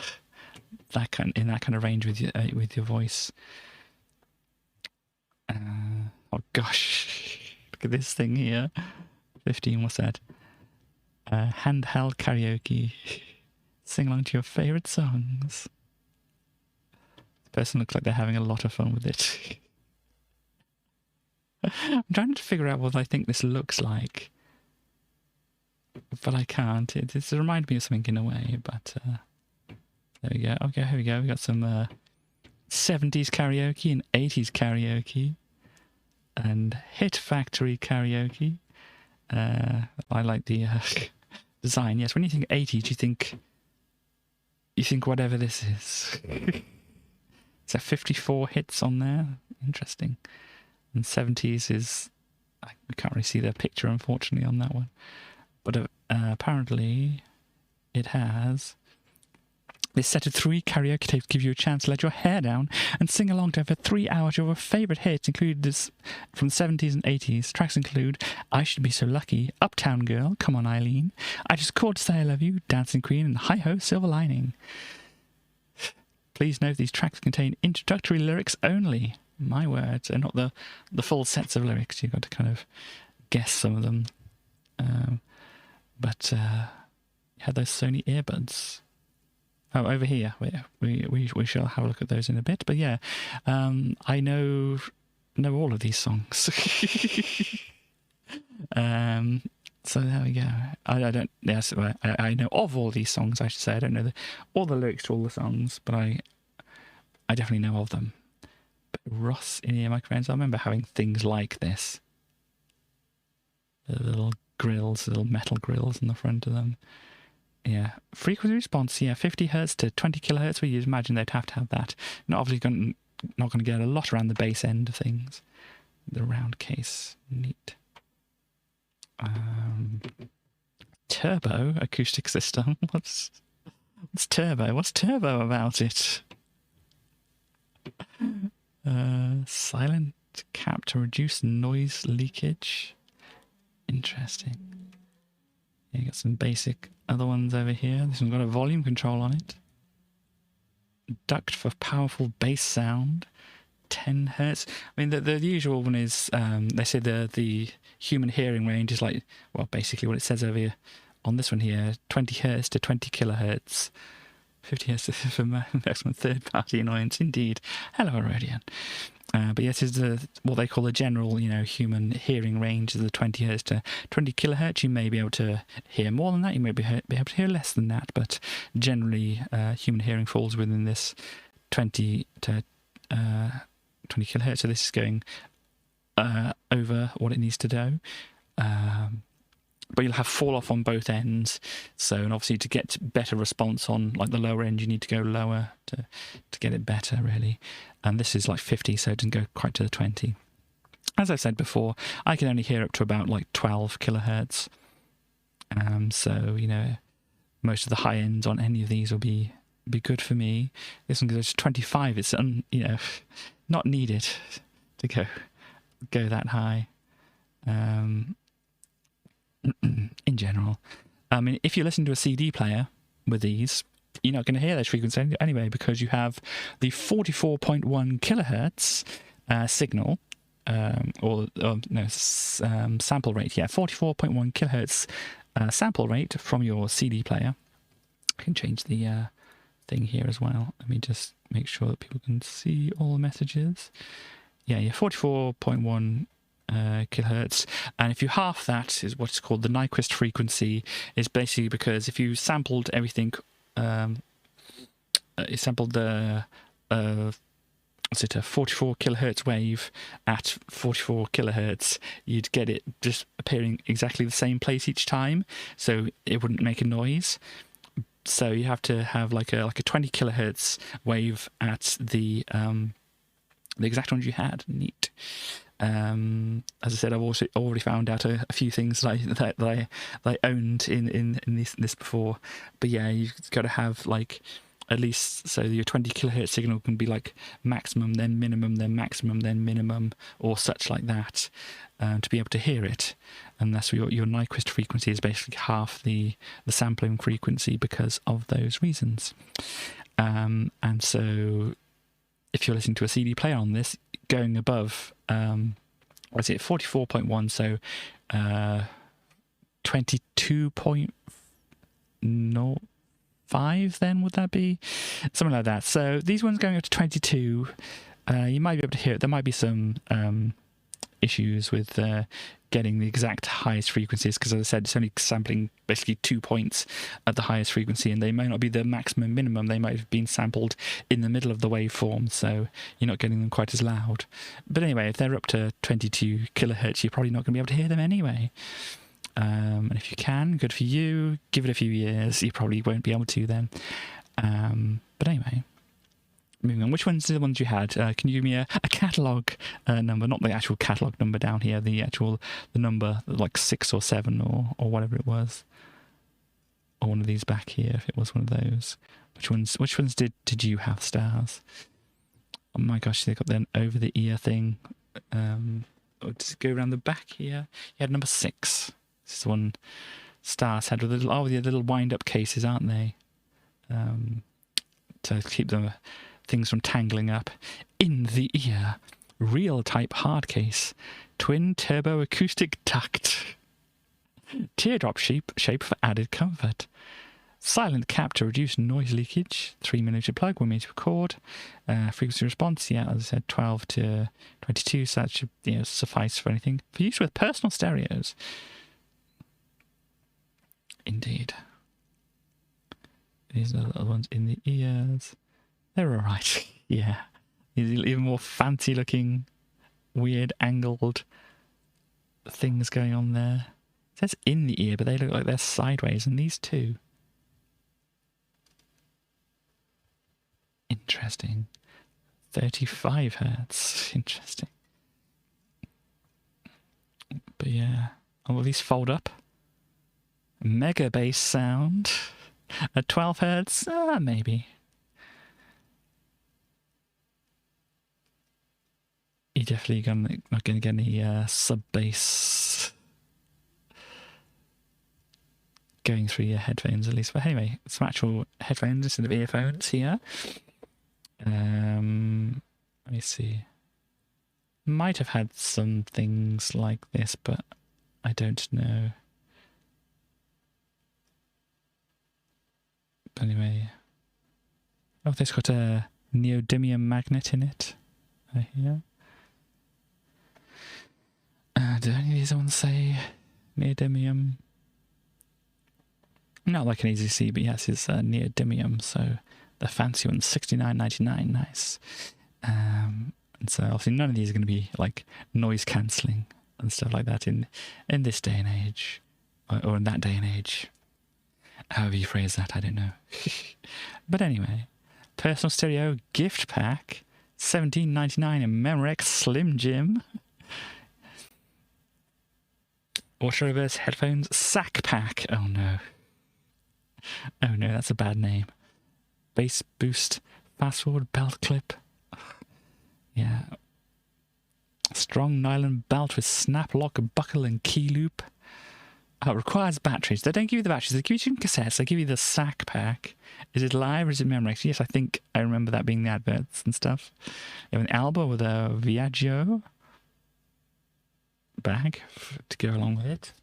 kind of range with your voice. Oh gosh, look at this thing here. 15, what's that? Handheld karaoke. Sing along to your favourite songs. This person looks like they're having a lot of fun with it. I'm trying to figure out what I think this looks like, but I can't. It reminds me of something in a way, but there we go. Okay, here we go. We got some 70s karaoke and 80s karaoke and Hit Factory karaoke. I like the design. Yes, when you think 80s, you think whatever this is. Is there 54 hits on there? Interesting. And 70s is... we can't really see the picture, unfortunately, on that one. But apparently it has... This set of 3 karaoke tapes give you a chance to let your hair down and sing along to over 3 hours of your favourite hits, included this from the 70s and 80s. Tracks include I Should Be So Lucky, Uptown Girl, Come On Eileen, I Just Called to Say I Love You, Dancing Queen, and Hi Ho, Silver Lining. Please note these tracks contain introductory lyrics only. My words, and not the full sets of lyrics. You've got to kind of guess some of them. But you had those Sony earbuds. Oh, over here. We shall have a look at those in a bit. But yeah, I know all of these songs. So there we go. I don't. Yes, I know of all these songs. I should say I don't know all the lyrics to all the songs, but I definitely know of them. But Ross in-ear microphones. I remember having things like this. The little grills, little metal grills in the front of them. Yeah, frequency response. Yeah, 50 hertz to 20 kilohertz. Well, you'd imagine they'd have to have that. Not going to get a lot around the bass end of things. The round case, neat. Turbo acoustic system. What's turbo? What's turbo about it? Silent cap to reduce noise leakage. Interesting. Yeah, you got some basic other ones over here. This one's got a volume control on it. Duct for powerful bass sound. 10 hertz. I mean, the usual one is, they say the human hearing range is like, well, basically what it says over here on this one here, 20 hertz to 20 kilohertz. 50 hertz for maximum third-party annoyance, indeed. Hello, Herodian. But yes, is what they call the general, human hearing range is the 20 hertz to 20 kilohertz. You may be able to hear more than that. You may be able to hear less than that. But generally, human hearing falls within this 20 to 20 kilohertz. So this is going over what it needs to do. But you'll have fall off on both ends. So, and obviously to get better response on like the lower end, you need to go lower to get it better, really. And this is like 50, so it doesn't go quite to the 20. As I said before, I can only hear up to about like 12 kilohertz. So, most of the high ends on any of these will be good for me. This one goes to 25. It's not needed to go that high. In general, I mean, if you listen to a CD player with these, you're not going to hear those frequencies anyway, because you have the 44.1 kilohertz signal, sample rate. Yeah, 44.1 kilohertz sample rate from your CD player. I can change the thing here as well. Let me just make sure that people can see all the messages. Yeah, 44.1 kilohertz, and if you half that is what's called the Nyquist frequency. Is basically because if you sampled everything, you sampled the a 44 kilohertz wave at 44 kilohertz, you'd get it just appearing exactly the same place each time, so it wouldn't make a noise. So you have to have like a 20 kilohertz wave at the exact ones you had. Neat. As I said, I've also already found out a few things that I owned in this before. But yeah, you've got to have like at least, so your 20 kilohertz signal can be like maximum, then minimum, then maximum, then minimum, or such like that, to be able to hear it. And that's your Nyquist frequency is basically half the sampling frequency because of those reasons. And so if you're listening to a CD player on this, going above, what's it, 44.1, so 22.05 then, would that be? Something like that. So these ones going up to 22, you might be able to hear it. There might be some issues with getting the exact highest frequencies, because as I said, it's only sampling basically 2 points at the highest frequency, and they may not be the maximum minimum. They might have been sampled in the middle of the waveform, so you're not getting them quite as loud. But anyway, if they're up to 22 kilohertz, you're probably not going to be able to hear them anyway. And if you can, good for you. Give it a few years, you probably won't be able to then. But anyway, moving on. Which ones are the ones you had? Can you give me a catalogue number? Not the actual catalogue number down here, the number, like 6 or 7 or whatever it was. Or one of these back here, if it was one of those. Which ones did you have, Stars? Oh my gosh, they got the over the ear thing. Does it go around the back here? You had number 6. This is the one Stars had with the little wind-up cases, aren't they? To keep the things from tangling up. In the ear, real type hard case, twin turbo acoustic duct, teardrop shape for added comfort, silent cap to reduce noise leakage, 3mm plug, 1mm cord, frequency response, yeah, as I said, 12 to 22, so that should suffice for anything. For use with personal stereos. Indeed. These are the other ones in the ears. They're alright. Yeah. These are even more fancy looking, weird angled things going on there. It says in the ear, but they look like they're sideways, and these too. Interesting. 35 hertz. Interesting. But yeah. Oh, will these fold up? Mega bass sound. At 12 hertz? Maybe. You're definitely not going to get any sub-bass going through your headphones, at least. But anyway, some actual headphones instead of earphones here. Let me see. Might have had some things like this, but I don't know. But anyway. Oh, this got a neodymium magnet in it. Here. Do any of these ones say neodymium? Not like I can easily see, but yes, it's neodymium, so the fancy one's $69.99, nice. And so obviously none of these are going to be like noise cancelling and stuff like that in this day and age, or in that day and age. However you phrase that, I don't know. But anyway, personal stereo gift pack, $17.99 in Memorex Slim Jim. Auto reverse headphones sack pack. Oh no. Oh no, that's a bad name. Bass boost fast forward belt clip. Yeah. Strong nylon belt with snap lock, buckle and key loop. Oh, it requires batteries. They don't give you the batteries. They give you some cassettes. They give you the sack pack. Is it live or is it Memorex? Yes, I think I remember that being the adverts and stuff. You have an album with a Viaggio bag to go along with it.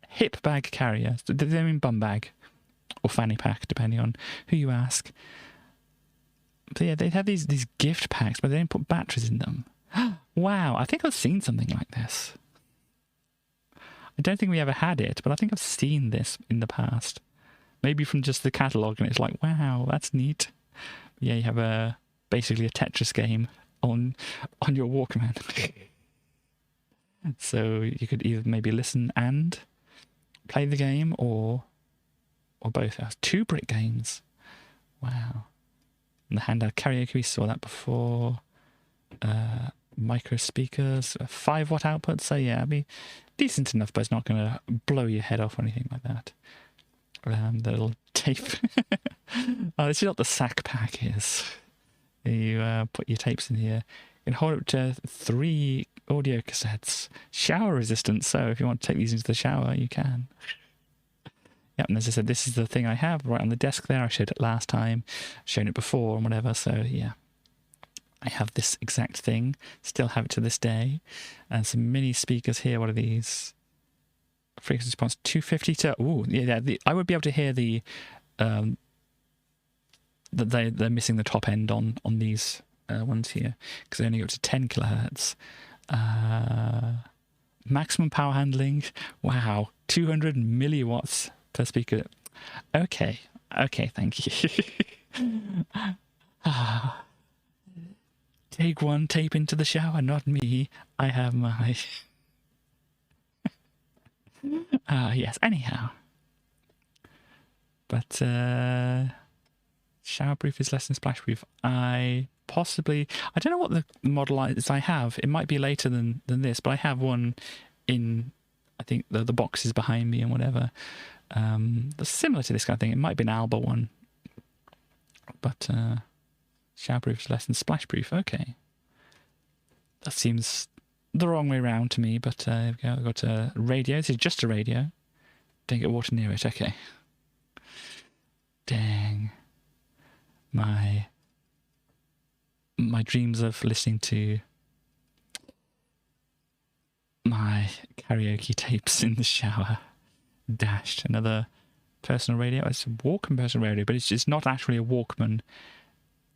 Hip bag carrier. They mean bum bag or fanny pack, depending on who you ask. But yeah, they have these gift packs, but they don't put batteries in them. Wow, I think I've seen something like this. I don't think we ever had it, but I think I've seen this in the past. Maybe from just the catalogue, and it's like, wow, that's neat. But yeah, you have basically a Tetris game on your Walkman. So you could either maybe listen and play the game, or both. That's 2 brick games. Wow. And the handheld karaoke, we saw that before. Micro speakers, 5-watt output. So yeah, it'd be decent enough, but it's not going to blow your head off or anything like that. The little tape. Oh, this is what the sack pack is. You put your tapes in here. You can hold up to 3 audio cassettes. Shower resistant, so if you want to take these into the shower, you can. Yep, and as I said, this is the thing I have right on the desk there. I showed it last time, shown it before and whatever, so yeah. I have this exact thing, still have it to this day. And some mini speakers here. What are these? Frequency response 250 to... Ooh, yeah, I would be able to hear the... that they're missing the top end on these ones here, because they only go up to 10 kilohertz. Maximum power handling. Wow. 200 milliwatts per speaker. Okay. Okay, thank you. Take one, tape into the shower, not me. I have my... yes, anyhow. But, showerproof is less than splashproof. I don't know what the model is I have. It might be later than this, but I have one in, I think, the boxes behind me and whatever. That's similar to this kind of thing. It might be an Alba one. But, showerproof is less than splashproof. Okay. That seems the wrong way around to me, but I've got a radio. This is just a radio. Don't get water near it. Okay. Dang. My dreams of listening to my karaoke tapes in the shower dashed. Another personal radio. It's a Walkman personal radio, but it's just not actually a Walkman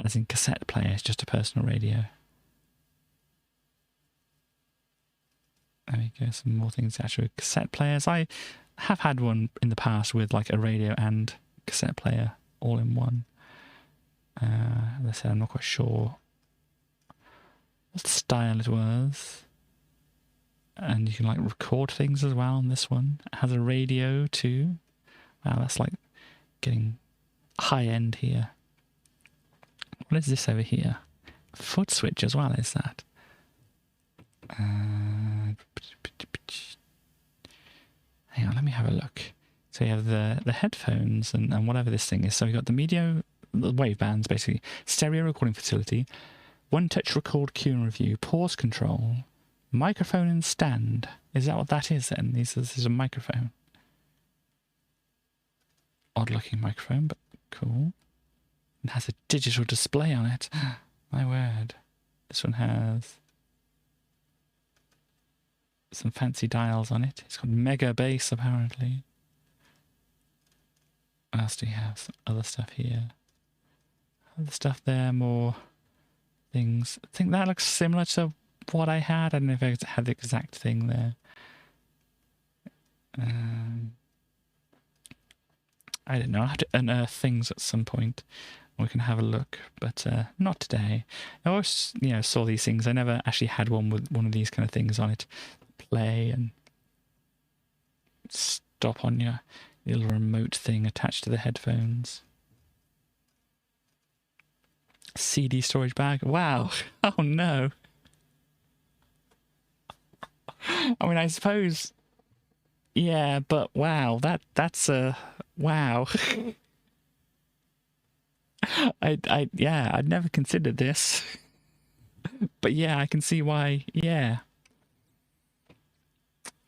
as in cassette player. It's just a personal radio. There we go. Some more things. Actually, cassette players. I have had one in the past with like a radio and cassette player all in one. As I said, I'm not quite sure what style it was. And you can like record things as well on this one. It has a radio too. Wow, that's like getting high end here. What is this over here? Foot switch as well, is that? Hang on, let me have a look. So you have the headphones and whatever this thing is. So you got the wave bands, basically. Stereo recording facility. One touch record, cue and review. Pause control. Microphone and stand. Is that what that is then? This is a microphone. Odd looking microphone, but cool. It has a digital display on it. My word. This one has some fancy dials on it. It's got mega bass apparently. What else do we have? Some other stuff here. Other stuff there, more things. I think that looks similar to what I had. I don't know if I had the exact thing there. I don't know. I'll have to unearth things at some point. We can have a look, but not today. I always, saw these things. I never actually had one with one of these kind of things on it. Play and stop on your little remote thing attached to the headphones. CD storage bag. Wow. Oh no. I mean, I suppose. Yeah, but wow. That's a wow. I'd never considered this. But yeah, I can see why. Yeah.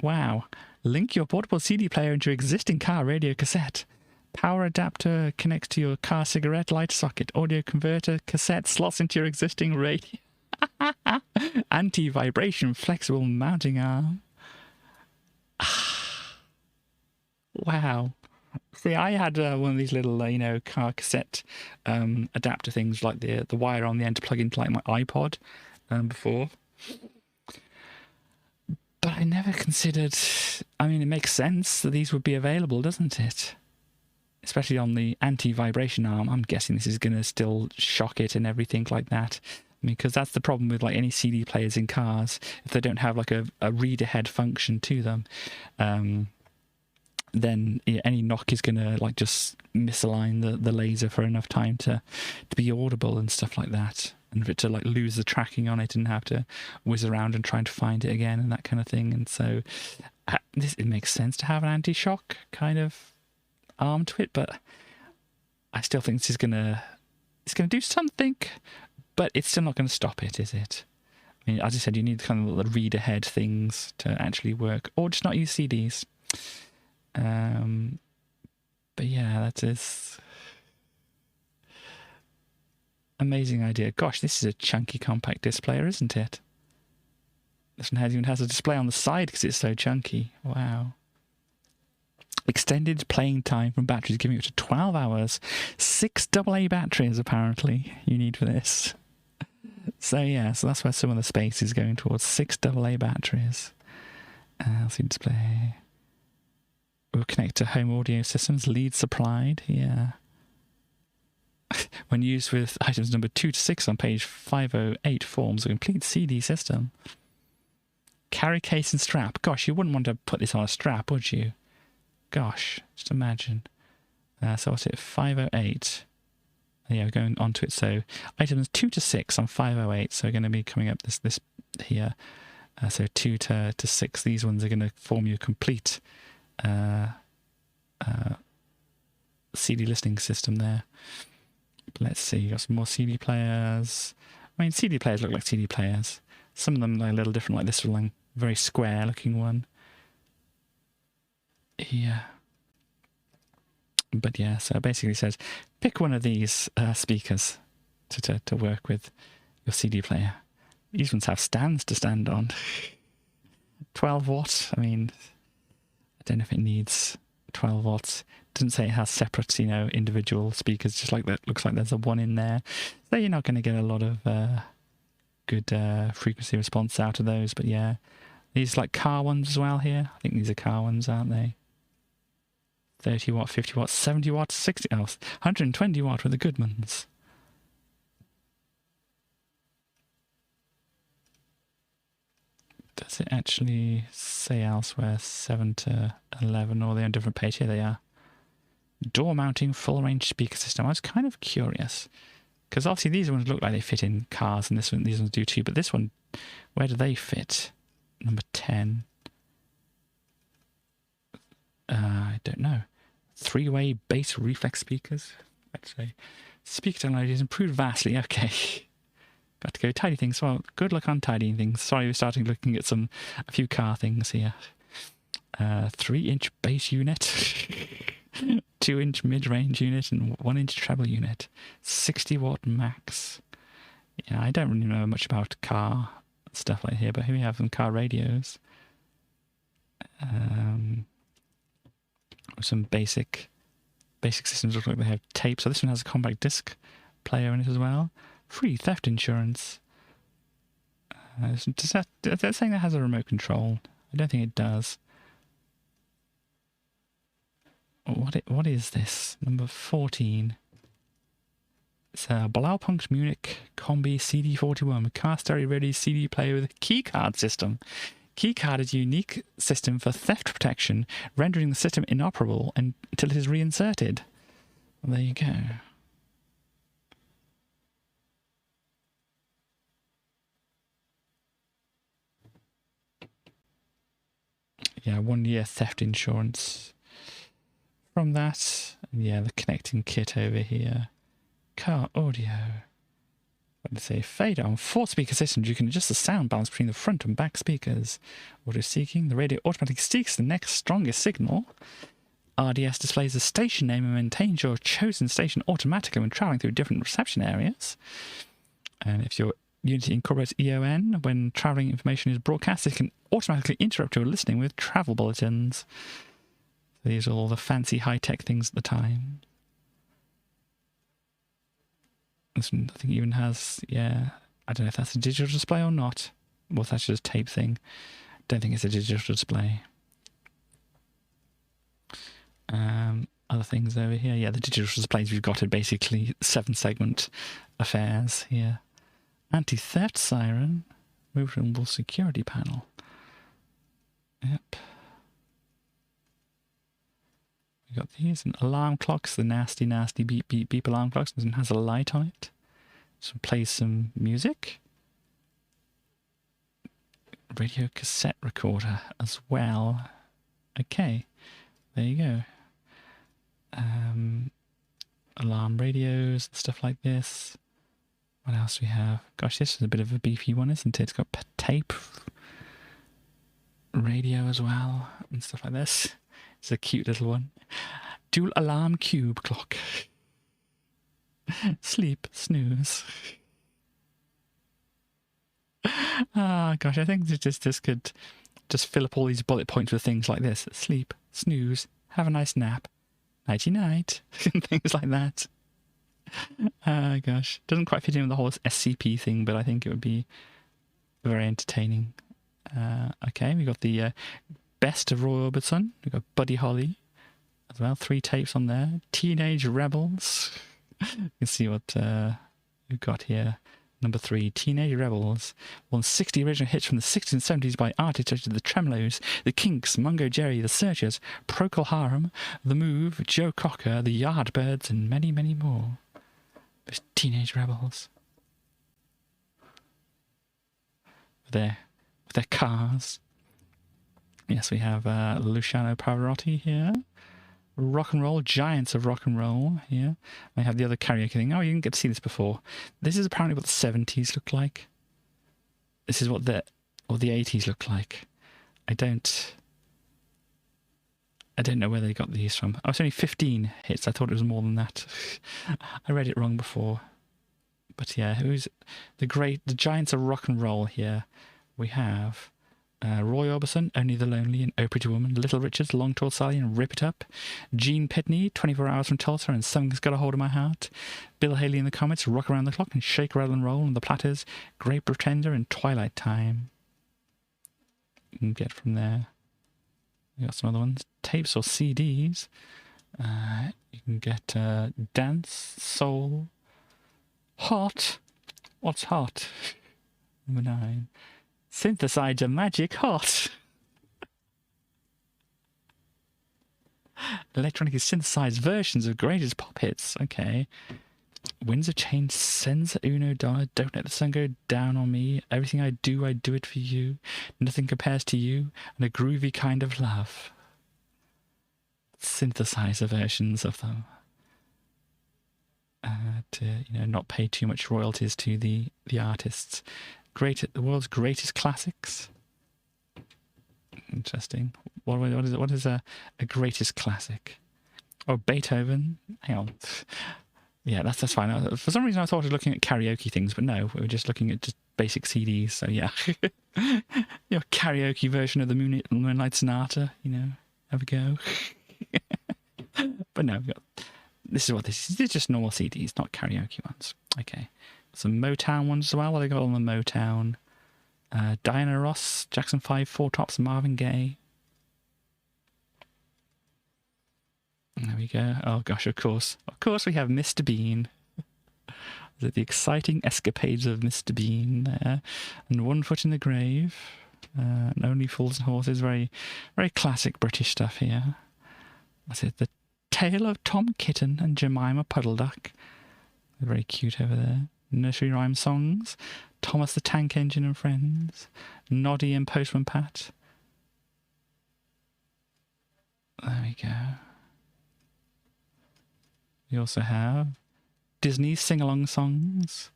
Wow. Link your portable CD player into your existing car radio cassette. Power adapter connects to your car cigarette light socket. Audio converter cassette slots into your existing radio. Anti-vibration flexible mounting arm. Wow. See, I had one of these little, car cassette adapter things, like the wire on the end to plug into like my iPod before. But I never considered. I mean, it makes sense that these would be available, doesn't it? Especially on the anti-vibration arm. I'm guessing this is going to still shock it and everything like that. I mean, because that's the problem with like any CD players in cars. If they don't have like a read ahead function to them, then any knock is going to like just misalign the laser for enough time to be audible and stuff like that. And for it to like lose the tracking on it and have to whiz around and trying to find it again and that kind of thing. And so it makes sense to have an anti-shock kind of arm to it, but I still think it's gonna do something, but it's still not going to stop it, is it? I mean, as I said, you need kind of the read ahead things to actually work, or just not use CDs. But yeah, that is amazing idea. Gosh, this is a chunky compact disc player, isn't it? This one even has a display on the side because it's so chunky. Wow. Extended playing time from batteries, giving up to 12 hours. 6 AA batteries, apparently, you need for this. So yeah, so that's where some of the space is going towards. 6 AA batteries. LCD display. We'll connect to home audio systems. Lead supplied. Yeah. When used with items number 2 to 6 on page 508, forms a complete CD system. Carry case and strap. Gosh, you wouldn't want to put this on a strap, would you? Gosh, just imagine. So what's it? 508. Yeah, we're going on to it. So items 2 to 6 on 508. So we're going to be coming up this here. So 2 to 6. These ones are going to form your complete CD listening system there. Let's see, you got some more CD players. I mean, CD players look like CD players. Some of them are a little different, like this one, very square looking one. Yeah. But yeah, so it basically says, pick one of these speakers to work with your CD player. These ones have stands to stand on. 12 watt, I mean, I don't know if it needs 12 watts. Doesn't say it has separate, individual speakers, just like that. Looks like there's a one in there. So you're not going to get a lot of good frequency response out of those. But yeah, these like car ones as well here. I think these are car ones, aren't they? 30 watt, 50 watt, 70 watt, 60, 120 watt with the good ones. Does it actually say elsewhere 7 to 11, or are they on a different page? Here they are. Door mounting full range speaker system. I was kind of curious because obviously these ones look like they fit in cars, and these ones do too. But this one, where do they fit? Number 10. I don't know. 3-way bass reflex speakers. Let's say speaker technology has improved vastly. Okay. Got to go tidy things. Well, good luck on tidying things. Sorry, we're starting looking at a few car things here. 3-inch bass unit. 2-inch mid-range unit and 1-inch treble unit. 60 watt max. Yeah, I don't really know much about car stuff like here, but here we have some car radios. Some basic systems look like they have tape. So this one has a compact disc player in it as well. Free theft insurance. Is that saying that has a remote control? I don't think it does. What is this? Number 14. It's a Blaupunkt Munich Combi CD41 car stereo ready CD player with a keycard system. Keycard is a unique system for theft protection, rendering the system inoperable until it is reinserted. Well, there you go. Yeah, 1 year theft insurance. From that, yeah, the connecting kit over here. Car audio. What did it say? Fade on 4 speaker systems. You can adjust the sound balance between the front and back speakers. Audio seeking. The radio automatically seeks the next strongest signal. RDS displays the station name and maintains your chosen station automatically when traveling through different reception areas. And if your Unity incorporates EON, when traveling information is broadcast, it can automatically interrupt your listening with travel bulletins. These are all the fancy high-tech things at the time. This one, I think, even has, yeah, I don't know if that's a digital display or not. Well, that's just a tape thing. Don't think it's a digital display. Other things over here. Yeah, the digital displays we've got are basically 7-segment affairs here. Anti-theft siren. Movable security panel. Yep. We got these, and alarm clocks, the nasty beep beep beep alarm clocks. This one has a light on it. So plays some music. Radio cassette recorder as well. Okay, there you go. Alarm radios, stuff like this. What else we have? Gosh, this is a bit of a beefy one, isn't it? It's got tape radio as well and stuff like this. It's a cute little one. Dual alarm cube clock. Sleep, snooze. Ah, gosh, I think this could just fill up all these bullet points with things like this. Sleep, snooze, have a nice nap, nighty-night, and things like that. Gosh. Doesn't quite fit in with the whole SCP thing, but I think it would be very entertaining. Okay, we got the Best of Roy Orbison. We've got Buddy Holly as well. 3 tapes on there. Teenage Rebels. You can see what we've got here. Number 3, Teenage Rebels. Won 60 original hits from the 60s and 70s by artists such as The Tremolos, The Kinks, Mungo Jerry, The Searchers, Procol Harum, The Move, Joe Cocker, The Yardbirds, and many, many more. Those Teenage Rebels. With their cars. Yes, we have Luciano Pavarotti here. Rock and roll, giants of rock and roll here. I have the other karaoke thing. Oh, you didn't get to see this before. This is apparently what the 70s looked like. This is what the 80s looked like. I don't know where they got these from. Oh, it's only 15 hits. I thought it was more than that. I read it wrong before. But yeah, who's the giants of rock and roll here? We have Roy Orbison, Only the Lonely, and Oh Pretty Woman, Little Richards, Long Tall Sally, and Rip It Up, Gene Pitney, 24 Hours from Tulsa, and Something's Got a Hold of My Heart, Bill Haley and the Comets, Rock Around the Clock, and Shake, Rattle and Roll, and The Platters, Great Pretender, and Twilight Time. You can get from there. We got some other ones, tapes or CDs. You can get Dance, Soul, Hot. What's Hot? Number 9. Synthesizer Magic Hot. Electronically synthesized versions of greatest pop hits. Okay. Winds of Change, Senza Uno Dollar, Don't Let the Sun Go Down on Me, Everything I Do It for You, Nothing Compares to You, and A Groovy Kind of Love. Synthesizer versions of them. To not pay too much royalties to the artists. The world's greatest classics. Interesting. What is a greatest classic? Oh, Beethoven. Hang on. Yeah, that's fine. For some reason I thought I was looking at karaoke things, but no, we were just looking at just basic CDs. So yeah, your karaoke version of the Moonlight Sonata. Have a go. But no, this is what this is. These are just normal CDs, not karaoke ones. Okay. Some Motown ones as well. What they got on the Motown? Diana Ross, Jackson 5, Four Tops, Marvin Gaye. There we go. Oh gosh, of course we have Mr. Bean. The exciting escapades of Mr. Bean there. And One Foot in the Grave. And Only Fools and Horses. Very, very classic British stuff here. That's it. The Tale of Tom Kitten and Jemima Puddle Duck. They're very cute over there. Nursery rhyme songs, Thomas the Tank Engine and Friends, Noddy and Postman Pat. There we go. We also have Disney sing-along songs,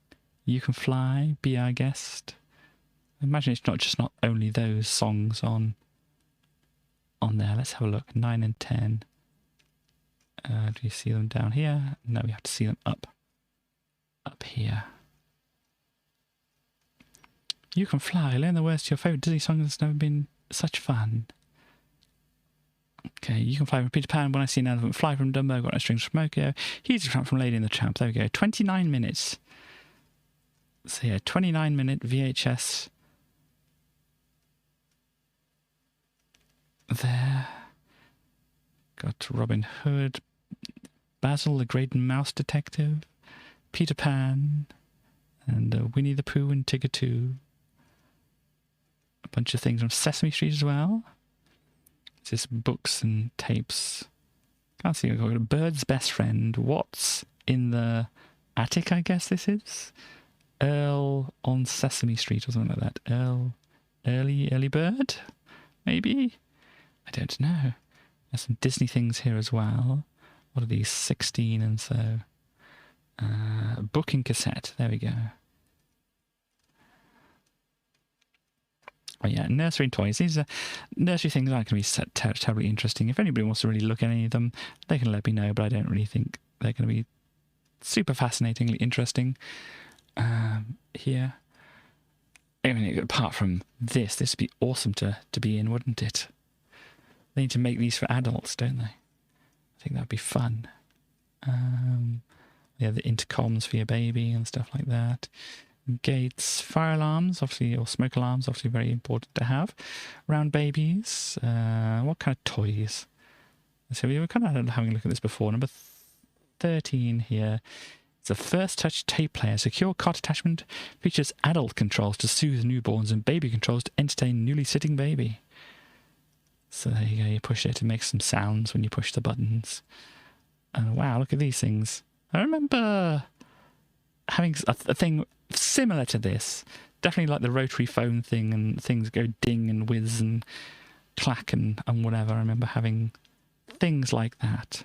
You Can Fly, Be Our Guest. I imagine it's not only those songs on there. Let's have a look. 9 and 10. Do you see them down here? No, we have to see them up here. You Can Fly, learn the words to your favourite Disney song that's never been such fun. Okay, You Can Fly from Peter Pan, When I See an Elephant Fly from Dumbo, Got No Strings from Pinocchio, He's a Tramp from Lady and the Tramp. There we go, 29 minutes. So yeah, 29-minute VHS. There. Got Robin Hood, Basil the Great Mouse Detective, Peter Pan, and Winnie the Pooh and Tigger Too. A bunch of things from Sesame Street as well. It's just books and tapes. Can't see. We've got a Bird's Best Friend. What's in the Attic, I guess this is. Earl on Sesame Street or something like that. Early Bird? Maybe? I don't know. There's some Disney things here as well. What are these? 16 and so. Booking cassette. There we go. Oh yeah, nursery and toys. These are nursery things aren't going to be terribly interesting. If anybody wants to really look at any of them, they can let me know, but I don't really think they're going to be super fascinatingly interesting here. I mean, apart from this would be awesome to be in, wouldn't it? They need to make these for adults, don't they? I think that'd be fun. Yeah, the intercoms for your baby and stuff like that. Gates, fire alarms, obviously, or smoke alarms, obviously very important to have around babies. What kind of toys? So we were kind of having a look at this before. Number 13 here. It's a first touch tape player. Secure cot attachment. Features adult controls to soothe newborns and baby controls to entertain newly sitting baby. So there you go. You push it. It makes some sounds when you push the buttons. Wow, look at these things. I remember having a thing similar to this. Definitely like the rotary phone thing, and things go ding and whiz and clack and whatever. I remember having things like that.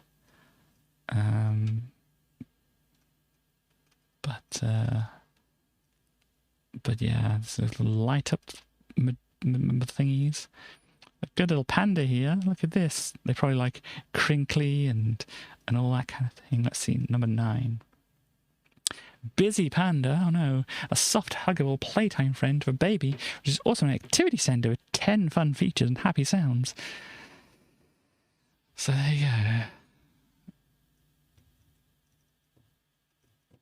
But yeah, this little light up thingies. A good little panda here. Look at this. They probably like crinkly and all that kind of thing. Let's see, number 9. Busy panda. Oh no. A soft, huggable playtime friend for a baby, which is also an activity center with 10 fun features and happy sounds. So there you go.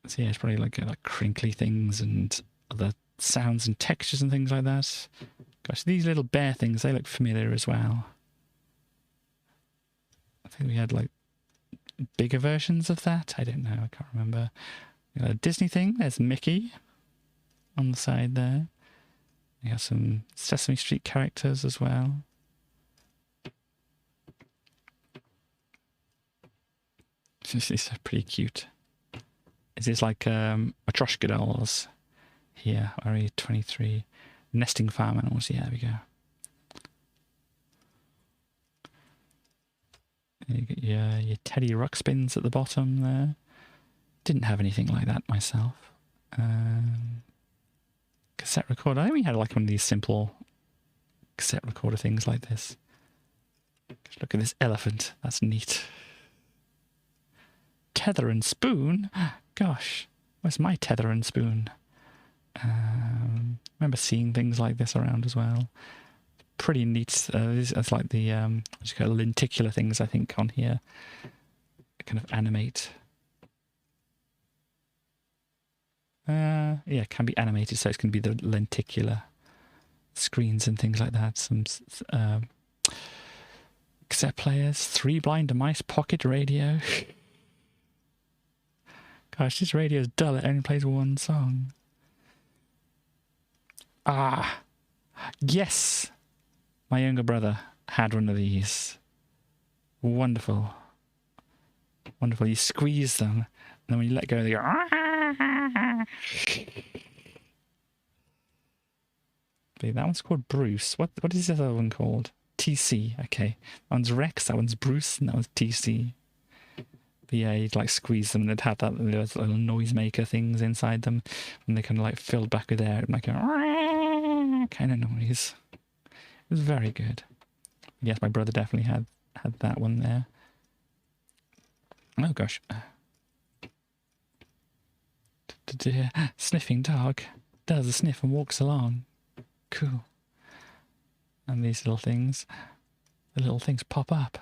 So yeah, it's probably like crinkly things and other sounds and textures and things like that. Gosh, these little bear things, they look familiar as well. I think we had like bigger versions of that. I don't know, I can't remember. You got a Disney thing, there's Mickey on the side there. You got some Sesame Street characters as well. These are pretty cute. Is this like Matryoshka dolls here? Area 23. Nesting farm animals. Yeah, there we go. You get your Teddy Ruxpins at the bottom there. Didn't have anything like that myself. Cassette recorder. I only had like one of these simple cassette recorder things like this. Just look at this elephant. That's neat. Tether and spoon. Gosh, where's my tether and spoon? Remember seeing things like this around as well. Pretty neat. It's like the just got lenticular things, I think, on here. Kind of animate. Yeah, can be animated, so it's going to be the lenticular screens and things like that. Some cassette players, 3 blind mice pocket radio. Gosh, this radio's dull. It only plays one song. Ah, yes. My younger brother had one of these. Wonderful. Wonderful. You squeeze them, and then when you let go, they go... That one's called Bruce. What is this other one called? TC. Okay. That one's Rex, that one's Bruce, and that one's TC. But yeah, you'd like squeeze them and they'd have that little noisemaker things inside them, and they kind of like filled back with air, like a kind of noise. It was very good. Yes, my brother definitely had that one there. Oh gosh. Sniffing dog does a sniff and walks along. Cool. And these little things, the little things pop up.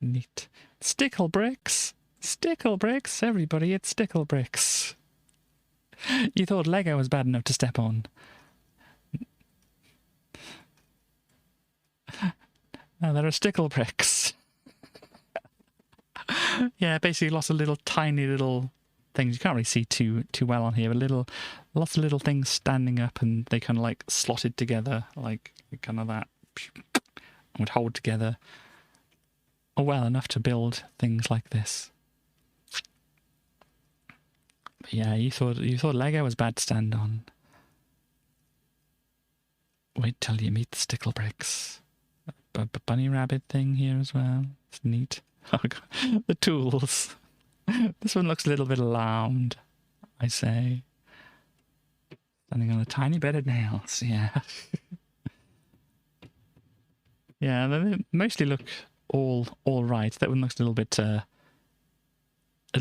Neat. Stickle bricks! Stickle bricks! Everybody, it's stickle bricks. You thought Lego was bad enough to step on. Now there are stickle bricks. Yeah, basically lots of little tiny little things. You can't really see too well on here, but lots of little things standing up, and they kind of like slotted together, like kind of that would hold together well enough to build things like this. But yeah, you thought Lego was bad to stand on. Wait till you meet the stickle bricks. A bunny rabbit thing here as well. It's neat. Oh God. The tools. This one looks a little bit alarmed, I say. Standing on a tiny bed of nails, yeah. Yeah, they mostly look all right. That one looks a little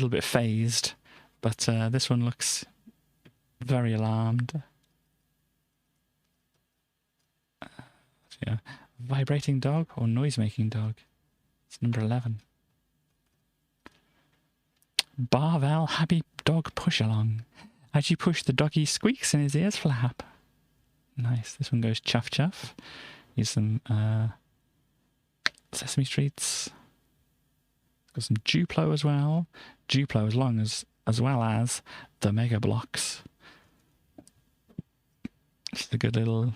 bit phased, but this one looks very alarmed. Yeah, vibrating dog or noise-making dog. It's number 11. Barvel happy dog push along. As you push, the doggy squeaks and his ears flap. Nice. This one goes chuff chuff. Here's some Sesame Streets. Got some Duplo as well. Duplo as well as the Mega Blocks. It's a good little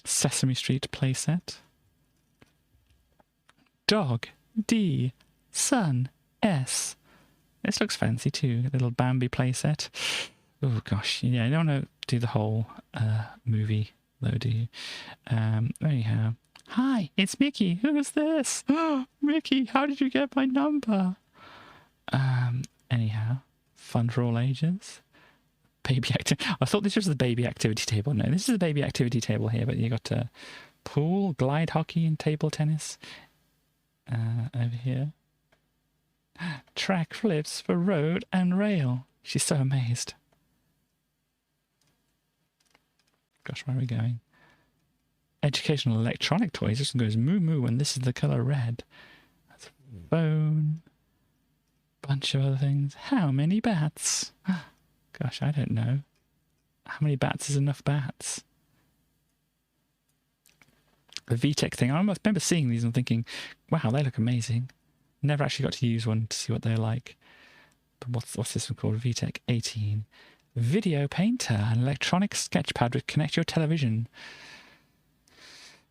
Sesame Street playset. Dog D Sun S. This looks fancy too. A little Bambi playset. Oh gosh, yeah, you don't want to do the whole movie though, do you? Anyhow. Hi, it's Mickey. Who's this? Oh, Mickey, how did you get my number? Anyhow, fun for all ages. Baby activity. I thought this was the baby activity table. No, this is the baby activity table here, but you got pool, glide hockey, and table tennis over here. Track flips for road and rail. She's so amazed. Gosh, where are we going? Educational electronic toys. This one goes moo moo, and this is the colour red. That's a phone. Bunch of other things. How many bats? Gosh, I don't know. How many bats is enough bats? The VTech thing. I remember seeing these and thinking, wow, they look amazing. Never actually got to use one to see what they're like. But what's this one called? VTech 18. Video painter. An electronic sketchpad with connect your television.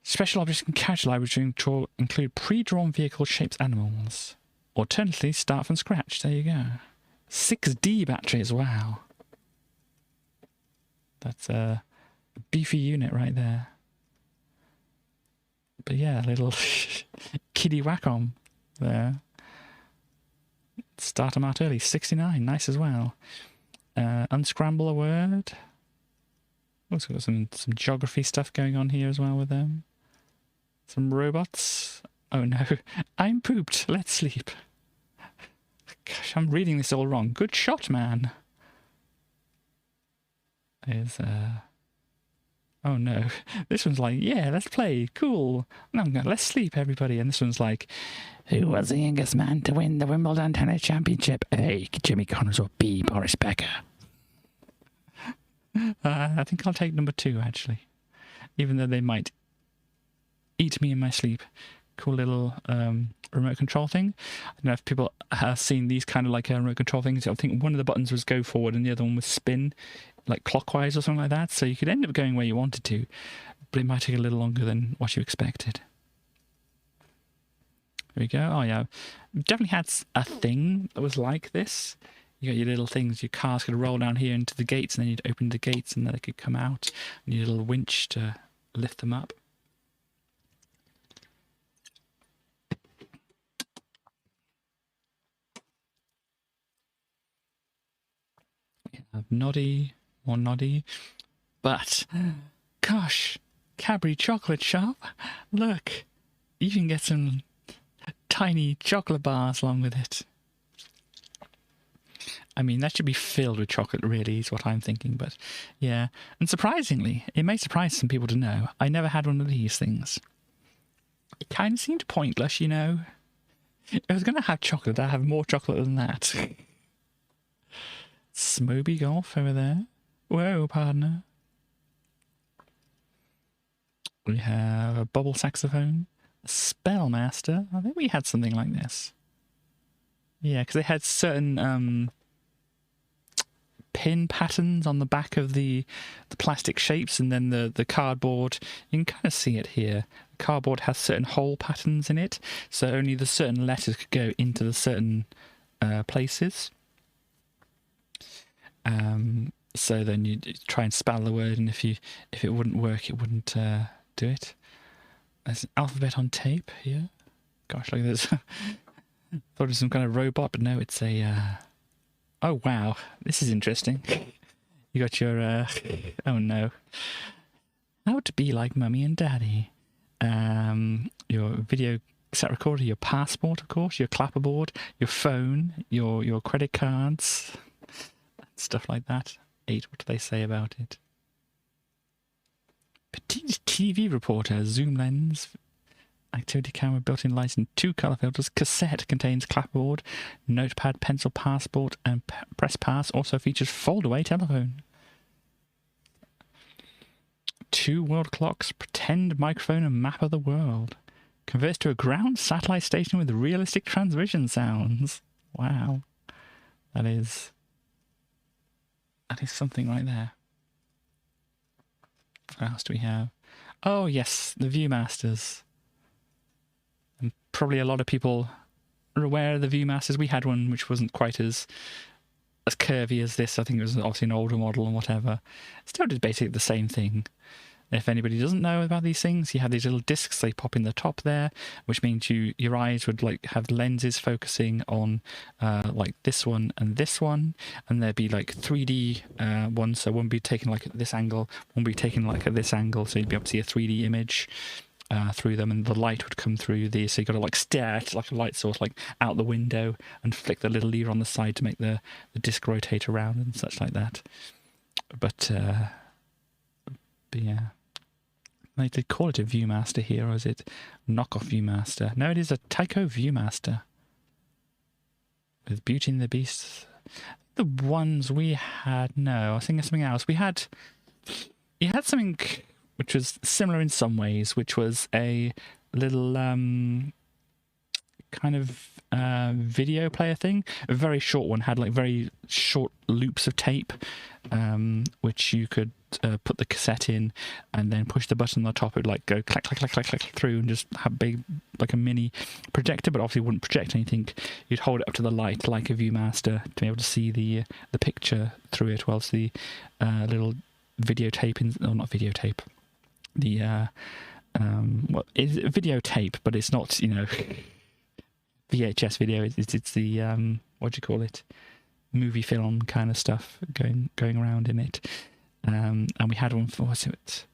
Special objects and character libraries include pre-drawn vehicle shapes animals. Alternatively, start from scratch. There you go. 6D batteries. Wow. That's a beefy unit right there. But yeah, a little kiddie Wacom there. Start them out early. 69. Nice as well. Unscramble a word. Also got some geography stuff going on here as well with them. Some robots. Oh no, I'm pooped. Let's sleep. Gosh, I'm reading this all wrong. Good shot, man. Oh no. This one's like, yeah, let's play. Cool. No, let's sleep, everybody. And this one's like, who was the youngest man to win the Wimbledon Tennis Championship? A, Jimmy Connors, or B, Boris Becker? I think I'll take number 2, actually. Even though they might eat me in my sleep. Cool little remote control thing. I don't know if people have seen these kind of like remote control things. I think one of the buttons was go forward and the other one was spin, like clockwise or something like that. So you could end up going where you wanted to, but it might take a little longer than what you expected. There we go. Oh yeah, definitely had a thing that was like this. You got your little things, your cars could roll down here into the gates, and then you'd open the gates and then they could come out, and your little winch to lift them up. We have Noddy, more Noddy, but gosh, Cadbury chocolate shop, look, you can get some tiny chocolate bars along with it. I mean, that should be filled with chocolate, really, is what I'm thinking. But yeah, and surprisingly, it may surprise some people to know, I never had one of these things. It kind of seemed pointless, you know. If I was going to have chocolate, I'd have more chocolate than that. Smoby Golf over there. Whoa, partner. We have a bubble saxophone. A Spellmaster. I think we had something like this. Yeah, because they had certain pin patterns on the back of the plastic shapes, and then the cardboard. You can kind of see it here. The cardboard has certain hole patterns in it, so only the certain letters could go into the certain places. So then you try and spell the word, and if it wouldn't work, it wouldn't do it. There's an alphabet on tape here. Gosh, look at this. Thought it was some kind of robot, but no, it's a... Oh, wow. This is interesting. You got your... oh, no. How to be like Mummy and Daddy. Your video cassette recorder, your passport, of course, your clapperboard, your phone, your credit cards, stuff like that. 8, what do they say about it? Petite TV reporter, zoom lens, Activity camera, built-in lights and 2 colour filters. Cassette contains clapperboard, notepad, pencil, passport and press pass. Also features fold-away telephone. 2 world clocks, pretend microphone and map of the world. Converts to a ground satellite station with realistic transmission sounds. Wow. That is something right there. What else do we have? Oh yes, the Viewmasters. And probably a lot of people are aware of the Viewmasters. We had one which wasn't quite as curvy as this. I think it was obviously an older model and whatever. Still did basically the same thing. If anybody doesn't know about these things, you have these little discs, they pop in the top there, which means your eyes would like have lenses focusing on like this one, and there'd be like 3D ones, so one would be taken like at this angle, one would be taken like at this angle, so you'd be able to see a 3D image through them, and the light would come through these, so you've got to like stare at like a light source like out the window and flick the little lever on the side to make the disc rotate around and such like that. But yeah. They did call it a Viewmaster here, or is it knockoff Viewmaster? No, it is a Tyco Viewmaster. With Beauty and the Beast. The ones we had, no, I was thinking of something else. You had something which was similar in some ways, which was a little kind of video player thing. A very short one, had like very short loops of tape, which you could put the cassette in and then push the button on the top. It would like go clack, clack, clack, clack, clack through and just have big, like a mini projector, but obviously wouldn't project anything. You'd hold it up to the light like a Viewmaster to be able to see the picture through it, whilst the little videotape, or not videotape, the well, it's videotape, but it's not, you know, VHS video. It's the what do you call it? Movie film kind of stuff going around in it. And we had one for, what's it?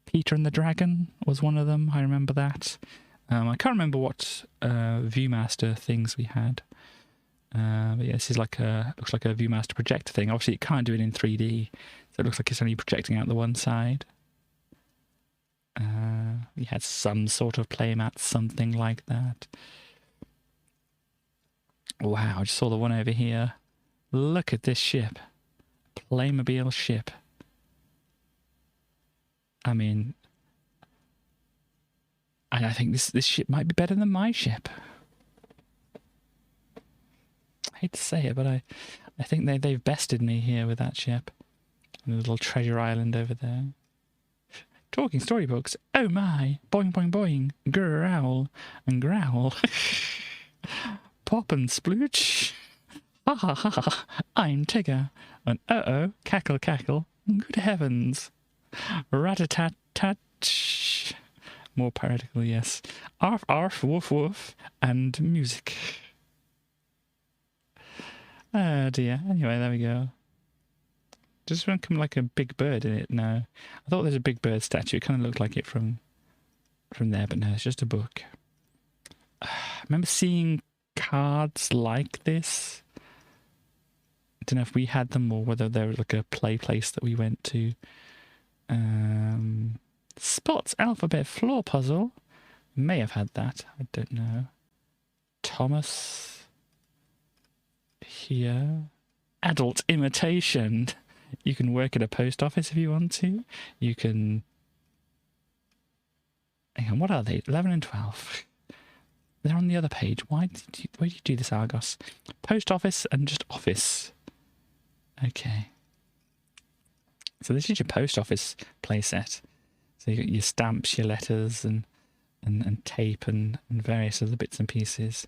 Peter and the Dragon was one of them. I remember that. I can't remember what Viewmaster things we had. But yeah, this is like looks like a Viewmaster projector thing. Obviously, it can't do it in 3D, so it looks like it's only projecting out the one side. We had some sort of playmat, something like that. Wow, I just saw the one over here. Look at this ship. Playmobil ship. I mean, I think this ship might be better than my ship. I hate to say it, but I think they've bested me here with that ship. And the little treasure island over there. Talking storybooks. Oh my. Boing, boing, boing. Growl and growl. Pop and splooch. Ha ha ha ha. I'm Tigger. And uh-oh. Cackle, cackle. Good heavens. Rat-a-tat-tat. More poetical, yes. Arf, arf, woof, woof. And music. Oh dear. Anyway, there we go. Does this one come like a big bird in it? No. I thought there's a big bird statue. It kind of looked like it from there, but no, it's just a book. I remember seeing cards like this. I don't know if we had them or whether they were like a play place that we went to. Spots alphabet floor puzzle. May have had that. I don't know. Thomas. Here. Adult imitation. You can work at a post office if you want to. You can... Hang on, what are they? 11 and 12. They're on the other page. Why did you do this, Argos? Post office and just office. Okay. So this is your post office playset. So you got your stamps, your letters, and tape and various other bits and pieces.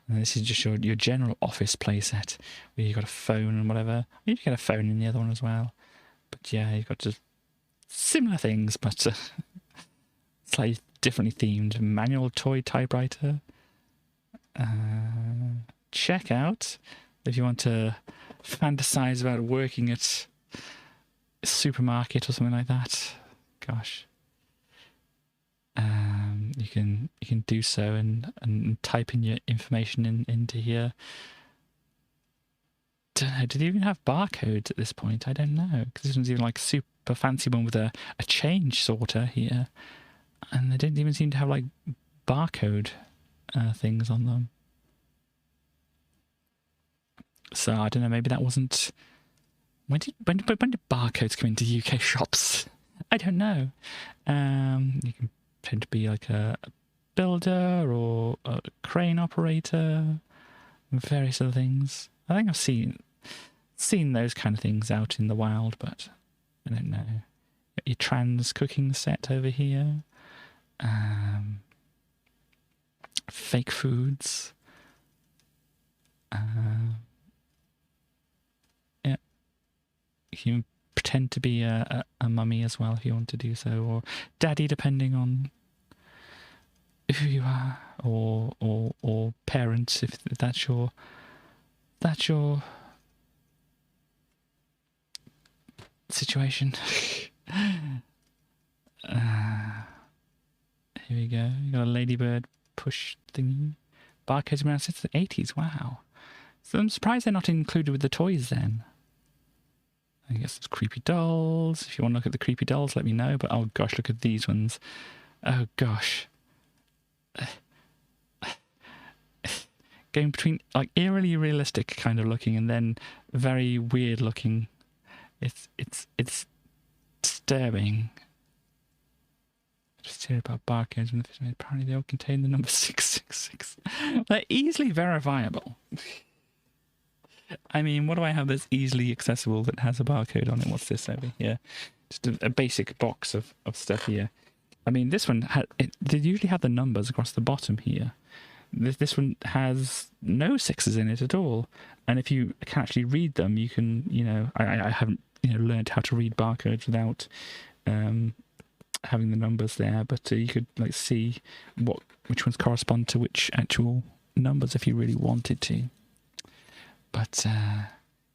And this is just your general office playset, where you've got a phone and whatever. You get a phone in the other one as well. But yeah, you've got just similar things, but slightly differently themed. Manual toy typewriter. Check out if you want to fantasize about working at a supermarket or something like that. Gosh. You can do so and type in your information into here. Don't know, do they even have barcodes at this point? I don't know, because this one's even like a super fancy one with a change sorter here, and they don't even seem to have like barcode things on them. So I don't know, maybe that wasn't... When did barcodes come into UK shops? I don't know. You can tend to be like a builder or a crane operator, various other things. I think I've seen those kind of things out in the wild, but I don't know. Your trans cooking set over here. Fake foods. Yeah. You can pretend to be a mummy as well if you want to do so, or daddy, depending on who you are, or parents if that's your situation. Here we go. You got a ladybird push thingy. Barcodes around since the 80s. Wow. So I'm surprised they're not included with the toys then. I guess there's creepy dolls. If you want to look at the creepy dolls, let me know. But oh gosh, look at these ones. Oh gosh. Going between like eerily realistic kind of looking and then very weird looking. It's disturbing. Just hear about barcodes when apparently they all contain the number 666. They're easily verifiable. I mean, what do I have that's easily accessible that has a barcode on it? What's this over here? Just a basic box of stuff here. I mean, this one, they usually have the numbers across the bottom here. This one has no sixes in it at all. And if you can actually read them, you can, I haven't, learned how to read barcodes without having the numbers there. But you could, see which ones correspond to which actual numbers if you really wanted to. But,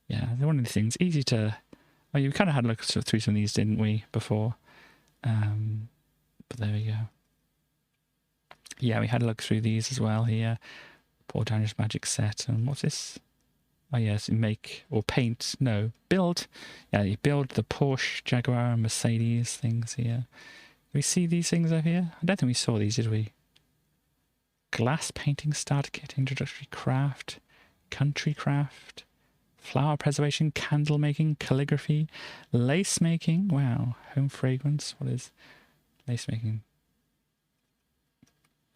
yeah, they're one of the things. Easy to... Oh, you kind of had a look through some of these, didn't we, before? But there we go. Yeah, we had a look through these as well here. Poor Daniel's Magic Set. And what's this? Oh, yes, make or paint. No, build. Yeah, you build the Porsche, Jaguar, and Mercedes things here. Do we see these things over here? I don't think we saw these, did we? Glass painting starter kit, introductory craft, country craft, flower preservation, candle making, calligraphy, lace making. Wow, home fragrance. What is lace making?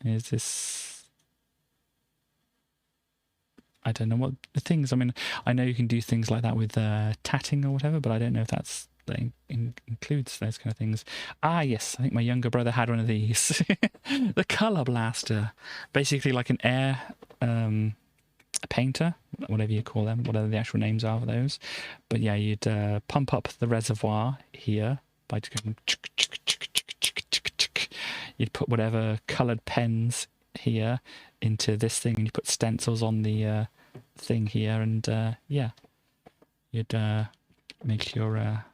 Is this... I don't know what the things... I mean, I know you can do things like that with tatting or whatever, but I don't know if that includes those kind of things. Ah, yes, I think my younger brother had one of these. The Colour Blaster. Basically like an air painter, whatever you call them, whatever the actual names are for those. But yeah, you'd pump up the reservoir here by just going... You'd put whatever coloured pens here into this thing, and you put stencils on the thing here, and yeah, you'd make your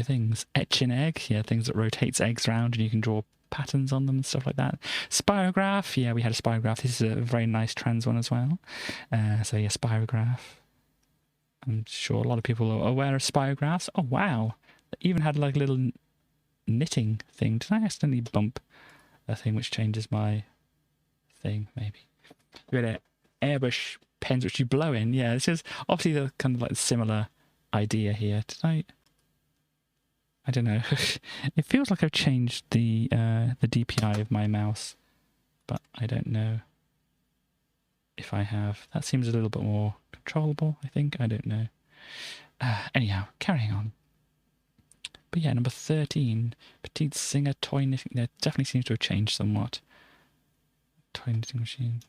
things. Etch an egg, yeah, things that rotates eggs around, and you can draw patterns on them and stuff like that. Spirograph, yeah, we had a spirograph. This is a very nice trans one as well. So yeah, spirograph. I'm sure a lot of people are aware of spirographs. Oh wow, they even had like a little knitting thing. Did I accidentally bump a thing which changes my thing? Maybe. We had airbrush pens which you blow in. Yeah, this is obviously the kind of like similar idea here. Did I don't know. It feels like I've changed the DPI of my mouse, but I don't know if I have. That seems a little bit more controllable, I think. I don't know. Anyhow, carrying on. But yeah, number 13, Petite Singer Toy Knitting. That definitely seems to have changed somewhat. Toy knitting machine.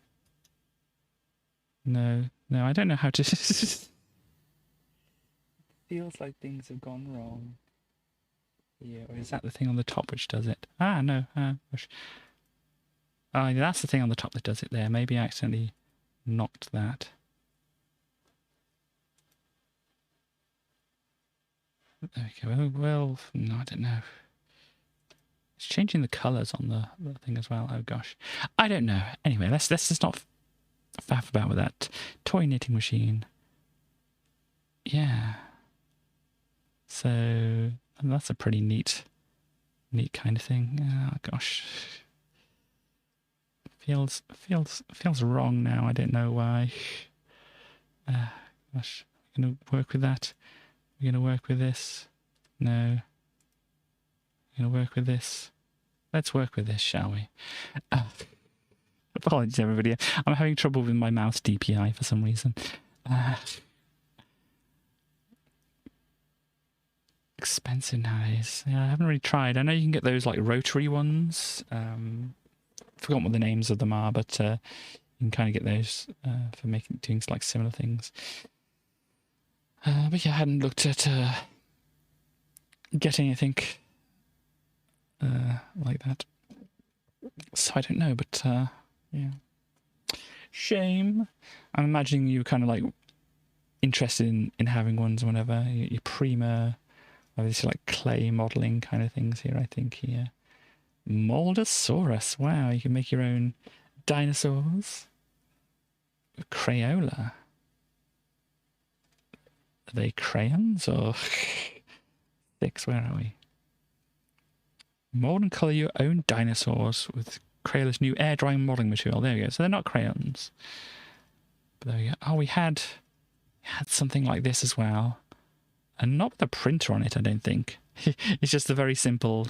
No, I don't know how to... Feels like things have gone wrong. Yeah, or is that the thing on the top which does it? Ah, no. Gosh. Oh, that's the thing on the top that does it there. Maybe I accidentally knocked that. Okay, well, no, I don't know. It's changing the colours on the thing as well. Oh gosh, I don't know. Anyway, let's just not faff about with that. Toy knitting machine. Yeah. So that's a pretty neat neat kind of thing. Oh gosh, feels wrong now. I don't know why. Gosh, we're gonna work with that. We're gonna work with this. No. We're gonna work with this. Let's work with this, shall we? Apologies, everybody. I'm having trouble with my mouse DPI for some reason. Expensive nowadays. Yeah, I haven't really tried. I know you can get those like rotary ones. Forgotten what the names of them are, but you can kind of get those for doing like similar things. But yeah, I hadn't looked at getting anything like that. So I don't know, but yeah. Shame. I'm imagining you were kind of like interested in having ones whenever your Prima, obviously like clay modelling kind of things here, I think here. Moldosaurus. Wow, you can make your own dinosaurs. Crayola. Are they crayons or sticks? Where are we? Mold and colour your own dinosaurs with Crayola's new air drying modelling material. There we go. So they're not crayons. But there we go. Oh, we had something like this as well. And not with a printer on it, I don't think. It's just a very simple,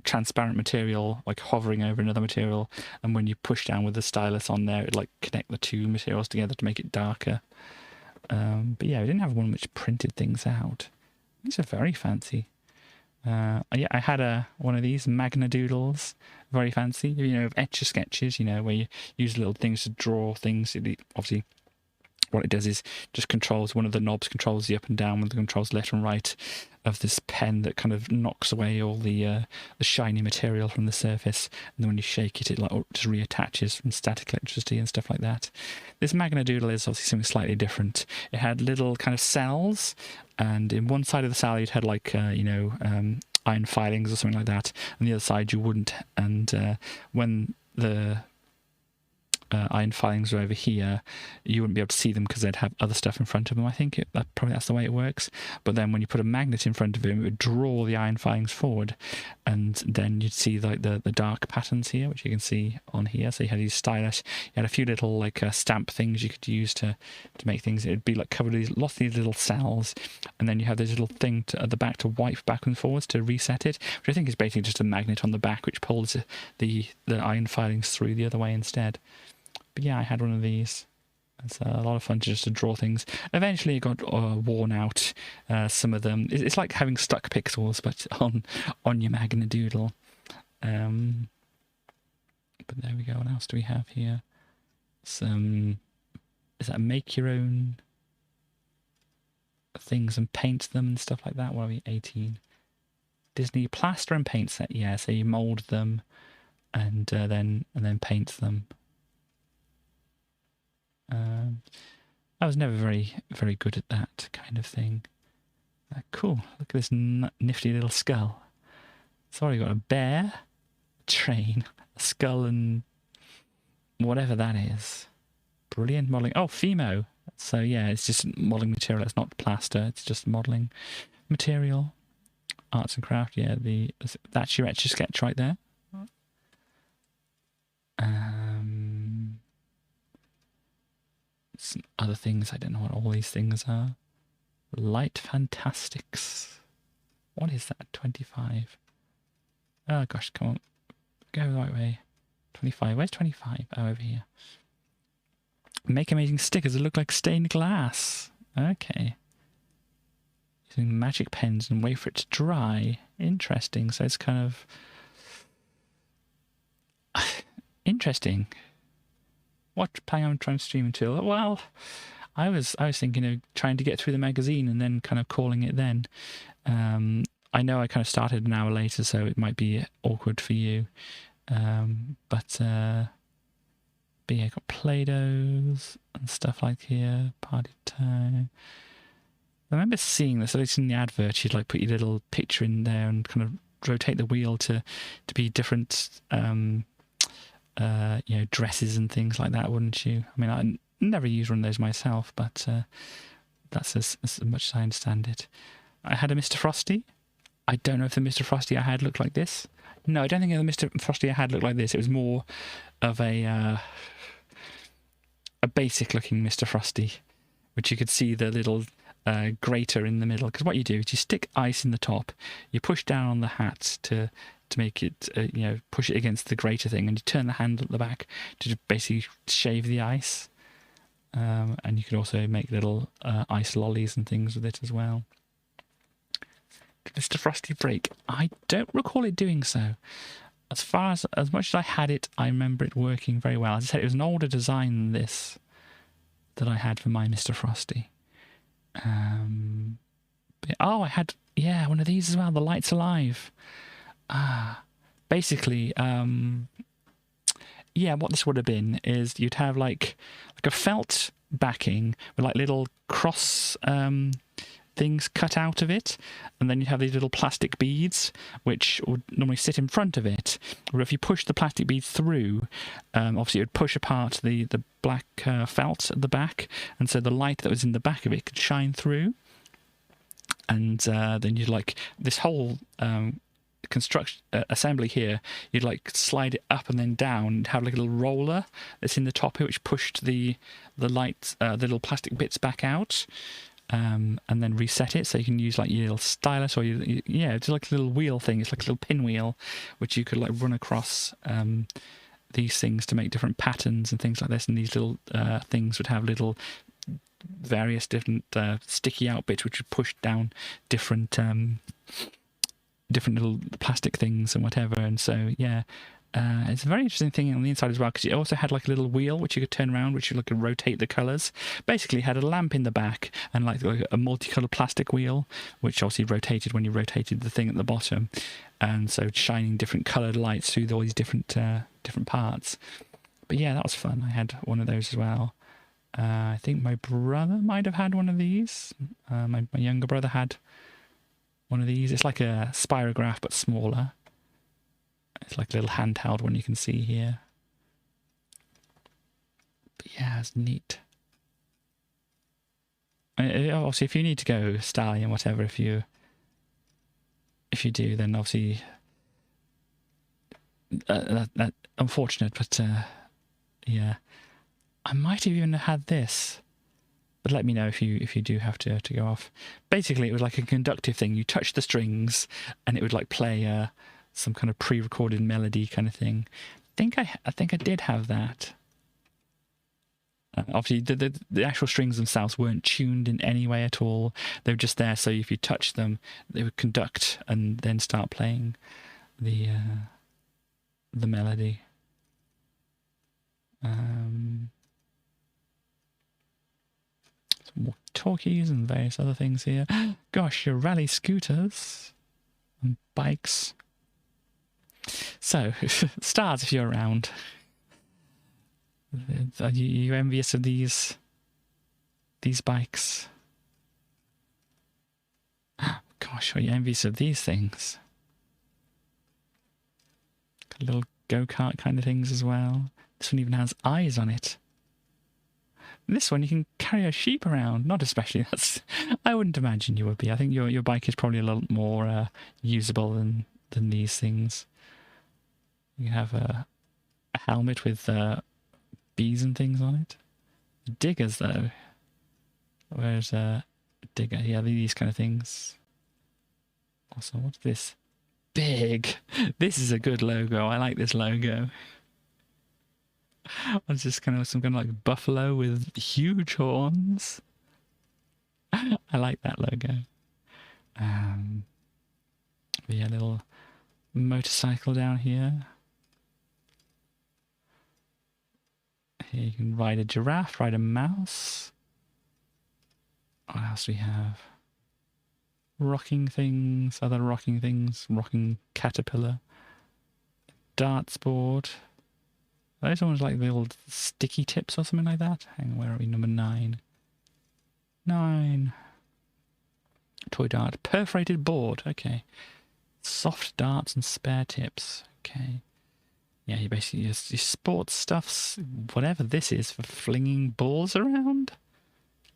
transparent material, like hovering over another material. And when you push down with the stylus on there, it like connect the two materials together to make it darker. But yeah, we didn't have one which printed things out. These are very fancy. Yeah, I had one of these Magna Doodles, very fancy. Of Etch-a-Sketches, where you use little things to draw things. Obviously, what it does is just controls one of the knobs, controls the up and down, one of the controls left and right of this pen that kind of knocks away all the shiny material from the surface. And then when you shake it, it like just reattaches from static electricity and stuff like that. This Magna Doodle is obviously something slightly different. It had little kind of cells, and in one side of the cell you'd had like iron filings or something like that, and the other side you wouldn't. And when the iron filings are over here, you wouldn't be able to see them because they'd have other stuff in front of them. I think that's the way it works. But then when you put a magnet in front of them, it would draw the iron filings forward, and then you'd see like the dark patterns here, which you can see on here. So you had these stylus, you had a few little like stamp things you could use to make things. It'd be like covered with lots of these little cells, and then you have this little thing at the back to wipe back and forwards to reset it, which I think is basically just a magnet on the back which pulls the iron filings through the other way instead. But yeah, I had one of these. It's a lot of fun to draw things. Eventually it got worn out, some of them. It's like having stuck pixels, but on your Magna Doodle. But there we go. What else do we have here? Is that make your own things and paint them and stuff like that? What are we, 18? Disney plaster and paint set. Yeah, so you mould them and then paint them. I was never very, very good at that kind of thing. Cool. Look at this nifty little skull. So you've got a bear, a train, a skull, and whatever that is. Brilliant modelling. Oh, Fimo. So yeah, it's just modelling material. It's not plaster. It's just modelling material. Arts and craft. Yeah, that's your Etch-a-Sketch right there. Some other things, I don't know what all these things are. Light Fantastics. What is that? 25. Oh gosh, come on. Go the right way. 25. Where's 25? Oh, over here. Make amazing stickers that look like stained glass. Okay. Using magic pens and wait for it to dry. Interesting. So it's kind of interesting. What planning on trying to stream until? Well, I was thinking of trying to get through the magazine and then kind of calling it then. I know I kind of started an hour later, so it might be awkward for you. But yeah, got Play-Dohs and stuff like here. Party time. I remember seeing this, at least in the advert, you'd like put your little picture in there and kind of rotate the wheel to be different. Dresses and things like that, wouldn't you? I mean, I never used one of those myself, but that's as much as I understand it. I had a Mr. Frosty. I don't know if the Mr. Frosty I had looked like this. No, I don't think the Mr. Frosty I had looked like this. It was more of a basic-looking Mr. Frosty, which you could see the little grater in the middle. Because what you do is you stick ice in the top, you push down on the hat to make it, push it against the grater thing, and you turn the handle at the back to basically shave the ice. And you could also make little ice lollies and things with it as well. Did Mr. Frosty break? I don't recall it doing so. As much as I had it, I remember it working very well. As I said, it was an older design than this that I had for my Mr. Frosty. I had, one of these as well, the Lights Alive. Basically, what this would have been is you'd have like a felt backing with like little cross things cut out of it, and then you'd have these little plastic beads which would normally sit in front of it, or if you push the plastic beads through, obviously it would push apart the black felt at the back, and so the light that was in the back of it could shine through. And then you'd like this whole construction assembly here, you'd like slide it up and then down and have like a little roller that's in the top here which pushed the light, the little plastic bits back out, and then reset it, so you can use like your little stylus, or it's like a little wheel thing. It's like a little pinwheel which you could like run across these things to make different patterns and things like this, and these little things would have little various different sticky out bits which would push down different little plastic things and whatever. And so it's a very interesting thing on the inside as well, because it also had like a little wheel which you could turn around, which you could rotate the colours. Basically it had a lamp in the back and like a multicoloured plastic wheel which obviously rotated when you rotated the thing at the bottom, and so shining different coloured lights through all these different parts. But that was fun. I had one of those as well. I think my brother might have had one of these. My younger brother had one of these. It's like a spirograph but smaller. It's like a little handheld one you can see here. But it's neat. Obviously, if you need to go stallion, whatever, if you do, then obviously that unfortunate. But I might have even had this. But let me know if you do have to go off. Basically, it was like a conductive thing. You touch the strings, and it would like play some kind of pre-recorded melody kind of thing. I think I did have that. Obviously, the actual strings themselves weren't tuned in any way at all. They were just there, so if you touch them, they would conduct and then start playing the melody. Some walkie-talkies and various other things here. Gosh, your rally scooters and bikes. So, stars, if you're around. Are you envious of these bikes? Gosh, are you envious of these things? Got little go-kart kind of things as well. This one even has eyes on it. This one you can carry a sheep around. Not especially. I wouldn't imagine you would be. I think your bike is probably a lot more usable than these things. You have a helmet with bees and things on it. Diggers, though. Where's a digger? Yeah, these kind of things. Also, what's this? Big. This is a good logo. I like this logo. It's just kind of some kind of like buffalo with huge horns. I like that logo. A little motorcycle down here. Here you can ride a giraffe, ride a mouse. What else do we have? Rocking things, other rocking things, rocking caterpillar. Darts board. Are those ones like the old sticky tips or something like that? Hang on, where are we? Number 9. 9. Toy dart. Perforated board. Okay. Soft darts and spare tips. Okay. Yeah, you basically your sports stuffs, whatever this is, for flinging balls around.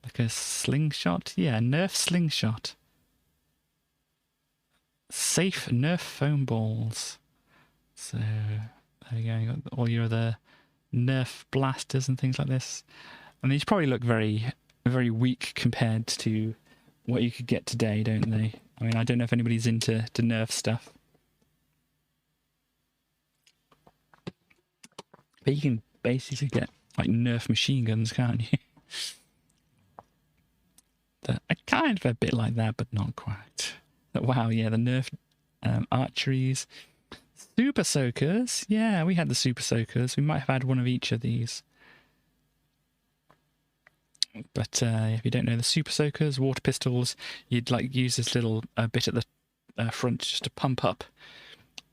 Like a slingshot. Yeah, Nerf slingshot. Safe Nerf foam balls. So there you go. You got all your other Nerf blasters and things like this. And these probably look very, very weak compared to what you could get today, don't they? I mean, I don't know if anybody's into Nerf stuff. But you can basically get like Nerf machine guns, can't you? That are kind of a bit like that, but not quite. But wow, yeah, the Nerf archeries. Super Soakers. Yeah, we had the Super Soakers. We might have had one of each of these. But if you don't know the Super Soakers, water pistols, you'd like use this little bit at the front just to pump up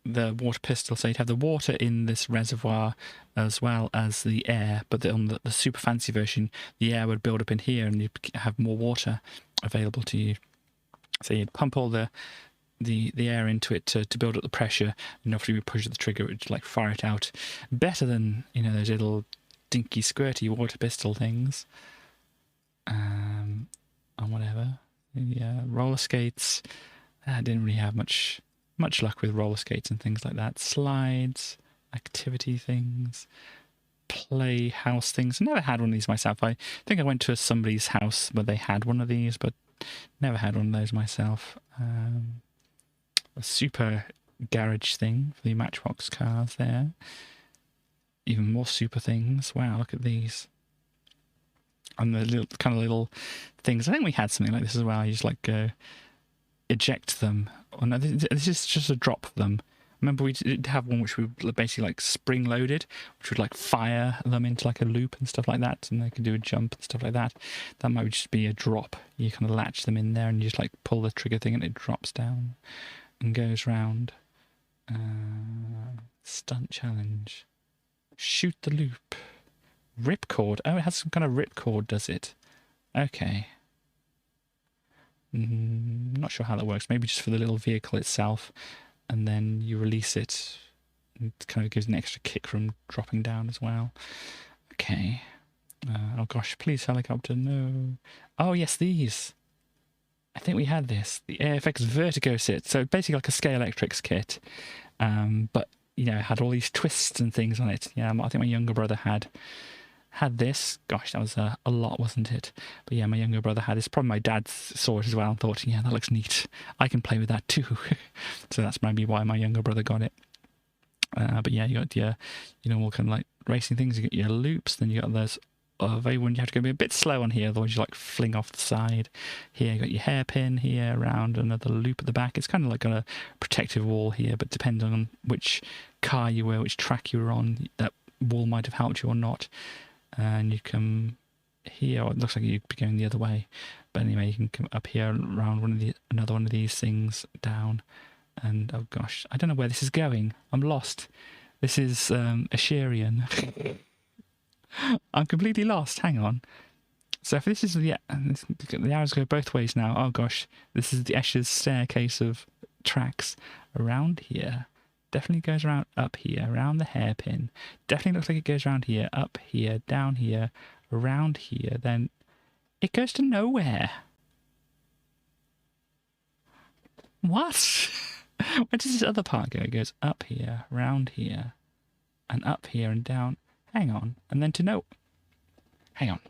the water pistol. So you'd have the water in this reservoir as well as the air, but on the super fancy version, the air would build up in here and you'd have more water available to you. So you'd pump all the air into it to build up the pressure, and after you push the trigger, it would like fire it out better than, you know, those little dinky squirty water pistol things. And whatever. Yeah, roller skates. I didn't really have much luck with roller skates and things like that. Slides, activity things, playhouse things. I never had one of these myself. I think I went to somebody's house where they had one of these, but never had one of those myself. A super garage thing for the Matchbox cars there. Even more super things. Wow, look at these. And the little things. I think we had something like this as well. You just like eject them. Oh no, this is just a drop of them. Remember we did have one which we basically like spring loaded, which would like fire them into like a loop and stuff like that, and they could do a jump and stuff like that. That might just be a drop. You kind of latch them in there and you just like pull the trigger thing and it drops down and goes round. Stunt challenge. Shoot the loop. Ripcord. Oh, it has some kind of ripcord, does it? Okay. Not sure how that works. Maybe just for the little vehicle itself, and then you release it. And it kind of gives an extra kick from dropping down as well. Okay. Oh gosh, please helicopter, no. Oh yes, these. I think we had this. The AFX Vertigo set. So basically like a Scale Electrics kit. But, you know, it had all these twists and things on it. Yeah, I think my younger brother had this. Gosh, that was a lot, wasn't it? But yeah, my younger brother had this. Probably my dad saw it as well and thought, yeah, that looks neat. I can play with that too. So that's maybe why my younger brother got it. But yeah, you got your, you know, all kind of like racing things. You got your loops, then you got those very one you have to go a bit slow on here, otherwise you like fling off the side. Here you got your hairpin here around another loop at the back. It's kind of like got a protective wall here, but depending on which car you were, which track you were on, that wall might have helped you or not. And you come here, or it looks like you'd be going the other way, but anyway, you can come up here around another one of these things down. And oh gosh, I don't know where this is going. I'm lost. This is Asherian. I'm completely lost. Hang on. So if this is the arrows go both ways now. Oh gosh, this is the Escher's staircase of tracks around here. Definitely goes around up here, around the hairpin. Definitely looks like it goes around here, up here, down here, around here. Then it goes to nowhere. What? Where does this other part go? It goes up here, round here, and up here and down. Hang on. And then to no. Hang on.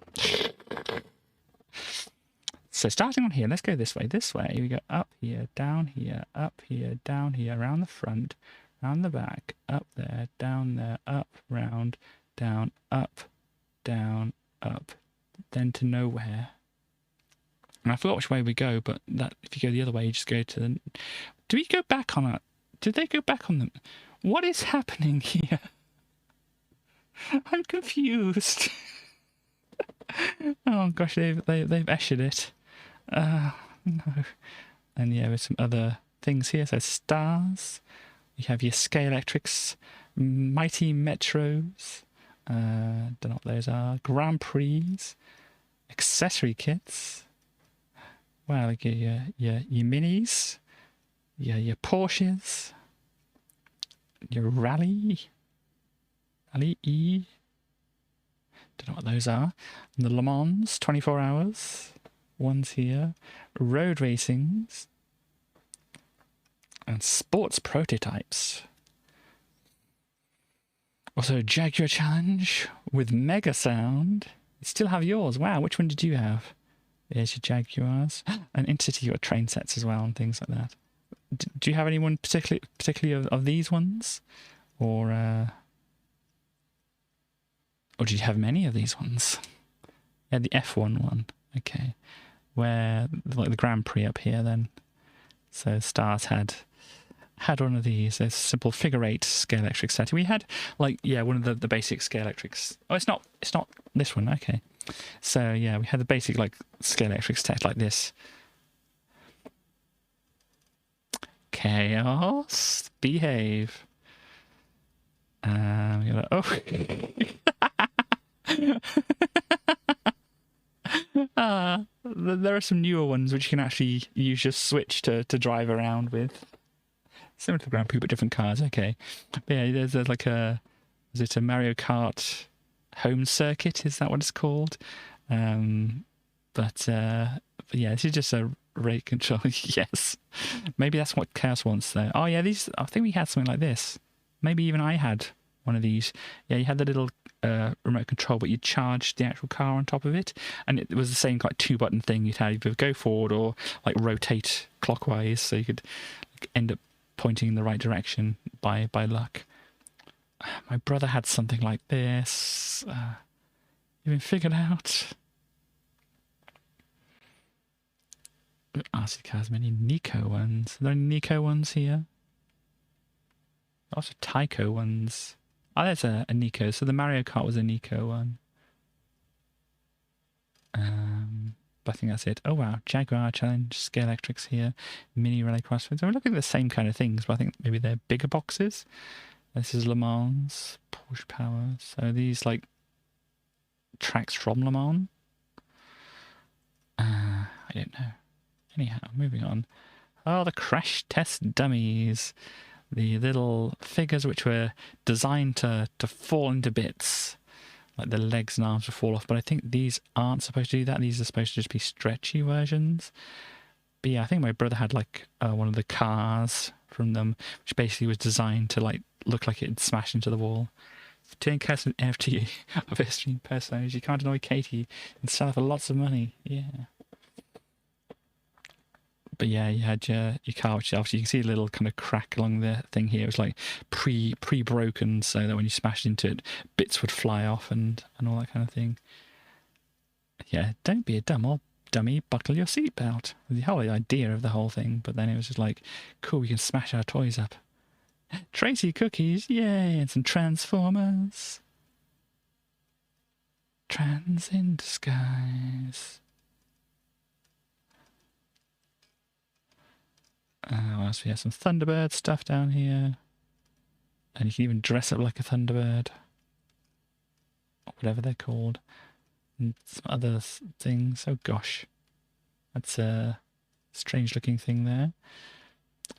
So starting on here, let's go this way. This way, we go up here, down here, up here, down here, around the front, around the back, up there, down there, up, round, down, up, then to nowhere. And I forgot which way we go, but that if you go the other way, you just go to the... Do we go back on it? Did they go back on them? What is happening here? I'm confused. Oh gosh, they've Eschered it. No. And yeah, there's some other things here. So stars. You have your Scale Electrics, Mighty Metros. Don't know what those are. Grand Prix, accessory kits. Wow, like your minis, your Porsches, your Rally E. Don't know what those are. And the Le Mans 24 hours ones here. Road racings. And sports prototypes. Also, Jaguar Challenge with Mega Sound. You still have yours. Wow, which one did you have? There's your Jaguars. And Intercity, you got train sets as well and things like that. Do you have anyone particularly of these ones? Or did you have many of these ones? Yeah, the F1 one. Okay. Where, like the Grand Prix up here then. So Stars had one of these. A simple figure 8 scale electric set. We had, like, yeah, one of the basic scale electrics. Oh, it's not this one. Okay. So, yeah, we had the basic, like, scale electric set like this. Chaos. Behave. Oh. There are some newer ones which you can actually use your Switch to drive around with. Similar to the Grand Prix, but different cars. Okay. But yeah, there's like is it a Mario Kart home circuit? Is that what it's called? But yeah, this is just a rate control. Yes. Maybe that's what Chaos wants though. Oh yeah, I think we had something like this. Maybe even I had one of these. Yeah, you had the little remote control, but you charged the actual car on top of it, and it was the same like 2-button thing. You'd have either go forward or like rotate clockwise, so you could like, end up pointing in the right direction by luck. My brother had something like this. Even figured out. RC cars, many Nico ones. Are there any Nico ones here? Also Tyco ones. Oh, there's a Nico. So the Mario Kart was a Nico one. But I think that's it. Oh wow, Jaguar Challenge, Scale Electrics here, Mini Rally Crossroads. We're looking at the same kind of things, but I think maybe they're bigger boxes. This is Le Mans, Porsche Power. So these like tracks from Le Mans. I don't know. Anyhow, moving on. Oh, the crash test dummies. The little figures which were designed to fall into bits. Like the legs and arms will fall off. But I think these aren't supposed to do that. These are supposed to just be stretchy versions. But yeah, I think my brother had like one of the cars from them, which basically was designed to like look like it'd smash into the wall. Turn Kirsten NFT of history personages. You can't annoy Katie and sell her for lots of money. Yeah. But yeah, you had your car, which obviously you can see a little kind of crack along the thing here. It was like pre-broken, so that when you smashed into it, bits would fly off and all that kind of thing. Yeah, don't be a dummy, buckle your seatbelt. The whole idea of the whole thing, but then it was just like, cool, we can smash our toys up. Tracy cookies, yay, and some Transformers. Trans in disguise. What else we have? Some Thunderbird stuff down here. And you can even dress up like a Thunderbird. Or whatever they're called. And some other things. Oh gosh. That's a strange looking thing there.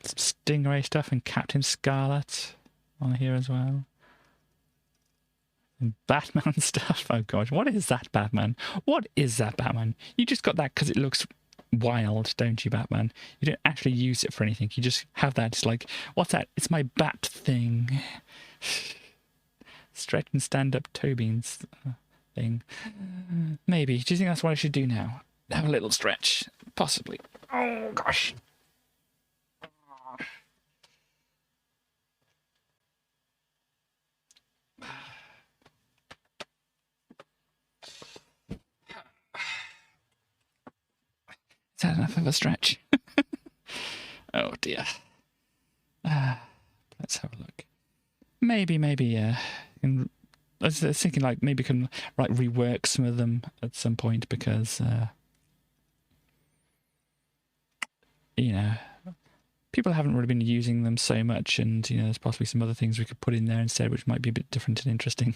Some Stingray stuff and Captain Scarlet on here as well. And Batman stuff. Oh gosh, what is that Batman? What is that Batman? You just got that because it looks wild, don't you, Batman? You don't actually use it for anything. You just have that. It's like, what's that? It's my bat thing. Stretch and stand up toe beans thing. Maybe. Do you think that's what I should do now? Have a little stretch? Possibly. Oh gosh. Is that enough of a stretch? Oh dear. Let's have a look. Maybe, I was thinking like maybe can like rework some of them at some point because you know, people haven't really been using them so much, and you know, there's possibly some other things we could put in there instead, which might be a bit different and interesting.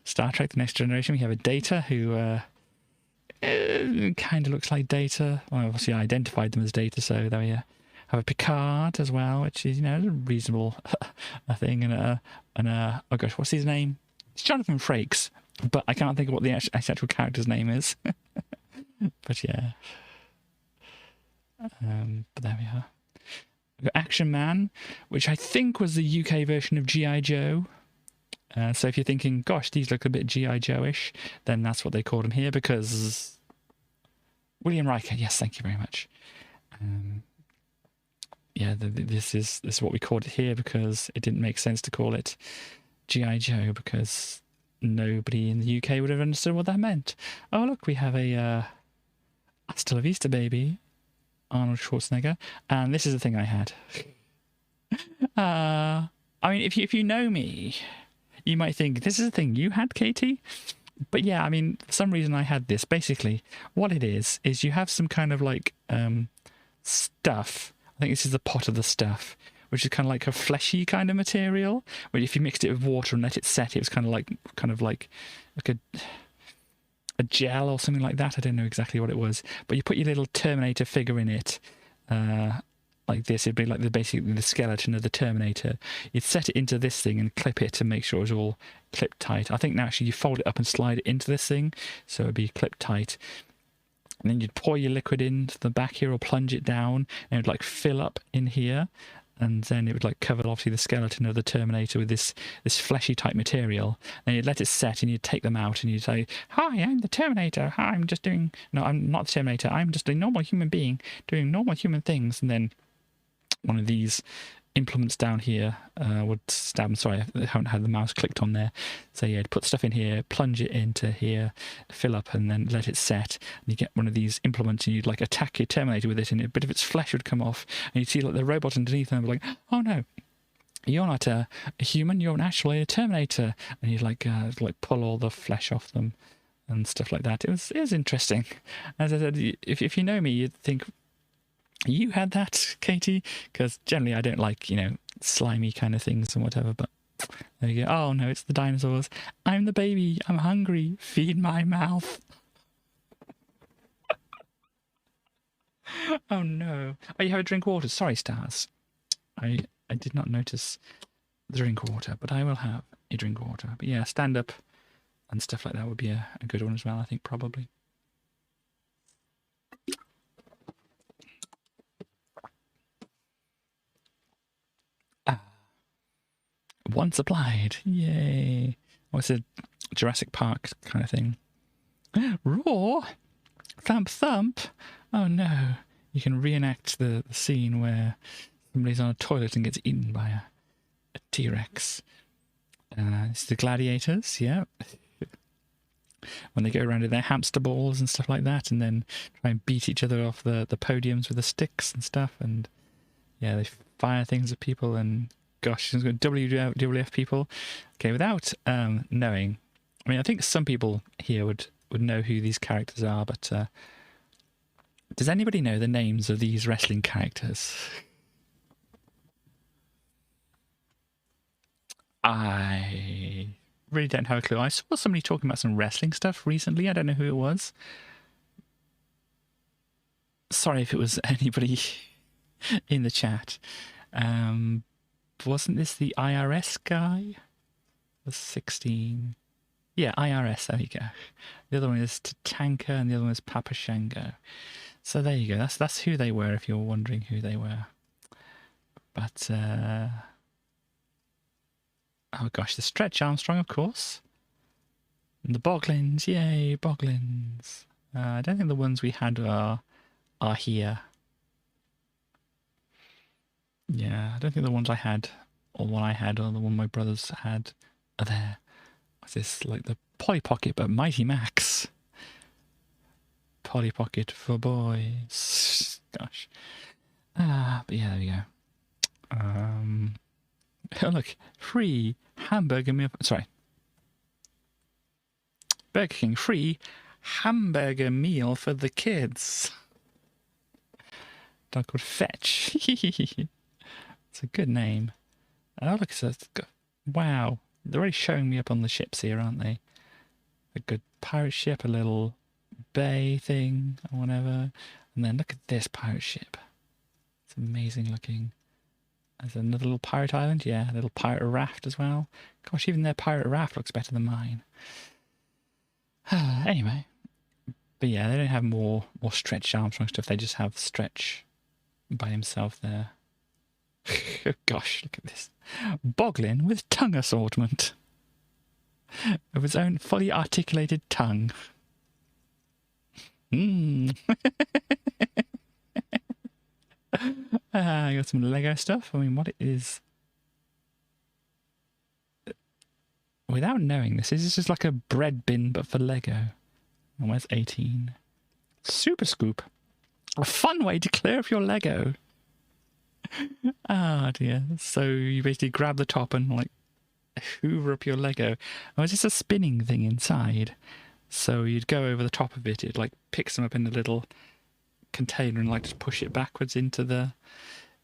Star Trek: The Next Generation. We have a Data who kind of looks like Data. Well, obviously I identified them as Data, so there we have a Picard as well, which is, you know, a reasonable thing, and oh gosh, what's his name? It's Jonathan Frakes, but I can't think of what the actual character's name is. But yeah, but there we are. Action Man, which I think was the UK version of G.I. Joe. So if you're thinking, gosh, these look a bit G.I. Joe-ish, then that's what they called him here, because William Riker, yes, thank you very much. Yeah, this is what we called it here, because it didn't make sense to call it G.I. Joe, because nobody in the UK would have understood what that meant. Oh, look, we have a Hasta la Vista Baby, Arnold Schwarzenegger, and this is the thing I had. I mean, if you know me, you might think, this is the thing you had, Katie? But yeah, I mean, for some reason I had this. Basically, what it is you have some kind of like stuff. I think this is the pot of the stuff, which is kind of like a fleshy kind of material. Where if you mixed it with water and let it set, it was kind of like a gel or something like that. I don't know exactly what it was. But you put your little Terminator figure in it. Like this, it'd be like basically the skeleton of the Terminator. You'd set it into this thing and clip it to make sure it was all clipped tight. I think now actually you fold it up and slide it into this thing, so it'd be clipped tight. And then you'd pour your liquid into the back here or plunge it down, and it would like fill up in here, and then it would like cover obviously the skeleton of the Terminator with this fleshy type material. And you'd let it set, and you'd take them out, and you'd say, "Hi, I'm the Terminator. Hi, I'm not the Terminator. I'm just a normal human being doing normal human things." And then one of these implements down here would stab. I'm sorry, I haven't had the mouse clicked on there. So yeah, put stuff in here, plunge it into here, fill up, and then let it set. And you get one of these implements, and you'd like attack your Terminator with it, and a bit of its flesh would come off, and you'd see like the robot underneath, and like, "Oh no, you're not a human. You're actually a Terminator." And you'd like pull all the flesh off them and stuff like that. It was interesting. As I said, if you know me, you'd think, you had that, Katie? Because generally I don't like, slimy kind of things and whatever, but there you go. Oh no, it's the dinosaurs. I'm the baby. I'm hungry. Feed my mouth. Oh no. Oh, you have a drink of water. Sorry, Stars. I did not notice the drink of water, but I will have a drink of water. But yeah, stand up and stuff like that would be a good one as well, I think, probably. Once applied. Yay. Oh, it's a Jurassic Park kind of thing. Roar! Thump thump! Oh no. You can reenact the scene where somebody's on a toilet and gets eaten by a T-Rex. It's the gladiators, yeah. When they go around in their hamster balls and stuff like that, and then try and beat each other off the podiums with the sticks and stuff, and yeah, they fire things at people, and gosh, it's got WWF people. Okay, without knowing, I mean, I think some people here would know who these characters are, but does anybody know the names of these wrestling characters? I really don't have a clue. I saw somebody talking about some wrestling stuff recently. I don't know who it was. Sorry if it was anybody in the chat. Wasn't this the IRS guy? The 16. Yeah, IRS, there you go. The other one is Tatanka, and the other one is Papa Shango. So there you go. That's who they were, if you're wondering who they were. But, oh gosh, the Stretch Armstrong, of course. And the Boglins, yay, Boglins. I don't think the ones we had are here. Yeah, I don't think the ones I had, or one I had, or the one my brothers had are there. What's this? Like the Polly Pocket, but Mighty Max. Polly Pocket for boys. Gosh. But yeah, there we go. Oh, look. Free hamburger meal. Sorry. Burger King, free hamburger meal for the kids. Dog called Fetch. It's a good name. Oh, look, wow. They're already showing me up on the ships here, aren't they? A good pirate ship, a little bay thing, or whatever. And then look at this pirate ship. It's amazing looking. There's another little pirate island. Yeah, a little pirate raft as well. Gosh, even their pirate raft looks better than mine. Anyway. But yeah, they don't have more Stretch Armstrong stuff. They just have Stretch by himself there. Oh gosh, look at this. Boglin with tongue assortment. Of his own fully articulated tongue. Mmm. I got some Lego stuff. I mean, what it is... Without knowing this, is this just like a bread bin, but for Lego? Almost 18. Super Scoop. A fun way to clear up your Lego. Ah, dear. So you basically grab the top and, like, hoover up your Lego. Oh, is this a spinning thing inside? So you'd go over the top of it. It, like, picks them up in a little container and, like, just push it backwards into the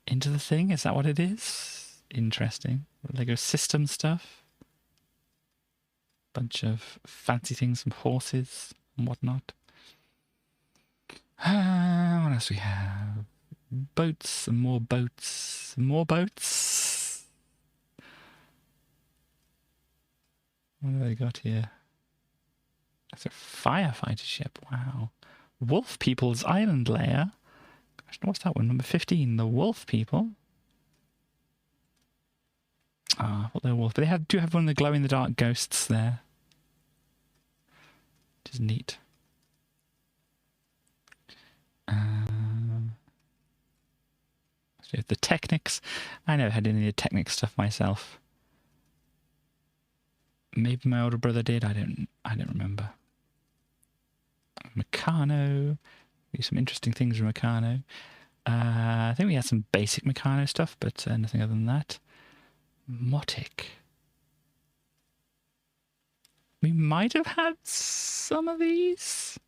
thing. Is that what it is? Interesting. Lego system stuff. Bunch of fancy things, some horses and whatnot. What else we have? Boats and more boats. More boats. What have they got here? That's a firefighter ship. Wow. Wolf People's Island Lair. Gosh, what's that one? Number 15. The Wolf People. Ah, what they're wolf. But they do have one of the glow-in-the-dark ghosts there. Which is neat. So the Technics. I never had any of the Technics stuff myself. Maybe my older brother did. I don't remember. Meccano. Some interesting things from Meccano. I think we had some basic Meccano stuff, but nothing other than that. Motic. We might have had some of these.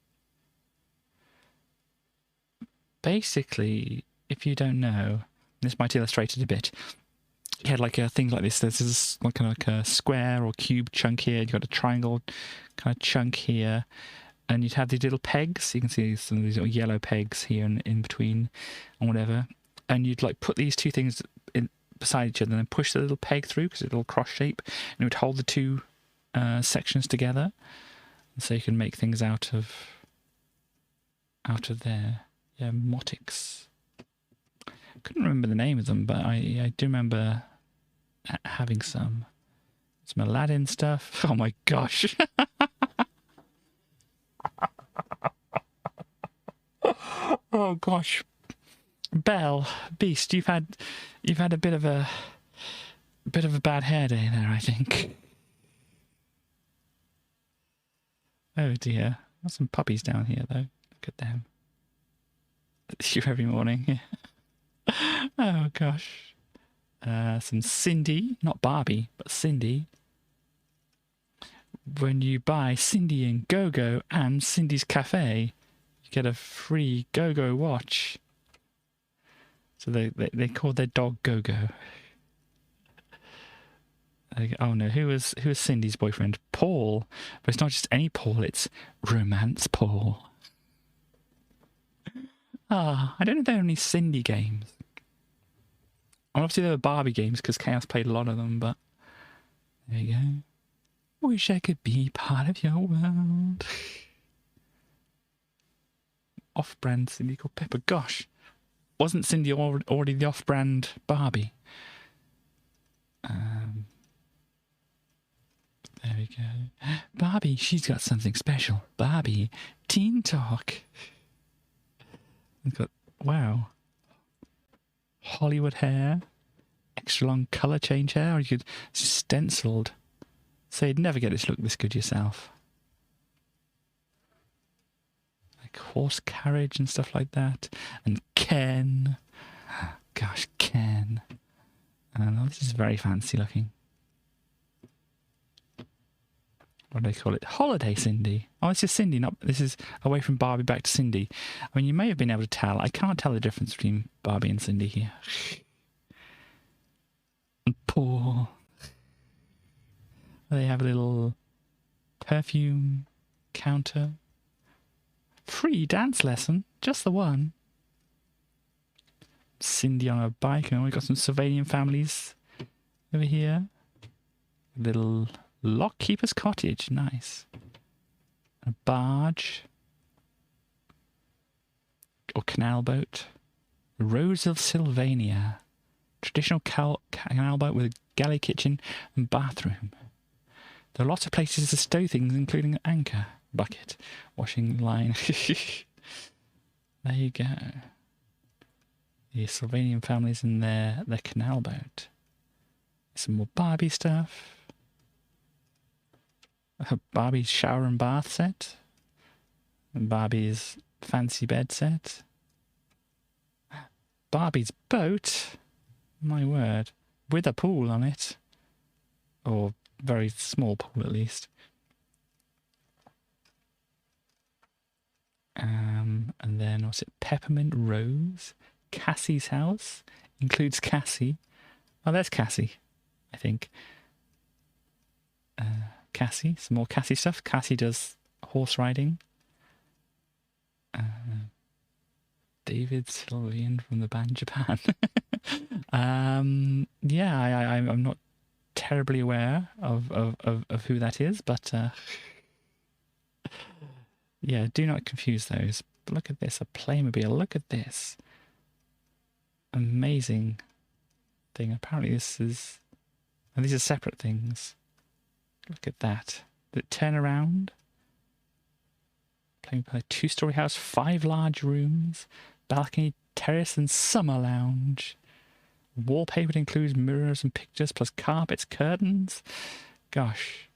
Basically, if you don't know, this might illustrate it a bit. You had like a thing like this. This is like a square or cube chunk here. You've got a triangle kind of chunk here. And you'd have these little pegs. You can see some of these little yellow pegs here and in between and whatever. And you'd like put these two things beside each other and then push the little peg through because it's a little cross shape. And it would hold the two sections together. And so you can make things out of there. Yeah, motics. Couldn't remember the name of them, but I do remember having some Aladdin stuff. Oh my gosh. Oh gosh. Belle, Beast, you've had a bit of a bad hair day there, I think. Oh dear. Got some puppies down here though. Look at them. It's you every morning. Yeah. Oh gosh. Some Cindy, not Barbie, but Cindy. When you buy Cindy and Go-Go and Cindy's Cafe, you get a free Go-Go watch. So they called their dog Go-Go. Oh no, who was Cindy's boyfriend? Paul. But it's not just any Paul, it's Romance Paul. Ah, I don't know if there are any Cindy games. Obviously there were Barbie games because Chaos played a lot of them, but there you go. Wish I could be part of your world. Off-brand Cindy called Pepper. Gosh, wasn't Cindy already the off-brand Barbie? There we go. Barbie, she's got something special. Barbie, Teen Talk. We've got, wow. Hollywood hair. Extra long colour change hair. Or you could, it's just stenciled. So you'd never get this look this good yourself. Like horse carriage and stuff like that. And Ken. Gosh, Ken. This is very fancy looking. What do they call it? Holiday Cindy. Oh, this is Cindy, not this is away from Barbie back to Cindy. I mean, you may have been able to tell. I can't tell the difference between Barbie and Cindy here. And Paul. They have a little perfume counter. Free dance lesson. Just the one. Cindy on a bike. And we've got some Sylvanian families over here. A little Lockkeeper's Cottage, nice. A barge. Or canal boat. Rose of Sylvania. Traditional canal boat with a galley kitchen and bathroom. There are lots of places to stow things, including an anchor, bucket, washing line. There you go. The Slovenian families in their canal boat. Some more Barbie stuff. Barbie's shower and bath set. And Barbie's fancy bed set. Barbie's boat. My word. With a pool on it. Or very small pool at least. And then, what's it? Peppermint Rose. Cassie's house. Includes Cassie. Oh, there's Cassie, I think. Cassie. Some more Cassie stuff. Cassie does horse riding. David Sylvian from the band Japan. Yeah, I'm not terribly aware of who that is, but yeah, do not confuse those. But look at this, a Playmobil. Look at this. Amazing thing. Apparently this is... And these are separate things. Look at that. Did it turn around? Playmobil, 2-story house, 5 large rooms, balcony, terrace and summer lounge. Wallpaper includes mirrors and pictures, plus carpets, curtains. Gosh.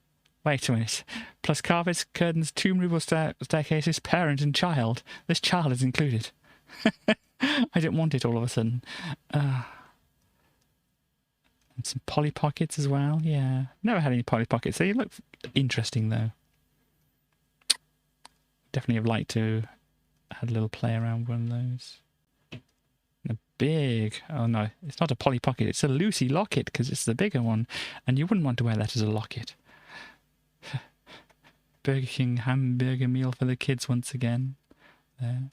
Wait a minute. Plus carpets, curtains, 2 movable staircases, parent and child. This child is included. I didn't want it all of a sudden. And some Polly Pockets as well. Yeah. Never had any Polly Pockets. They look interesting though. Definitely have liked to had a little play around with one of those. And a big... Oh no, it's not a Polly Pocket. It's a Lucy locket because it's the bigger one. And you wouldn't want to wear that as a locket. Burger King hamburger meal for the kids once again. There.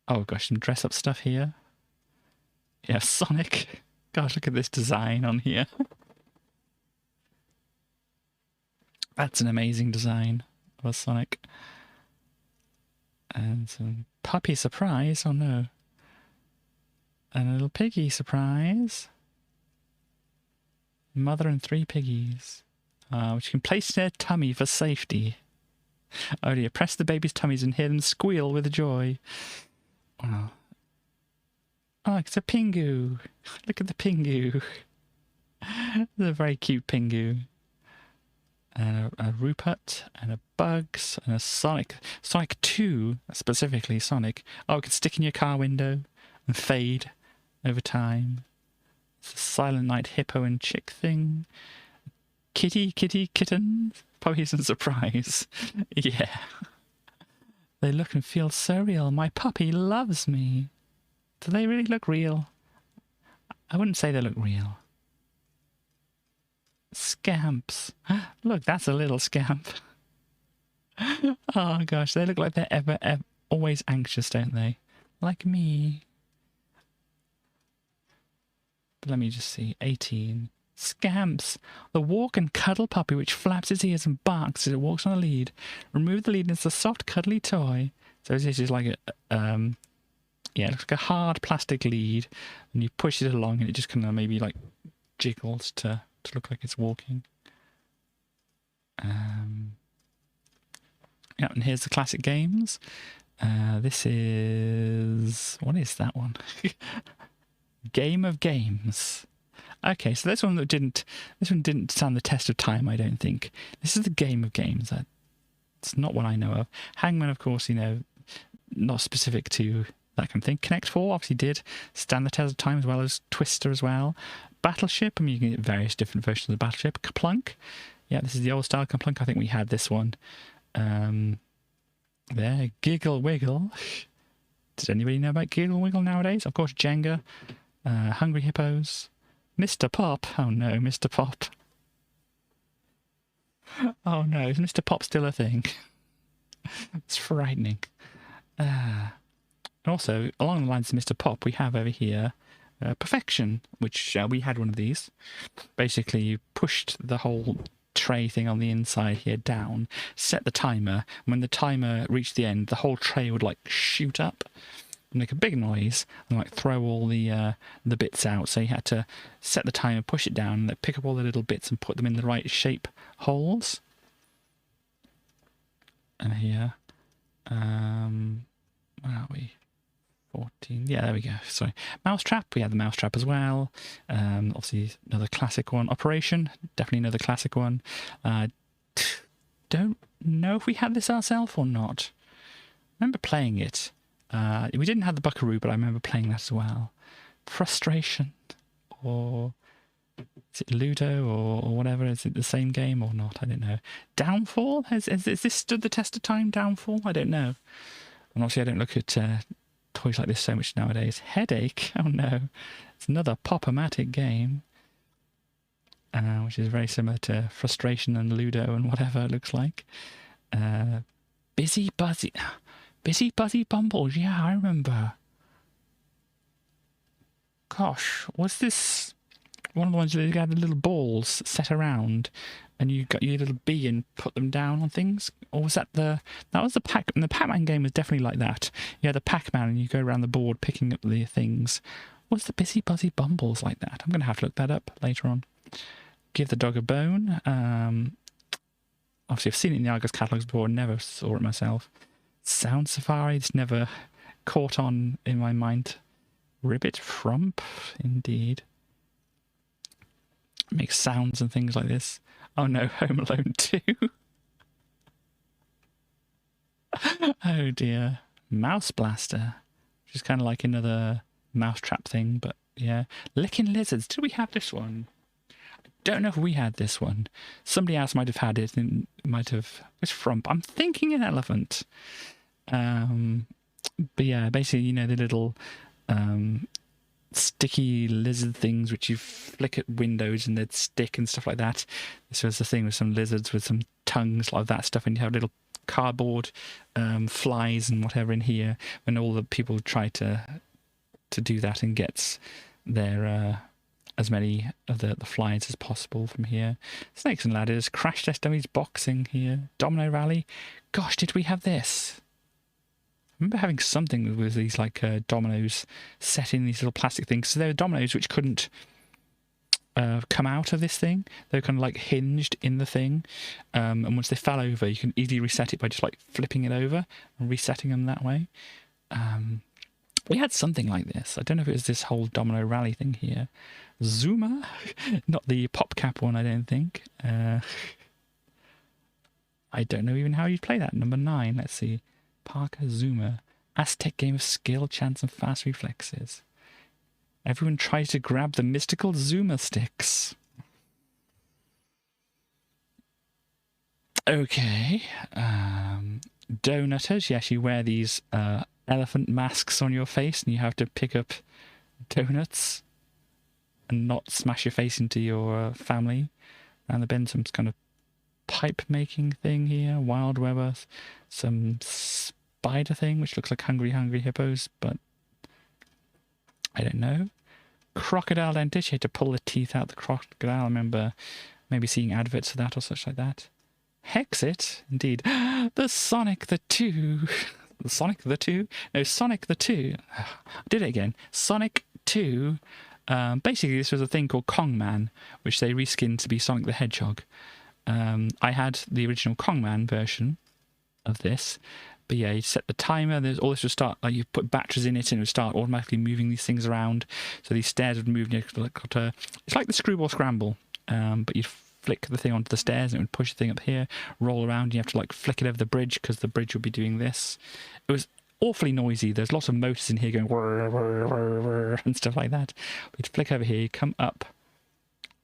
Oh gosh, some dress-up stuff here. Yeah, Sonic. Gosh, look at this design on here. That's an amazing design of a Sonic. And some puppy surprise. Oh no. And a little piggy surprise. Mother and 3 piggies. Which you can place in their tummy for safety. Oh dear, press the baby's tummies and hear them squeal with joy. Wow. Oh, it's a Pingu. Look at the Pingu. It's a very cute Pingu. And a Rupert, and a Bugs, and a Sonic. Sonic 2, specifically Sonic. Oh, it can stick in your car window and fade over time. It's a Silent Night hippo and chick thing. Kitty, kittens. Puppies and surprise. Yeah. They look and feel so real. My puppy loves me. Do they really look real? I wouldn't say they look real. Scamps. Look, that's a little scamp. Oh gosh, they look like they're ever always anxious, don't they? Like me. But let me just see. 18. Scamps. The walk and cuddle puppy which flaps its ears and barks as it walks on a lead. Remove the lead and it's a soft cuddly toy. So this is like a yeah, it looks like a hard plastic lead and you push it along and it just kind of maybe like jiggles to look like it's walking. Yeah, and here's the classic games. This is... What is that one? Game of Games. Okay, so this one didn't stand the test of time, I don't think. This is the Game of Games. It's not one I know of. Hangman, of course, you know, not specific to that kind of thing. Connect 4 obviously did stand the test of time, as well as Twister as well. Battleship, I mean, you can get various different versions of the Battleship. Kaplunk. Yeah, this is the old style Kaplunk. I think we had this one. There, Giggle Wiggle. Does anybody know about Giggle Wiggle nowadays? Of course, Jenga. Hungry Hippos. Mr. Pop. Oh no, Mr. Pop. Oh no, is Mr. Pop still a thing? It's frightening. And also, along the lines of Mr. Pop, we have over here Perfection, which we had one of these. Basically, you pushed the whole tray thing on the inside here down, set the timer, and when the timer reached the end, the whole tray would like shoot up. make a big noise and like throw all the bits out. So you had to set the timer, push it down, and then pick up all the little bits and put them in the right shape holes. And here, where are we? 14. Yeah, there we go. Sorry. Mousetrap. We had the Mousetrap as well. Obviously, another classic one. Operation. Definitely another classic one. Don't know if we had this ourselves or not. I remember playing it. We didn't have the Buckaroo, but I remember playing that as well. Frustration. Or is it Ludo or whatever? Is it the same game or not? I don't know. Downfall? Has this stood the test of time, Downfall? I don't know. And obviously I don't look at toys like this so much nowadays. Headache? Oh no. It's another Pop-O-Matic game. Which is very similar to Frustration and Ludo and whatever it looks like. Busy Buzzy Bumbles. Yeah, I remember. Gosh, was this one of the ones that had the little balls set around and you got your little bee and put them down on things? Or was that that was the Pac-Man game was definitely like that. You had the Pac-Man and you go around the board picking up the things. Was the Busy Buzzy Bumbles like that? I'm going to have to look that up later on. Give the Dog a Bone. Obviously I've seen it in the Argos catalogues before, never saw it myself. Sound Safari, it's never caught on in my mind. Ribbit Frump, indeed. Makes sounds and things like this. Oh no, Home Alone 2. Oh dear. Mouse Blaster, which is kind of like another mousetrap thing, but yeah. Licking Lizards, did we have this one? I don't know if we had this one. Somebody else might have had it and might have... It's Frump. I'm thinking an elephant. But yeah, basically, you know, the little sticky lizard things which you flick at windows and they'd stick and stuff like that. This was the thing with some lizards with some tongues like that stuff, and you have little cardboard flies and whatever in here, when all the people try to do that and gets their as many of the flies as possible from here. Snakes and Ladders, Crash Test Dummies, Boxing here, Domino Rally. Gosh, did we have this? I remember having something with these like dominoes set in these little plastic things. So they were dominoes which couldn't come out of this thing. They were kind of like hinged in the thing. And once they fell over, you can easily reset it by just like flipping it over and resetting them that way. We had something like this. I don't know if it was this whole domino rally thing here. Zuma, not the PopCap one, I don't think. I don't know even how you'd play that. Number 9, let's see. Parker Zuma. Aztec game of skill, chance, and fast reflexes. Everyone tries to grab the mystical Zuma sticks. Okay. Donutters. Yes, you wear these elephant masks on your face and you have to pick up donuts and not smash your face into your family. And there's been some kind of pipe making thing here. Wild Weber. Some spider thing which looks like Hungry Hippos, but I don't know. Crocodile dentist. You had to pull the teeth out the crocodile. I remember maybe seeing adverts for that or such like that. Hexit, indeed. The Sonic the 2. The Sonic the 2? No, Sonic the 2. I did it again. Sonic 2. Basically, this was a thing called Kong Man, which they reskinned to be Sonic the Hedgehog. I had the original Kong Man version of this. But yeah, you set the timer. There's all this would start. Like you put batteries in it, and it would start automatically moving these things around. So these stairs would move. It's like the Screwball Scramble, but you'd flick the thing onto the stairs, and it would push the thing up here, roll around. You have to like flick it over the bridge because the bridge would be doing this. It was awfully noisy. There's lots of motors in here going whir, whir, whir, whir, and stuff like that. But you'd flick over here, you come up.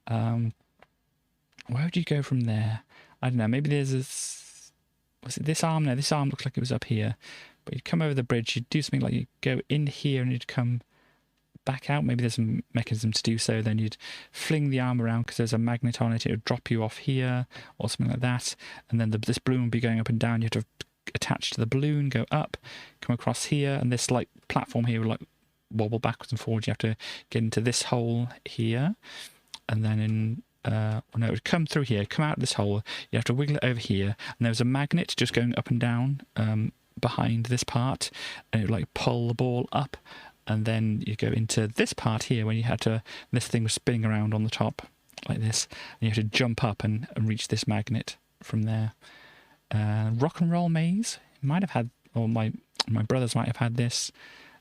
Where would you go from there? I don't know. Maybe there's this. Was it this arm? No, this arm looks like it was up here. But you'd come over the bridge, you'd do something like you'd go in here and you'd come back out. Maybe there's a mechanism to do so. Then you'd fling the arm around because there's a magnet on it. It would drop you off here or something like that. And then this balloon would be going up and down. You have to attach to the balloon, go up, come across here. And this like platform here would like wobble backwards and forwards. You have to get into this hole here. And then in... no, it would come through here, come out of this hole. You have to wiggle it over here, and there was a magnet just going up and down behind this part, and it would like pull the ball up, and then you go into this part here when you had to, this thing was spinning around on the top like this, and you have to jump up and reach this magnet from there. Rock and roll maze, might have had, or my brothers might have had this.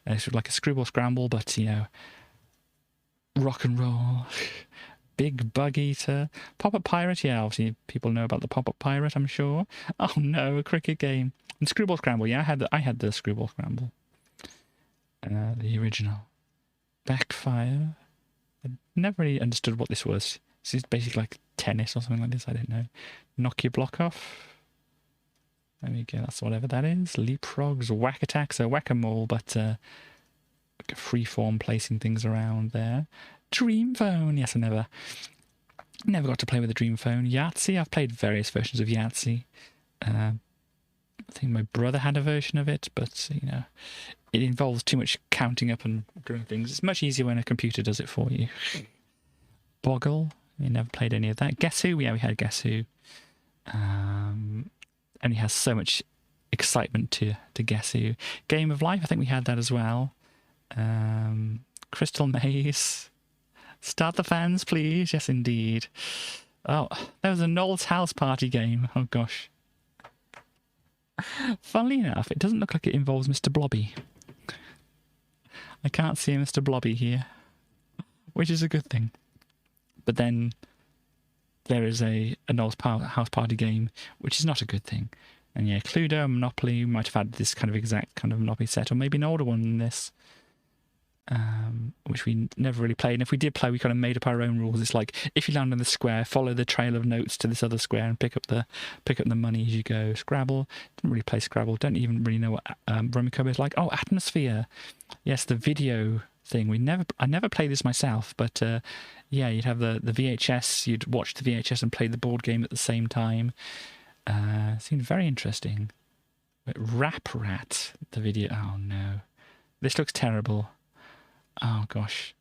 It's sort of like a screwball scramble, but you know, rock and roll. Big bug eater. Pop-up pirate, yeah, obviously people know about the pop-up pirate, I'm sure. Oh no, a cricket game. And screwball scramble, yeah, I had the screwball scramble. The original. Backfire. I never really understood what this was. This is basically like tennis or something like this, I don't know. Knock your block off. There we go, that's whatever that is. Leapfrogs, whack attacks, so whack-a-mole, but like a free-form placing things around there. Dream phone, yes, I never got to play with a dream phone. Yahtzee, I've played various versions of Yahtzee. I think my brother had a version of it, but you know, it involves too much counting up and doing things. It's much easier when a computer does it for you. Boggle, you never played any of that. Guess Who, yeah, we had Guess Who. Only has so much excitement to Guess Who. Game of Life, I think we had that as well. Crystal Maze. Start the fans, please. Yes, indeed. Oh, there was a Noel's House Party game. Oh, gosh. Funnily enough, it doesn't look like it involves Mr. Blobby. I can't see Mr. Blobby here, which is a good thing. But then there is a Noel's House Party game, which is not a good thing. And yeah, Cluedo and Monopoly, we might have had this kind of exact kind of Monopoly set, or maybe an older one than this, which we never really played. And if we did play, we kind of made up our own rules. It's like, if you land on the square, follow the trail of notes to this other square and pick up the money as you go. Scrabble, didn't really play Scrabble, don't even really know what Rummikub is like. Oh, Atmosphere, yes, the video thing. I never played this myself, but yeah, you'd have the VHS, you'd watch the VHS and play the board game at the same time. Seemed very interesting. But Rap Rat, the video, oh no, this looks terrible. Oh gosh,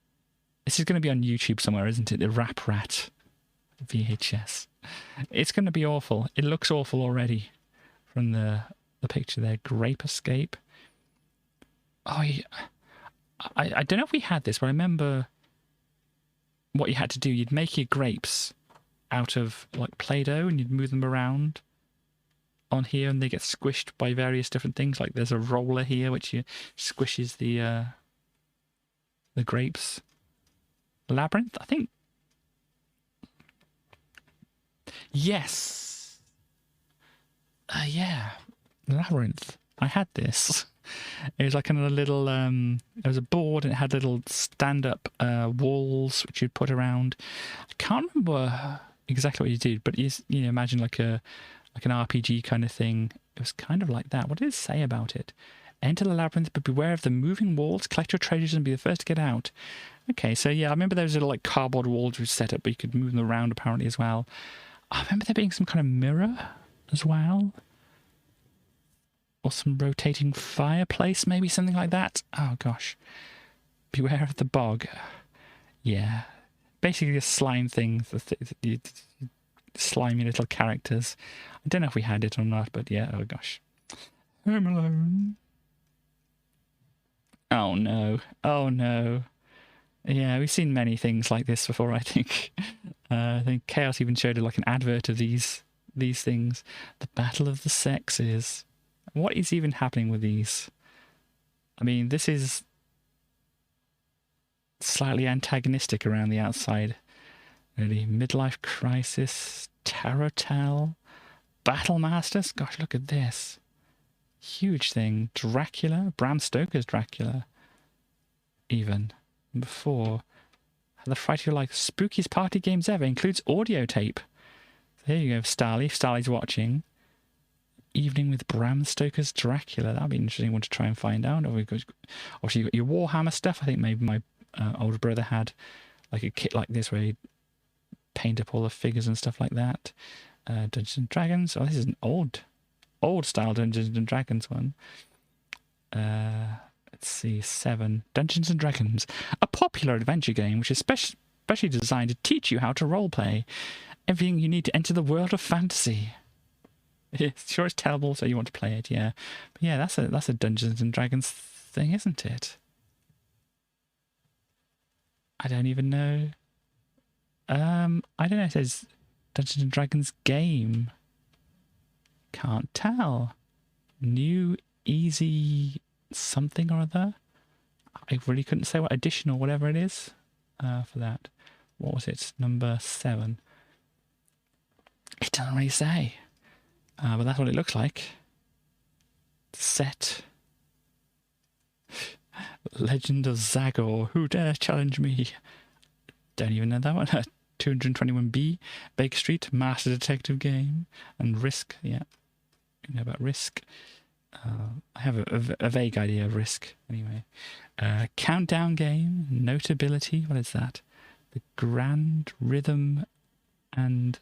this is going to be on YouTube somewhere, isn't it? The Rap Rat VHS. It's going to be awful. It looks awful already from the picture there. Grape Escape. Oh, yeah. I don't know if we had this, but I remember what you had to do. You'd make your grapes out of like Play-Doh and you'd move them around on here and they get squished by various different things. Like there's a roller here which squishes the grapes. Labyrinth, I think. Yes. Yeah. Labyrinth. I had this. It was like a little, there was a board and it had little stand-up walls which you'd put around. I can't remember exactly what you did, but you know, imagine like an RPG kind of thing. It was kind of like that. What did it say about it? Enter the labyrinth, but beware of the moving walls. Collect your treasures and be the first to get out. Okay, so yeah, I remember there was little like cardboard walls which set up, but you could move them around apparently as well. I remember there being some kind of mirror as well. Or some rotating fireplace, maybe something like that. Oh gosh. Beware of the bog. Yeah. Basically a slime thing. Slimy little characters. I don't know if we had it or not, but yeah, oh gosh. Home Alone. Oh no. Oh no. Yeah, we've seen many things like this before, I think. I think Chaos even showed like an advert of these things. The Battle of the Sexes. What is even happening with these? I mean, this is slightly antagonistic around the outside. Really, Midlife Crisis, Tarotel, Battle Masters. Gosh, look at this. Huge thing. Dracula, Bram Stoker's Dracula. Even before. The Fright of Your Life, spookiest party games ever, includes audio tape. There you go, Starly. If Starly's watching. Evening with Bram Stoker's Dracula. That'd be an interesting one to try and find out. Obviously, you've got your Warhammer stuff. I think maybe my older brother had like a kit like this where he'd paint up all the figures and stuff like that. Dungeons and Dragons. Oh, this is an old style Dungeons and Dragons one. Let's see, 7. Dungeons and Dragons. A popular adventure game which is specially designed to teach you how to roleplay. Everything you need to enter the world of fantasy. Sure, it's terrible, so you want to play it, yeah. But yeah, that's a Dungeons and Dragons thing, isn't it? I don't even know. I don't know. It says Dungeons and Dragons game. Can't tell. New easy something or other. I really couldn't say what edition or whatever it is for that. What was it? Number 7. It doesn't really say. But that's what it looks like. Set. Legend of Zagor. Who dare challenge me? Don't even know that one. 221B. Baker Street. Master Detective game. And Risk. Yeah. You know about Risk. I have a vague idea of Risk. Anyway. Countdown game. Notability. What is that? The Grand Rhythm and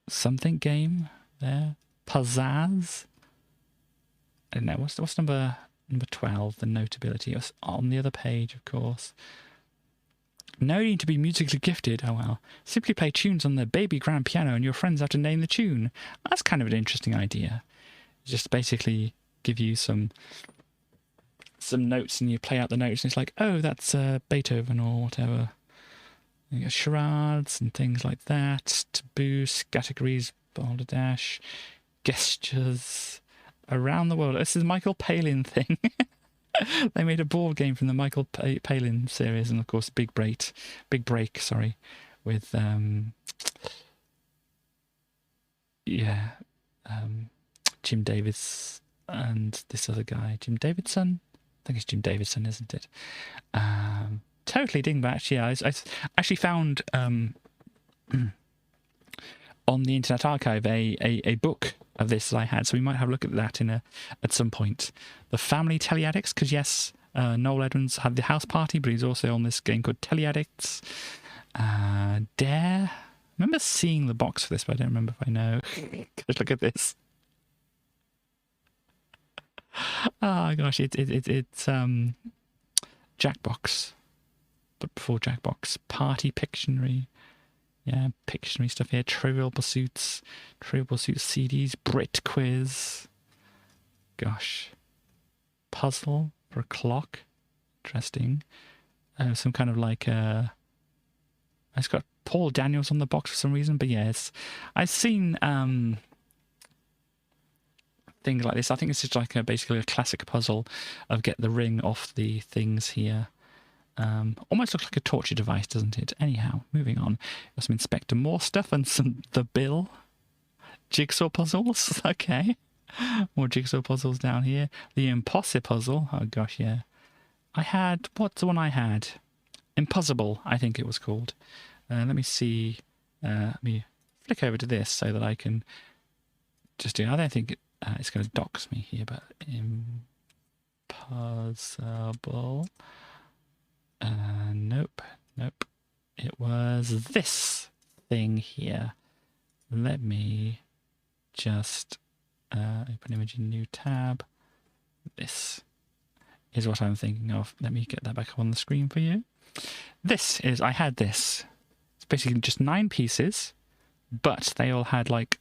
something game there. Pizzazz. I don't know. What's number 12? The Notability. It's on the other page, of course. No need to be musically gifted. Oh well. Simply play tunes on the baby grand piano and your friends have to name the tune. That's kind of an interesting idea. Just basically give you some notes and you play out the notes and it's like, oh, that's Beethoven or whatever. You got charades and things like that. Taboos, categories, balderdash, gestures. Around the world. This is Michael Palin thing. They made a board game from the Michael Palin series, and of course, Big Break, with Jim Davis and this other guy, Jim Davidson. I think it's Jim Davidson, isn't it? Totally dingbatch. Yeah, I actually found on the Internet Archive a book of this that I had, so we might have a look at that at some point. The Family Teleaddicts, because yes, Noel Edmonds had the house party, but he's also on this game called Teleaddicts. Dare. I remember seeing the box for this, but I don't remember if I know. Gosh, look at this. Oh gosh, it's Jackbox, but before Jackbox, Party Pictionary. Yeah, Pictionary stuff here. Trivial Pursuits CDs, Brit Quiz. Gosh. Puzzle for a clock. Interesting. Some kind of like it's got Paul Daniels on the box for some reason, but yes, I've seen things like this. I think it's just like basically a classic puzzle of get the ring off the things here. Almost looks like a torture device, doesn't it? Anyhow, moving on. Got some Inspector More stuff and the Bill. Jigsaw puzzles. Okay. More jigsaw puzzles down here. The Impossible puzzle. Oh gosh, yeah. What's the one I had? Impossible, I think it was called. Let me see. Let me flick over to this so that I can just do. I don't think it's going to dox me here, but Impossible. Nope. It was this thing here. Let me just open image in new tab. This is what I'm thinking of. Let me get that back up on the screen for you. I had this. It's basically just 9 pieces, but they all had like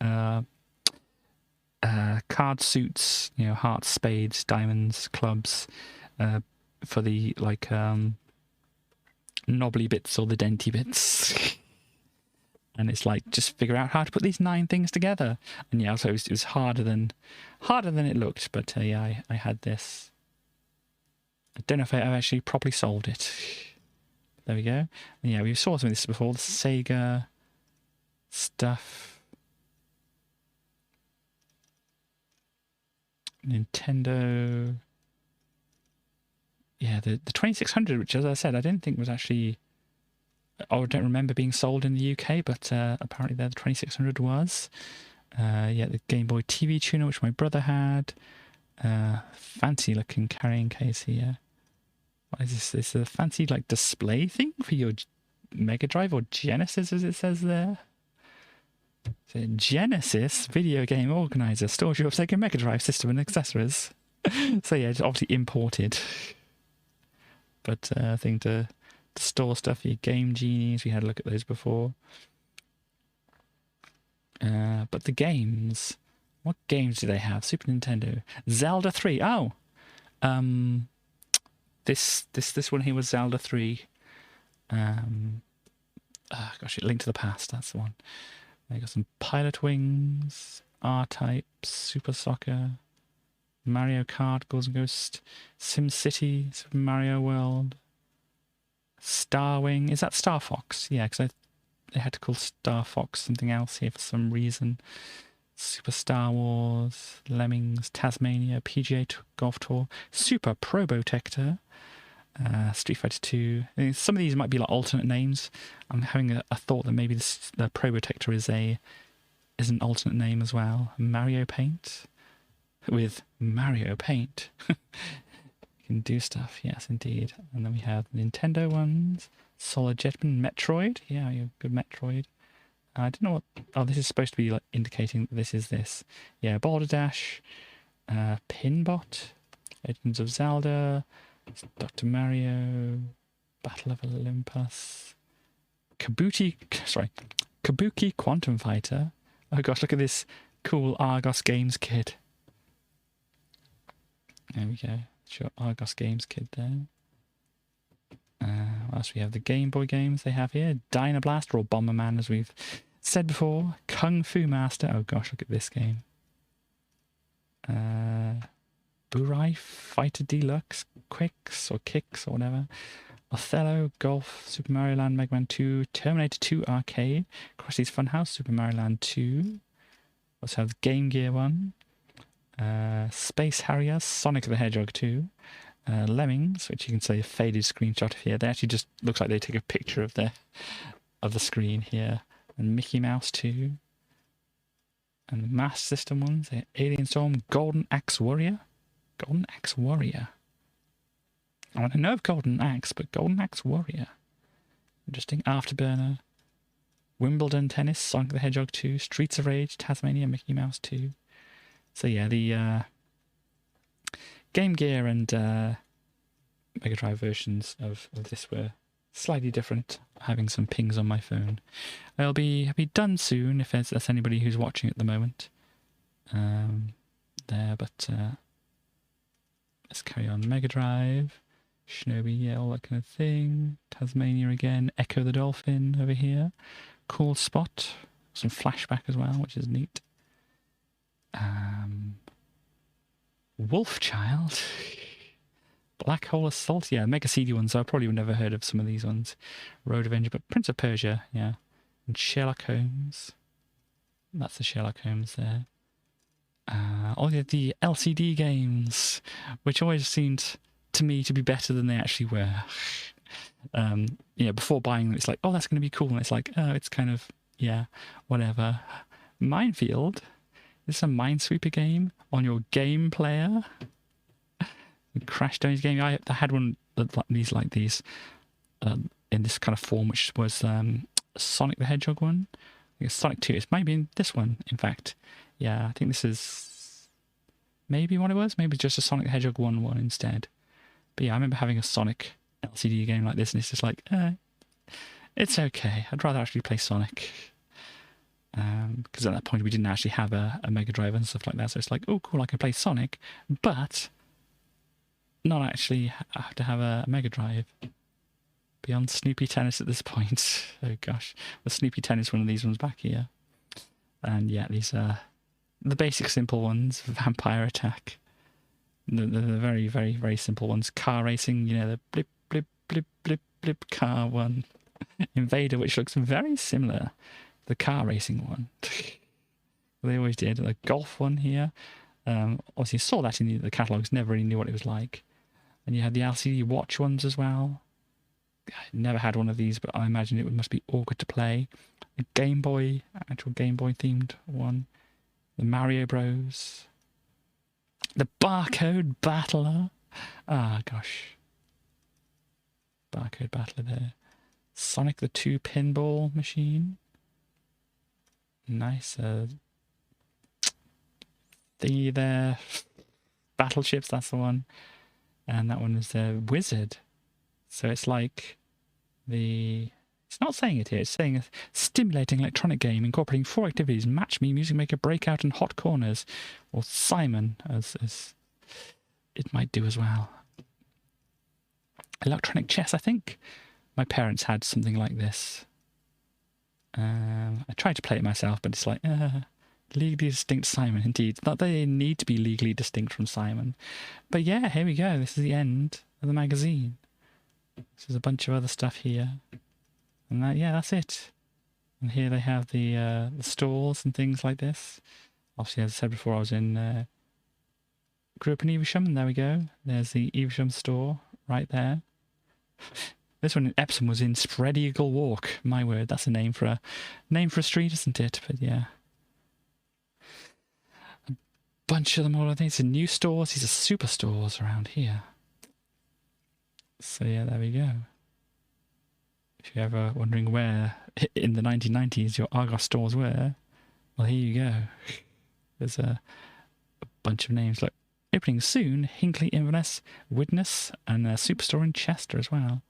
card suits, hearts, spades, diamonds, clubs, for the like knobbly bits or the denty bits. And it's like, just figure out how to put these 9 things together. And yeah, so it was harder than it looked. But yeah, I had this. I don't know if I've actually properly solved it. There we go. And yeah, we saw some of this before. The Sega stuff. Nintendo. Yeah, the 2600, which, as I said, I didn't think was actually... I don't remember being sold in the UK, but apparently there the 2600 was. Yeah, the Game Boy TV tuner, which my brother had. Fancy looking carrying case here. What is this? This is a fancy like display thing for your Mega Drive or Genesis, as it says there. So Genesis video game organizer stores your Sega Mega Drive system and accessories. So yeah, it's obviously imported. But I think to store stuff, your Game Genies, we had a look at those before. But the games, what games do they have? Super Nintendo, Zelda 3. Oh, this one here was Zelda 3. Gosh, Link to the Past. That's the one. They got some Pilot Wings, R-Type, Super Soccer, Mario Kart, Ghouls and Ghosts, Sim City, Super Mario World, Star Wing. Is that Star Fox? Yeah, because they had to call Star Fox something else here for some reason. Super Star Wars, Lemmings, Tasmania, PGA Golf Tour, Super Probotector, Street Fighter 2. Some of these might be like alternate names. I'm having a thought that maybe the Probotector is an alternate name as well. Mario Paint. With Mario Paint. You can do stuff, yes indeed. And then we have Nintendo ones. Solid Jetman, Metroid. Yeah, you're good Metroid. I don't know what... Oh, this is supposed to be like indicating that this is this. Yeah, Boulder Dash. Pinbot. Legends of Zelda. Dr. Mario. Battle of Olympus. Kabuki Quantum Fighter. Oh gosh, look at this cool Argos Games kit. There we go. Sure, Argos Games kit there. What else we have? The Game Boy games they have here. Dynablast or Bomberman, as we've said before. Kung Fu Master. Oh gosh, look at this game. Burai Fighter Deluxe. Quicks or Kicks or whatever. Othello, Golf, Super Mario Land, Mega Man 2, Terminator 2 Arcade, Krusty's Funhouse, Super Mario Land 2. Also have the Game Gear one. Space Harrier, Sonic the Hedgehog 2, Lemmings, which you can see a faded screenshot of here. They actually just looks like they take a picture of the screen here. And Mickey Mouse 2. And the Master System ones, Alien Storm, Golden Axe Warrior. Golden Axe Warrior. I want to know of Golden Axe, but Golden Axe Warrior. Interesting. Afterburner. Wimbledon Tennis, Sonic the Hedgehog 2, Streets of Rage, Tasmania, Mickey Mouse 2. So yeah, the Game Gear and Mega Drive versions of this were slightly different, having some pings on my phone. I'll be done soon if there's anybody who's watching at the moment. But let's carry on. Mega Drive, Shinobi, yeah, all that kind of thing. Tasmania again, Echo the Dolphin over here. Cool Spot, some flashback as well, which is neat. Wolfchild, Black Hole Assault, yeah, Mega CD ones. So I probably would never heard of some of these ones. Road Avenger, but Prince of Persia, yeah, and Sherlock Holmes. That's the Sherlock Holmes there. All the LCD games, which always seemed to me to be better than they actually were. Before buying them, it's like, oh, that's going to be cool, and it's like, oh, it's kind of, yeah, whatever. Minefield. This is a Minesweeper game on your game player. Crash Dummies game. I had one like these in this kind of form, which was Sonic the Hedgehog one. I think it's Sonic 2. It's maybe in this one, in fact. Yeah, I think this is maybe what it was. Maybe just a Sonic the Hedgehog 1 instead. But yeah, I remember having a Sonic LCD game like this, and it's just like, it's okay. I'd rather actually play Sonic. Because at that point we didn't actually have a Mega Drive and stuff like that, so it's like, oh cool, I can play Sonic, but not actually have to have a Mega Drive. Beyond Snoopy Tennis at this point. Oh gosh, the Snoopy Tennis, one of these ones back here. And yeah, these are the basic simple ones. Vampire Attack, the very, very, very simple ones. Car racing, the blip, blip, blip, blip, blip car one. Invader, which looks very similar. The car racing one. They always did. The golf one here. Obviously, saw that in the catalogues, never really knew what it was like. And you had the LCD watch ones as well. I never had one of these, but I imagine it must be awkward to play. The Game Boy, actual Game Boy themed one. The Mario Bros. The Barcode Battler. Ah, gosh. Barcode Battler there. Sonic the 2 pinball machine. Nice thingy there. Battleships, that's the one. And that one is the Wizard. So it's like it's It's not saying it here. It's saying a stimulating electronic game incorporating 4 activities: Match Me, Music Maker, Breakout, and Hot Corners. Or Simon, as it might do as well. Electronic chess, I think. My parents had something like this. I tried to play it myself, but it's like, legally distinct Simon, indeed. Not that they need to be legally distinct from Simon. But yeah, here we go. This is the end of the magazine. There's a bunch of other stuff here. And yeah, that's it. And here they have the stalls and things like this. Obviously, as I said before, I was in... grew up in Evesham, and there we go. There's the Evesham store right there. This one in Epsom was in Spread Eagle Walk. My word, that's a name for a street, isn't it? But yeah. A bunch of them all, I think. It's in new stores. These are super stores around here. So yeah, there we go. If you're ever wondering where in the 1990s your Argos stores were, well, here you go. There's a bunch of names. Look, opening soon, Hinckley Inverness, Widnes, and a superstore in Chester as well.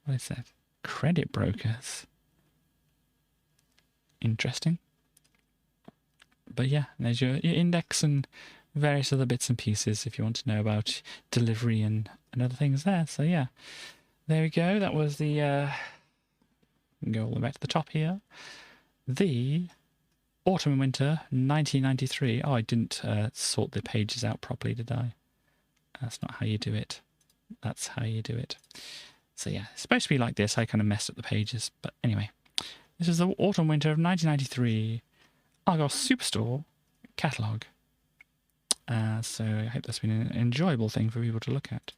What is that? Credit brokers. Interesting. But yeah, there's your index and various other bits and pieces if you want to know about delivery and other things there. So yeah, there we go. That was the... we can go all the way to the top here. The Autumn and Winter 1993. Oh, I didn't sort the pages out properly, did I? That's not how you do it. That's how you do it. So yeah, it's supposed to be like this. I kind of messed up the pages. But anyway, this is the Autumn Winter of 1993 Argos Superstore catalogue. So I hope that's been an enjoyable thing for people to look at.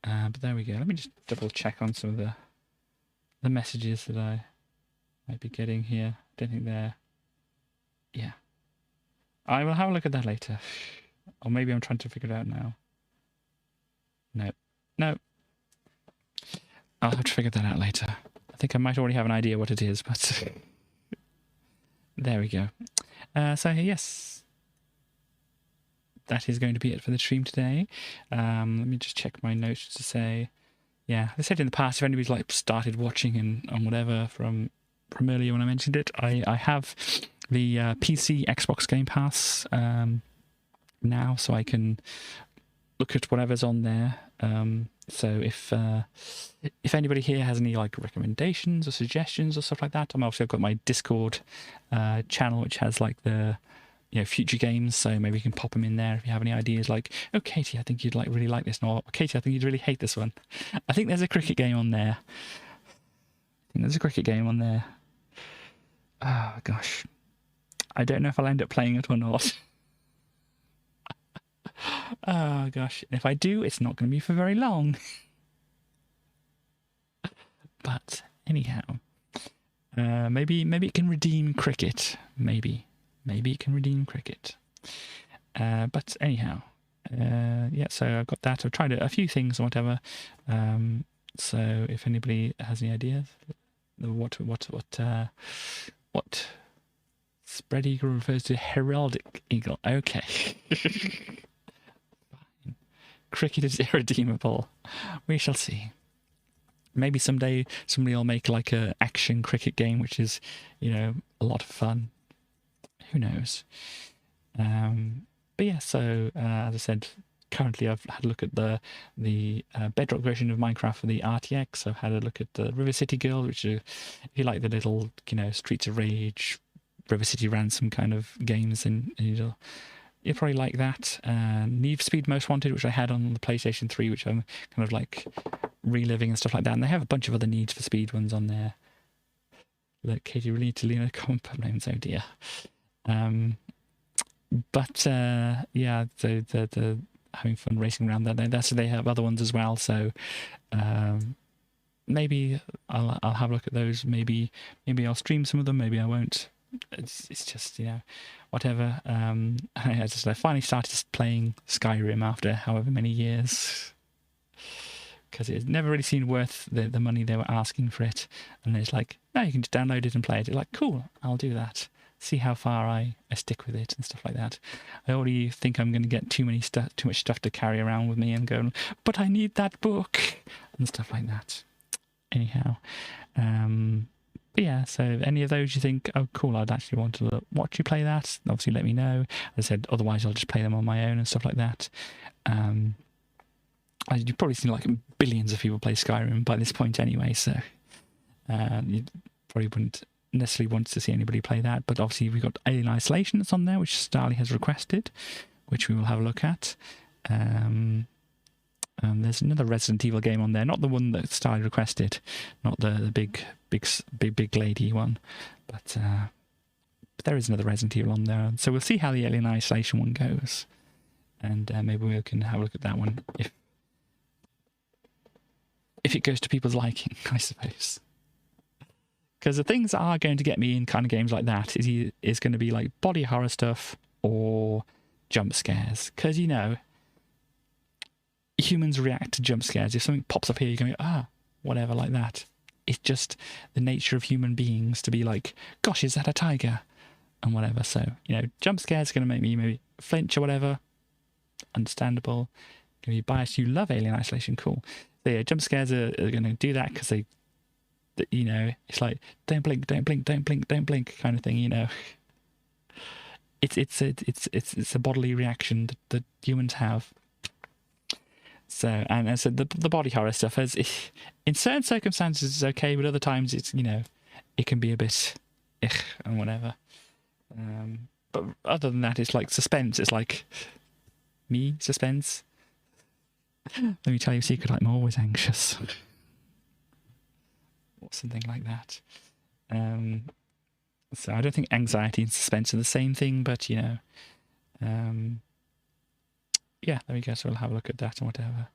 But there we go. Let me just double check on some of the messages that I might be getting here. Don't think they're... Yeah. I will have a look at that later. Or maybe I'm trying to figure it out now. No. No. I'll have to figure that out later. I think I might already have an idea what it is, but... there we go. So yes, that is going to be it for the stream today. Let me just check my notes to say, yeah, I said in the past, if anybody's like started watching and whatever from earlier when I mentioned it, I have the PC Xbox Game Pass now, so I can look at whatever's on there. So if anybody here has any like recommendations or suggestions or stuff like that, I've got my Discord channel which has like the future games, so maybe you can pop them in there if you have any ideas. Like, oh Katie, I think you'd really like this, or Katie, I think you'd really hate this one. I think there's a cricket game on there. Oh gosh, I don't know if I'll end up playing it or not. Oh gosh, if I do, it's not going to be for very long. But anyhow, maybe it can redeem cricket. Maybe it can redeem cricket. But anyhow, yeah. So I've got that. I've tried a few things or whatever. So if anybody has any ideas, what spread eagle refers to heraldic eagle. Okay. Cricket is irredeemable. We shall see. Maybe someday somebody will make like a action cricket game, which is, a lot of fun. Who knows? But yeah, so as I said, currently I've had a look at the Bedrock version of Minecraft for the RTX. I've had a look at the River City Girl, which if you like the little, Streets of Rage, River City Ransom kind of games, then you'll probably like that. Need for Speed Most Wanted, which I had on the PlayStation 3, which I'm kind of like reliving and stuff like that. And they have a bunch of other Need for Speed ones on there. Look, Katie, really need to lean a common names, oh dear. But yeah, the having fun racing around there. So they have other ones as well. So maybe I'll have a look at those. Maybe I'll stream some of them. Maybe I won't. It's just whatever. I finally started playing Skyrim after however many years, because it never really seemed worth the money they were asking for it. And it's like, no, you can just download it and play it. It's like, cool, I'll do that. See how far I stick with it and stuff like that. I already think I'm going to get too much stuff to carry around with me and go, but I need that book and stuff like that. anyhow. But yeah, so any of those you think, oh cool, I'd actually want to watch you play that, obviously let me know. As I said, otherwise I'll just play them on my own and stuff like that. You've probably seen like billions of people play Skyrim by this point anyway, so you probably wouldn't necessarily want to see anybody play that. But obviously we've got Alien Isolation that's on there, which Starly has requested, which we will have a look at. There's another Resident Evil game on there, not the one that Starly requested, not the big lady one, but there is another Resident Evil on there. So we'll see how the Alien Isolation one goes, and maybe we can have a look at that one if it goes to people's liking, I suppose. Because the things that are going to get me in kind of games like that is going to be like body horror stuff or jump scares. Because, you know, humans react to jump scares. If something pops up here, you're going to go, whatever, like that. It's just the nature of human beings to be like, gosh, is that a tiger? And whatever. So, you know, jump scares are going to make me maybe flinch or whatever. Understandable. Going to be biased. You love Alien Isolation. Cool. So yeah, jump scares are going to do that because you know, it's like don't blink, don't blink, don't blink, don't blink kind of thing. You know, it's a bodily reaction that humans have. So and as I said, the body horror stuff in certain circumstances is okay, but other times it's, you know, it can be a bit and whatever. But other than that, it's like suspense. It's like suspense. Let me tell you a secret, I'm always anxious. Or something like that. So I don't think anxiety and suspense are the same thing, but, you know. Yeah, there we go. So we'll have a look at that and whatever.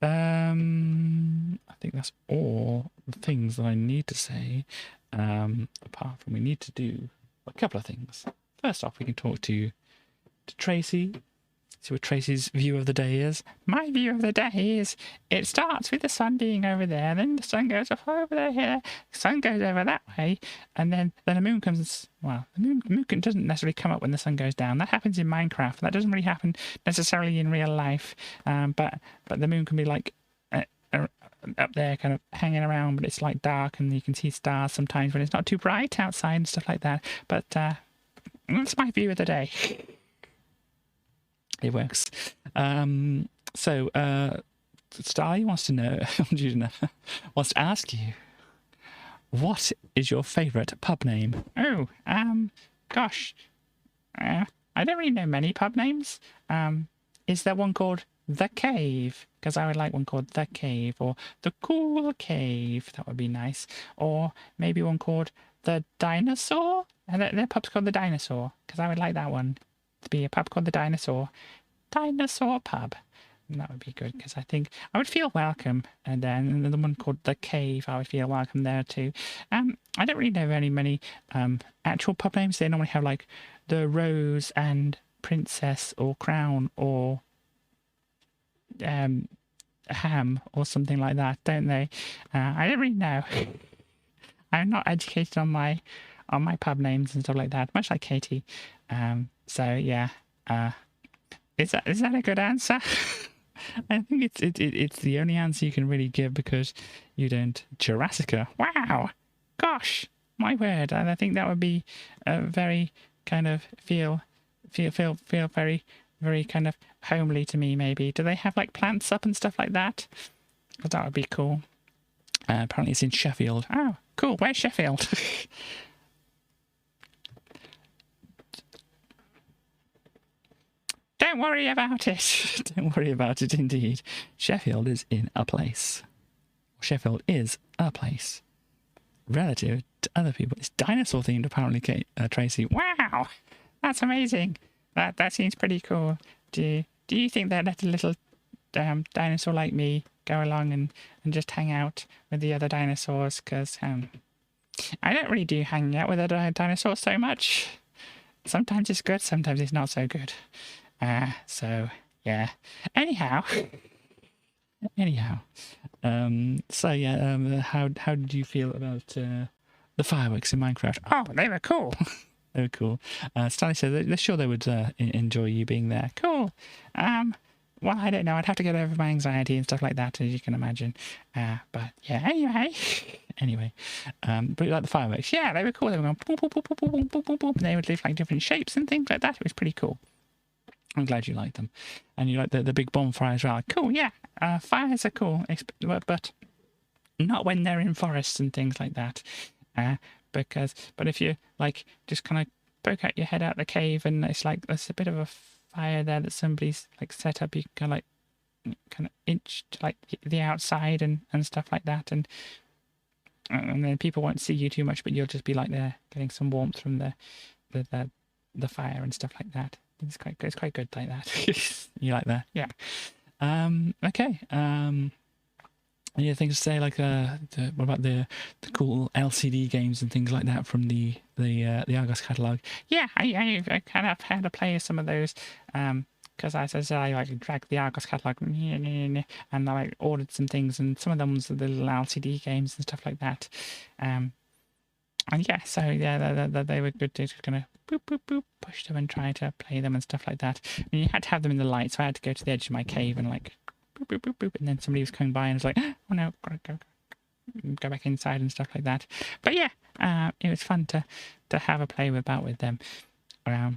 I think that's all the things that I need to say. Apart from we need to do a couple of things. First off, we can talk to Tracy. See what Tracy's view of the day is. My view of the day is it starts with the sun being over there, then the sun goes up over there, here, the sun goes over that way, and then the moon comes. Well, the moon doesn't necessarily come up when the sun goes down. That happens in Minecraft. That doesn't really happen necessarily in real life. But the moon can be like up there, kind of hanging around, but it's like dark, and you can see stars sometimes when it's not too bright outside and stuff like that. But that's my view of the day. It works. So Starly wants to ask you, what is your favourite pub name? Oh, gosh, I don't really know many pub names. Is there one called The Cave? Because I would like one called The Cave, or The Cool Cave. That would be nice. Or maybe one called The Dinosaur. And their pub's called The Dinosaur, because I would like that one to be a pub called the Dinosaur Pub. And that would be good, because I think I would feel welcome. And then another one called The Cave, I would feel welcome there too. I don't really know very many actual pub names. They normally have like the Rose and Princess or Crown or Ham or something like that, don't they? I don't really know. I'm not educated on my pub names and stuff like that, much like Katie. So yeah, is that a good answer? I think it's the only answer you can really give, because you don't. Jurassica. Wow, gosh, my word! And I think that would be very kind of feel very, very kind of homely to me. Maybe do they have like plants up and stuff like that? Because that would be cool. Apparently it's in Sheffield. Oh, cool. Where's Sheffield? Don't worry about it. Don't worry about it, indeed. Sheffield is in a place. Sheffield is a place. Relative to other people. It's dinosaur themed, apparently, Tracy. Wow! That's amazing. That seems pretty cool. Do you think they'd let a little dinosaur like me go along and just hang out with the other dinosaurs? Because I don't really do hanging out with other dinosaurs so much. Sometimes it's good, sometimes it's not so good. So yeah. Anyhow. So yeah. How did you feel about the fireworks in Minecraft? Oh, they were cool. They were cool. Stanley said they're sure they would enjoy you being there. Cool. well, I don't know. I'd have to get over my anxiety and stuff like that, as you can imagine. But yeah, anyway. But like the fireworks, yeah, they were cool. They were going boom, boom, boom, boom, boom, boom, boom, boom, boom. They would leave like different shapes and things like that. It was pretty cool. I'm glad you liked them, and you like the big bonfire as well. Cool, yeah. Fires are cool, but not when they're in forests and things like that. But if you like just kind of poke out your head out the cave and it's like there's a bit of a fire there that somebody's like set up, you can like kind of inch to like the outside and stuff like that, and then people won't see you too much, but you'll just be like there getting some warmth from the fire and stuff like that. It's quite good like that. You like that? Yeah. Okay. Any things to say, like what about the cool LCD games and things like that from the Argos catalogue? Yeah, I kind of had to play some of those because as I said, I like dragged the Argos catalogue and I like ordered some things, and some of them was the little LCD games and stuff like that. And yeah, so yeah, they were good to just kind of boop boop boop push them and try to play them and stuff like that. I mean, you had to have them in the light, so I had to go to the edge of my cave and like boop boop boop boop, and then somebody was coming by and was like, oh no, gotta go back inside and stuff like that. But yeah, it was fun to have a play about with them. Yeah,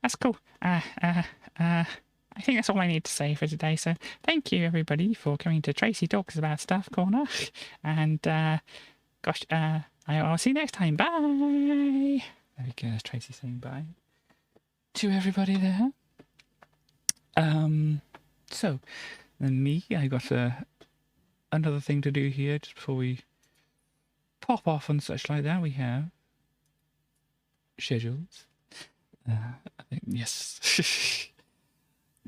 that's cool. I think that's all I need to say for today. So thank you everybody for coming to Tracy Talks About Stuff Corner, and gosh, I'll see you next time. Bye. There we go. There's Tracy saying bye to everybody there. So then me, I got another thing to do here just before we pop off and such like that. We have schedules. I think, yes.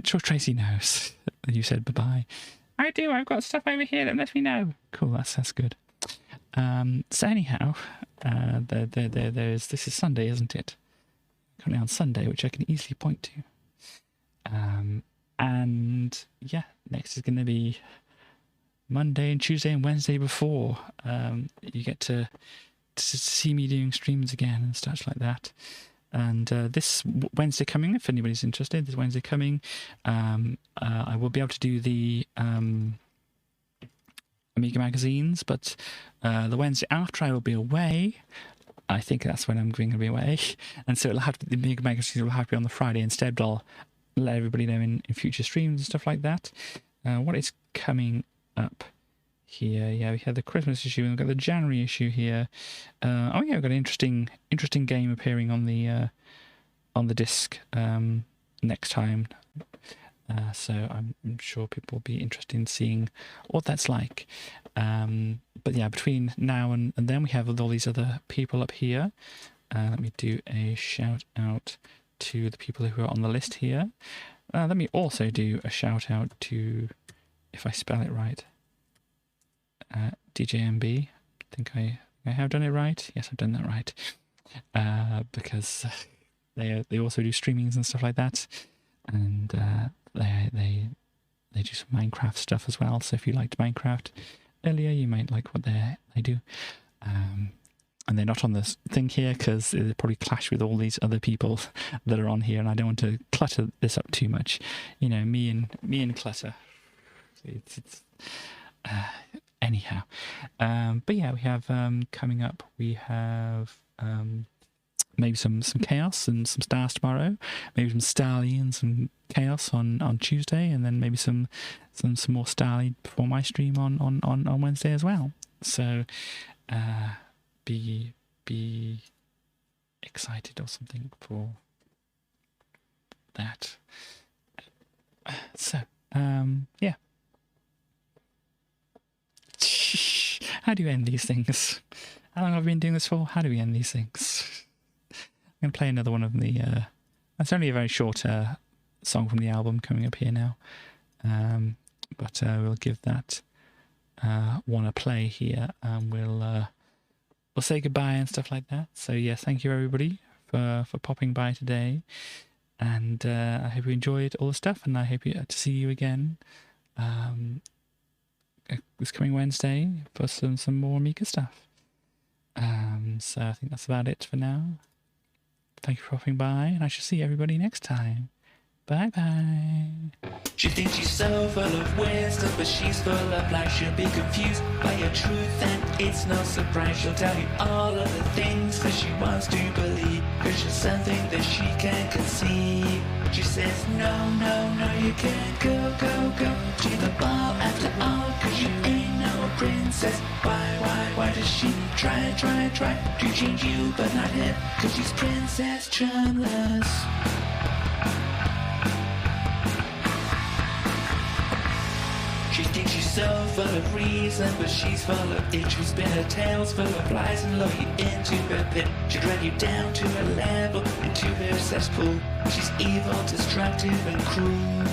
Sure, Tracy knows. You said bye-bye. I do. I've got stuff over here that lets me know. Cool. That's good. So anyhow, there's this is Sunday, isn't it? Currently on Sunday, which I can easily point to. And yeah, next is going to be Monday and Tuesday and Wednesday before. You get to see me doing streams again and stuff like that. And this Wednesday coming, if anybody's interested, this Wednesday coming, I will be able to do the Amiga magazines, but the Wednesday after I will be away. I think that's when I'm going to be away, and so it'll have to, the Amiga magazines will have to be on the Friday instead. But I'll let everybody know in future streams and stuff like that. What is coming up here? Yeah, we had the Christmas issue and we've got the January issue here. Oh yeah, we've got an interesting game appearing on the disc next time. So I'm sure people will be interested in seeing what that's like. But yeah, between now and then we have all these other people up here. Let me do a shout out to the people who are on the list here. Let me also do a shout out to, if I spell it right, DJMB. I think I have done it right. Yes, I've done that right. Because they also do streamings and stuff like that, and they do some Minecraft stuff as well. So if you liked Minecraft earlier, you might like what they do. And they're not on this thing here because they probably clash with all these other people that are on here, and I don't want to clutter this up too much. You know, me and clutter. It's anyhow. But yeah, we have coming up. We have maybe some chaos and some stars tomorrow. Maybe some Starly and some chaos on Tuesday, and then maybe some more Starly before my stream on Wednesday as well. So. Be excited or something for that. So, yeah. How do you end these things? How long have I been doing this for? How do we end these things? I'm going to play another one of the... it's only a very short song from the album coming up here now. But we'll give that one a play here, and we'll say goodbye and stuff like that. So yeah, thank you everybody for popping by today, and I hope you enjoyed all the stuff, and I hope to see you again this coming Wednesday for some more Amiga stuff. So I think that's about it for now. Thank you for popping by, and I shall see everybody next time. Bye-bye. She thinks she's so full of wisdom, but she's full of lies. She'll be confused by your truth, and it's no surprise. She'll tell you all of the things that she wants to believe, cause she's something that she can't conceive. She says, no, no, no, you can't go to the ball after all, cause you ain't no princess. Why does she try to change you, but not him, cause she's Princess Charmless. She thinks she's so full of reason, but she's full of it. She'll spin her tails full of lies and lure you into her pit. She'll drag you down to her level, into her cesspool. She's evil, destructive, and cruel.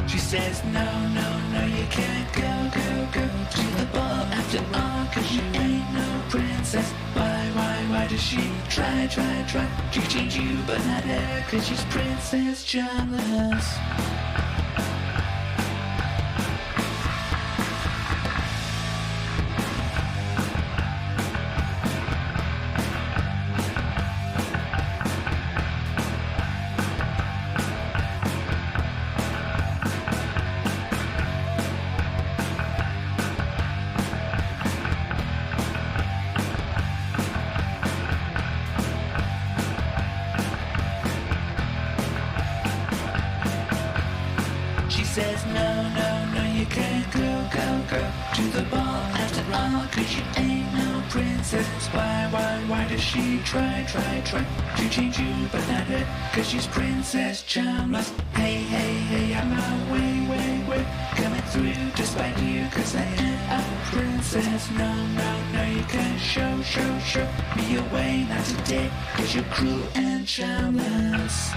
She says, no, no, no, you can't go to the ball after all, cause you ain't no princess. Why does she try to change you, but not her, cause she's Princess Charmless. Says no, no, no, you can't go to the ball after all, cause you ain't no princess. Why does she try to change you, but not her, cause she's Princess Charmless. Hey, I'm a way coming through despite you, cause I am a princess. No, you can't show me your way, not today, cause you're cruel and charmless.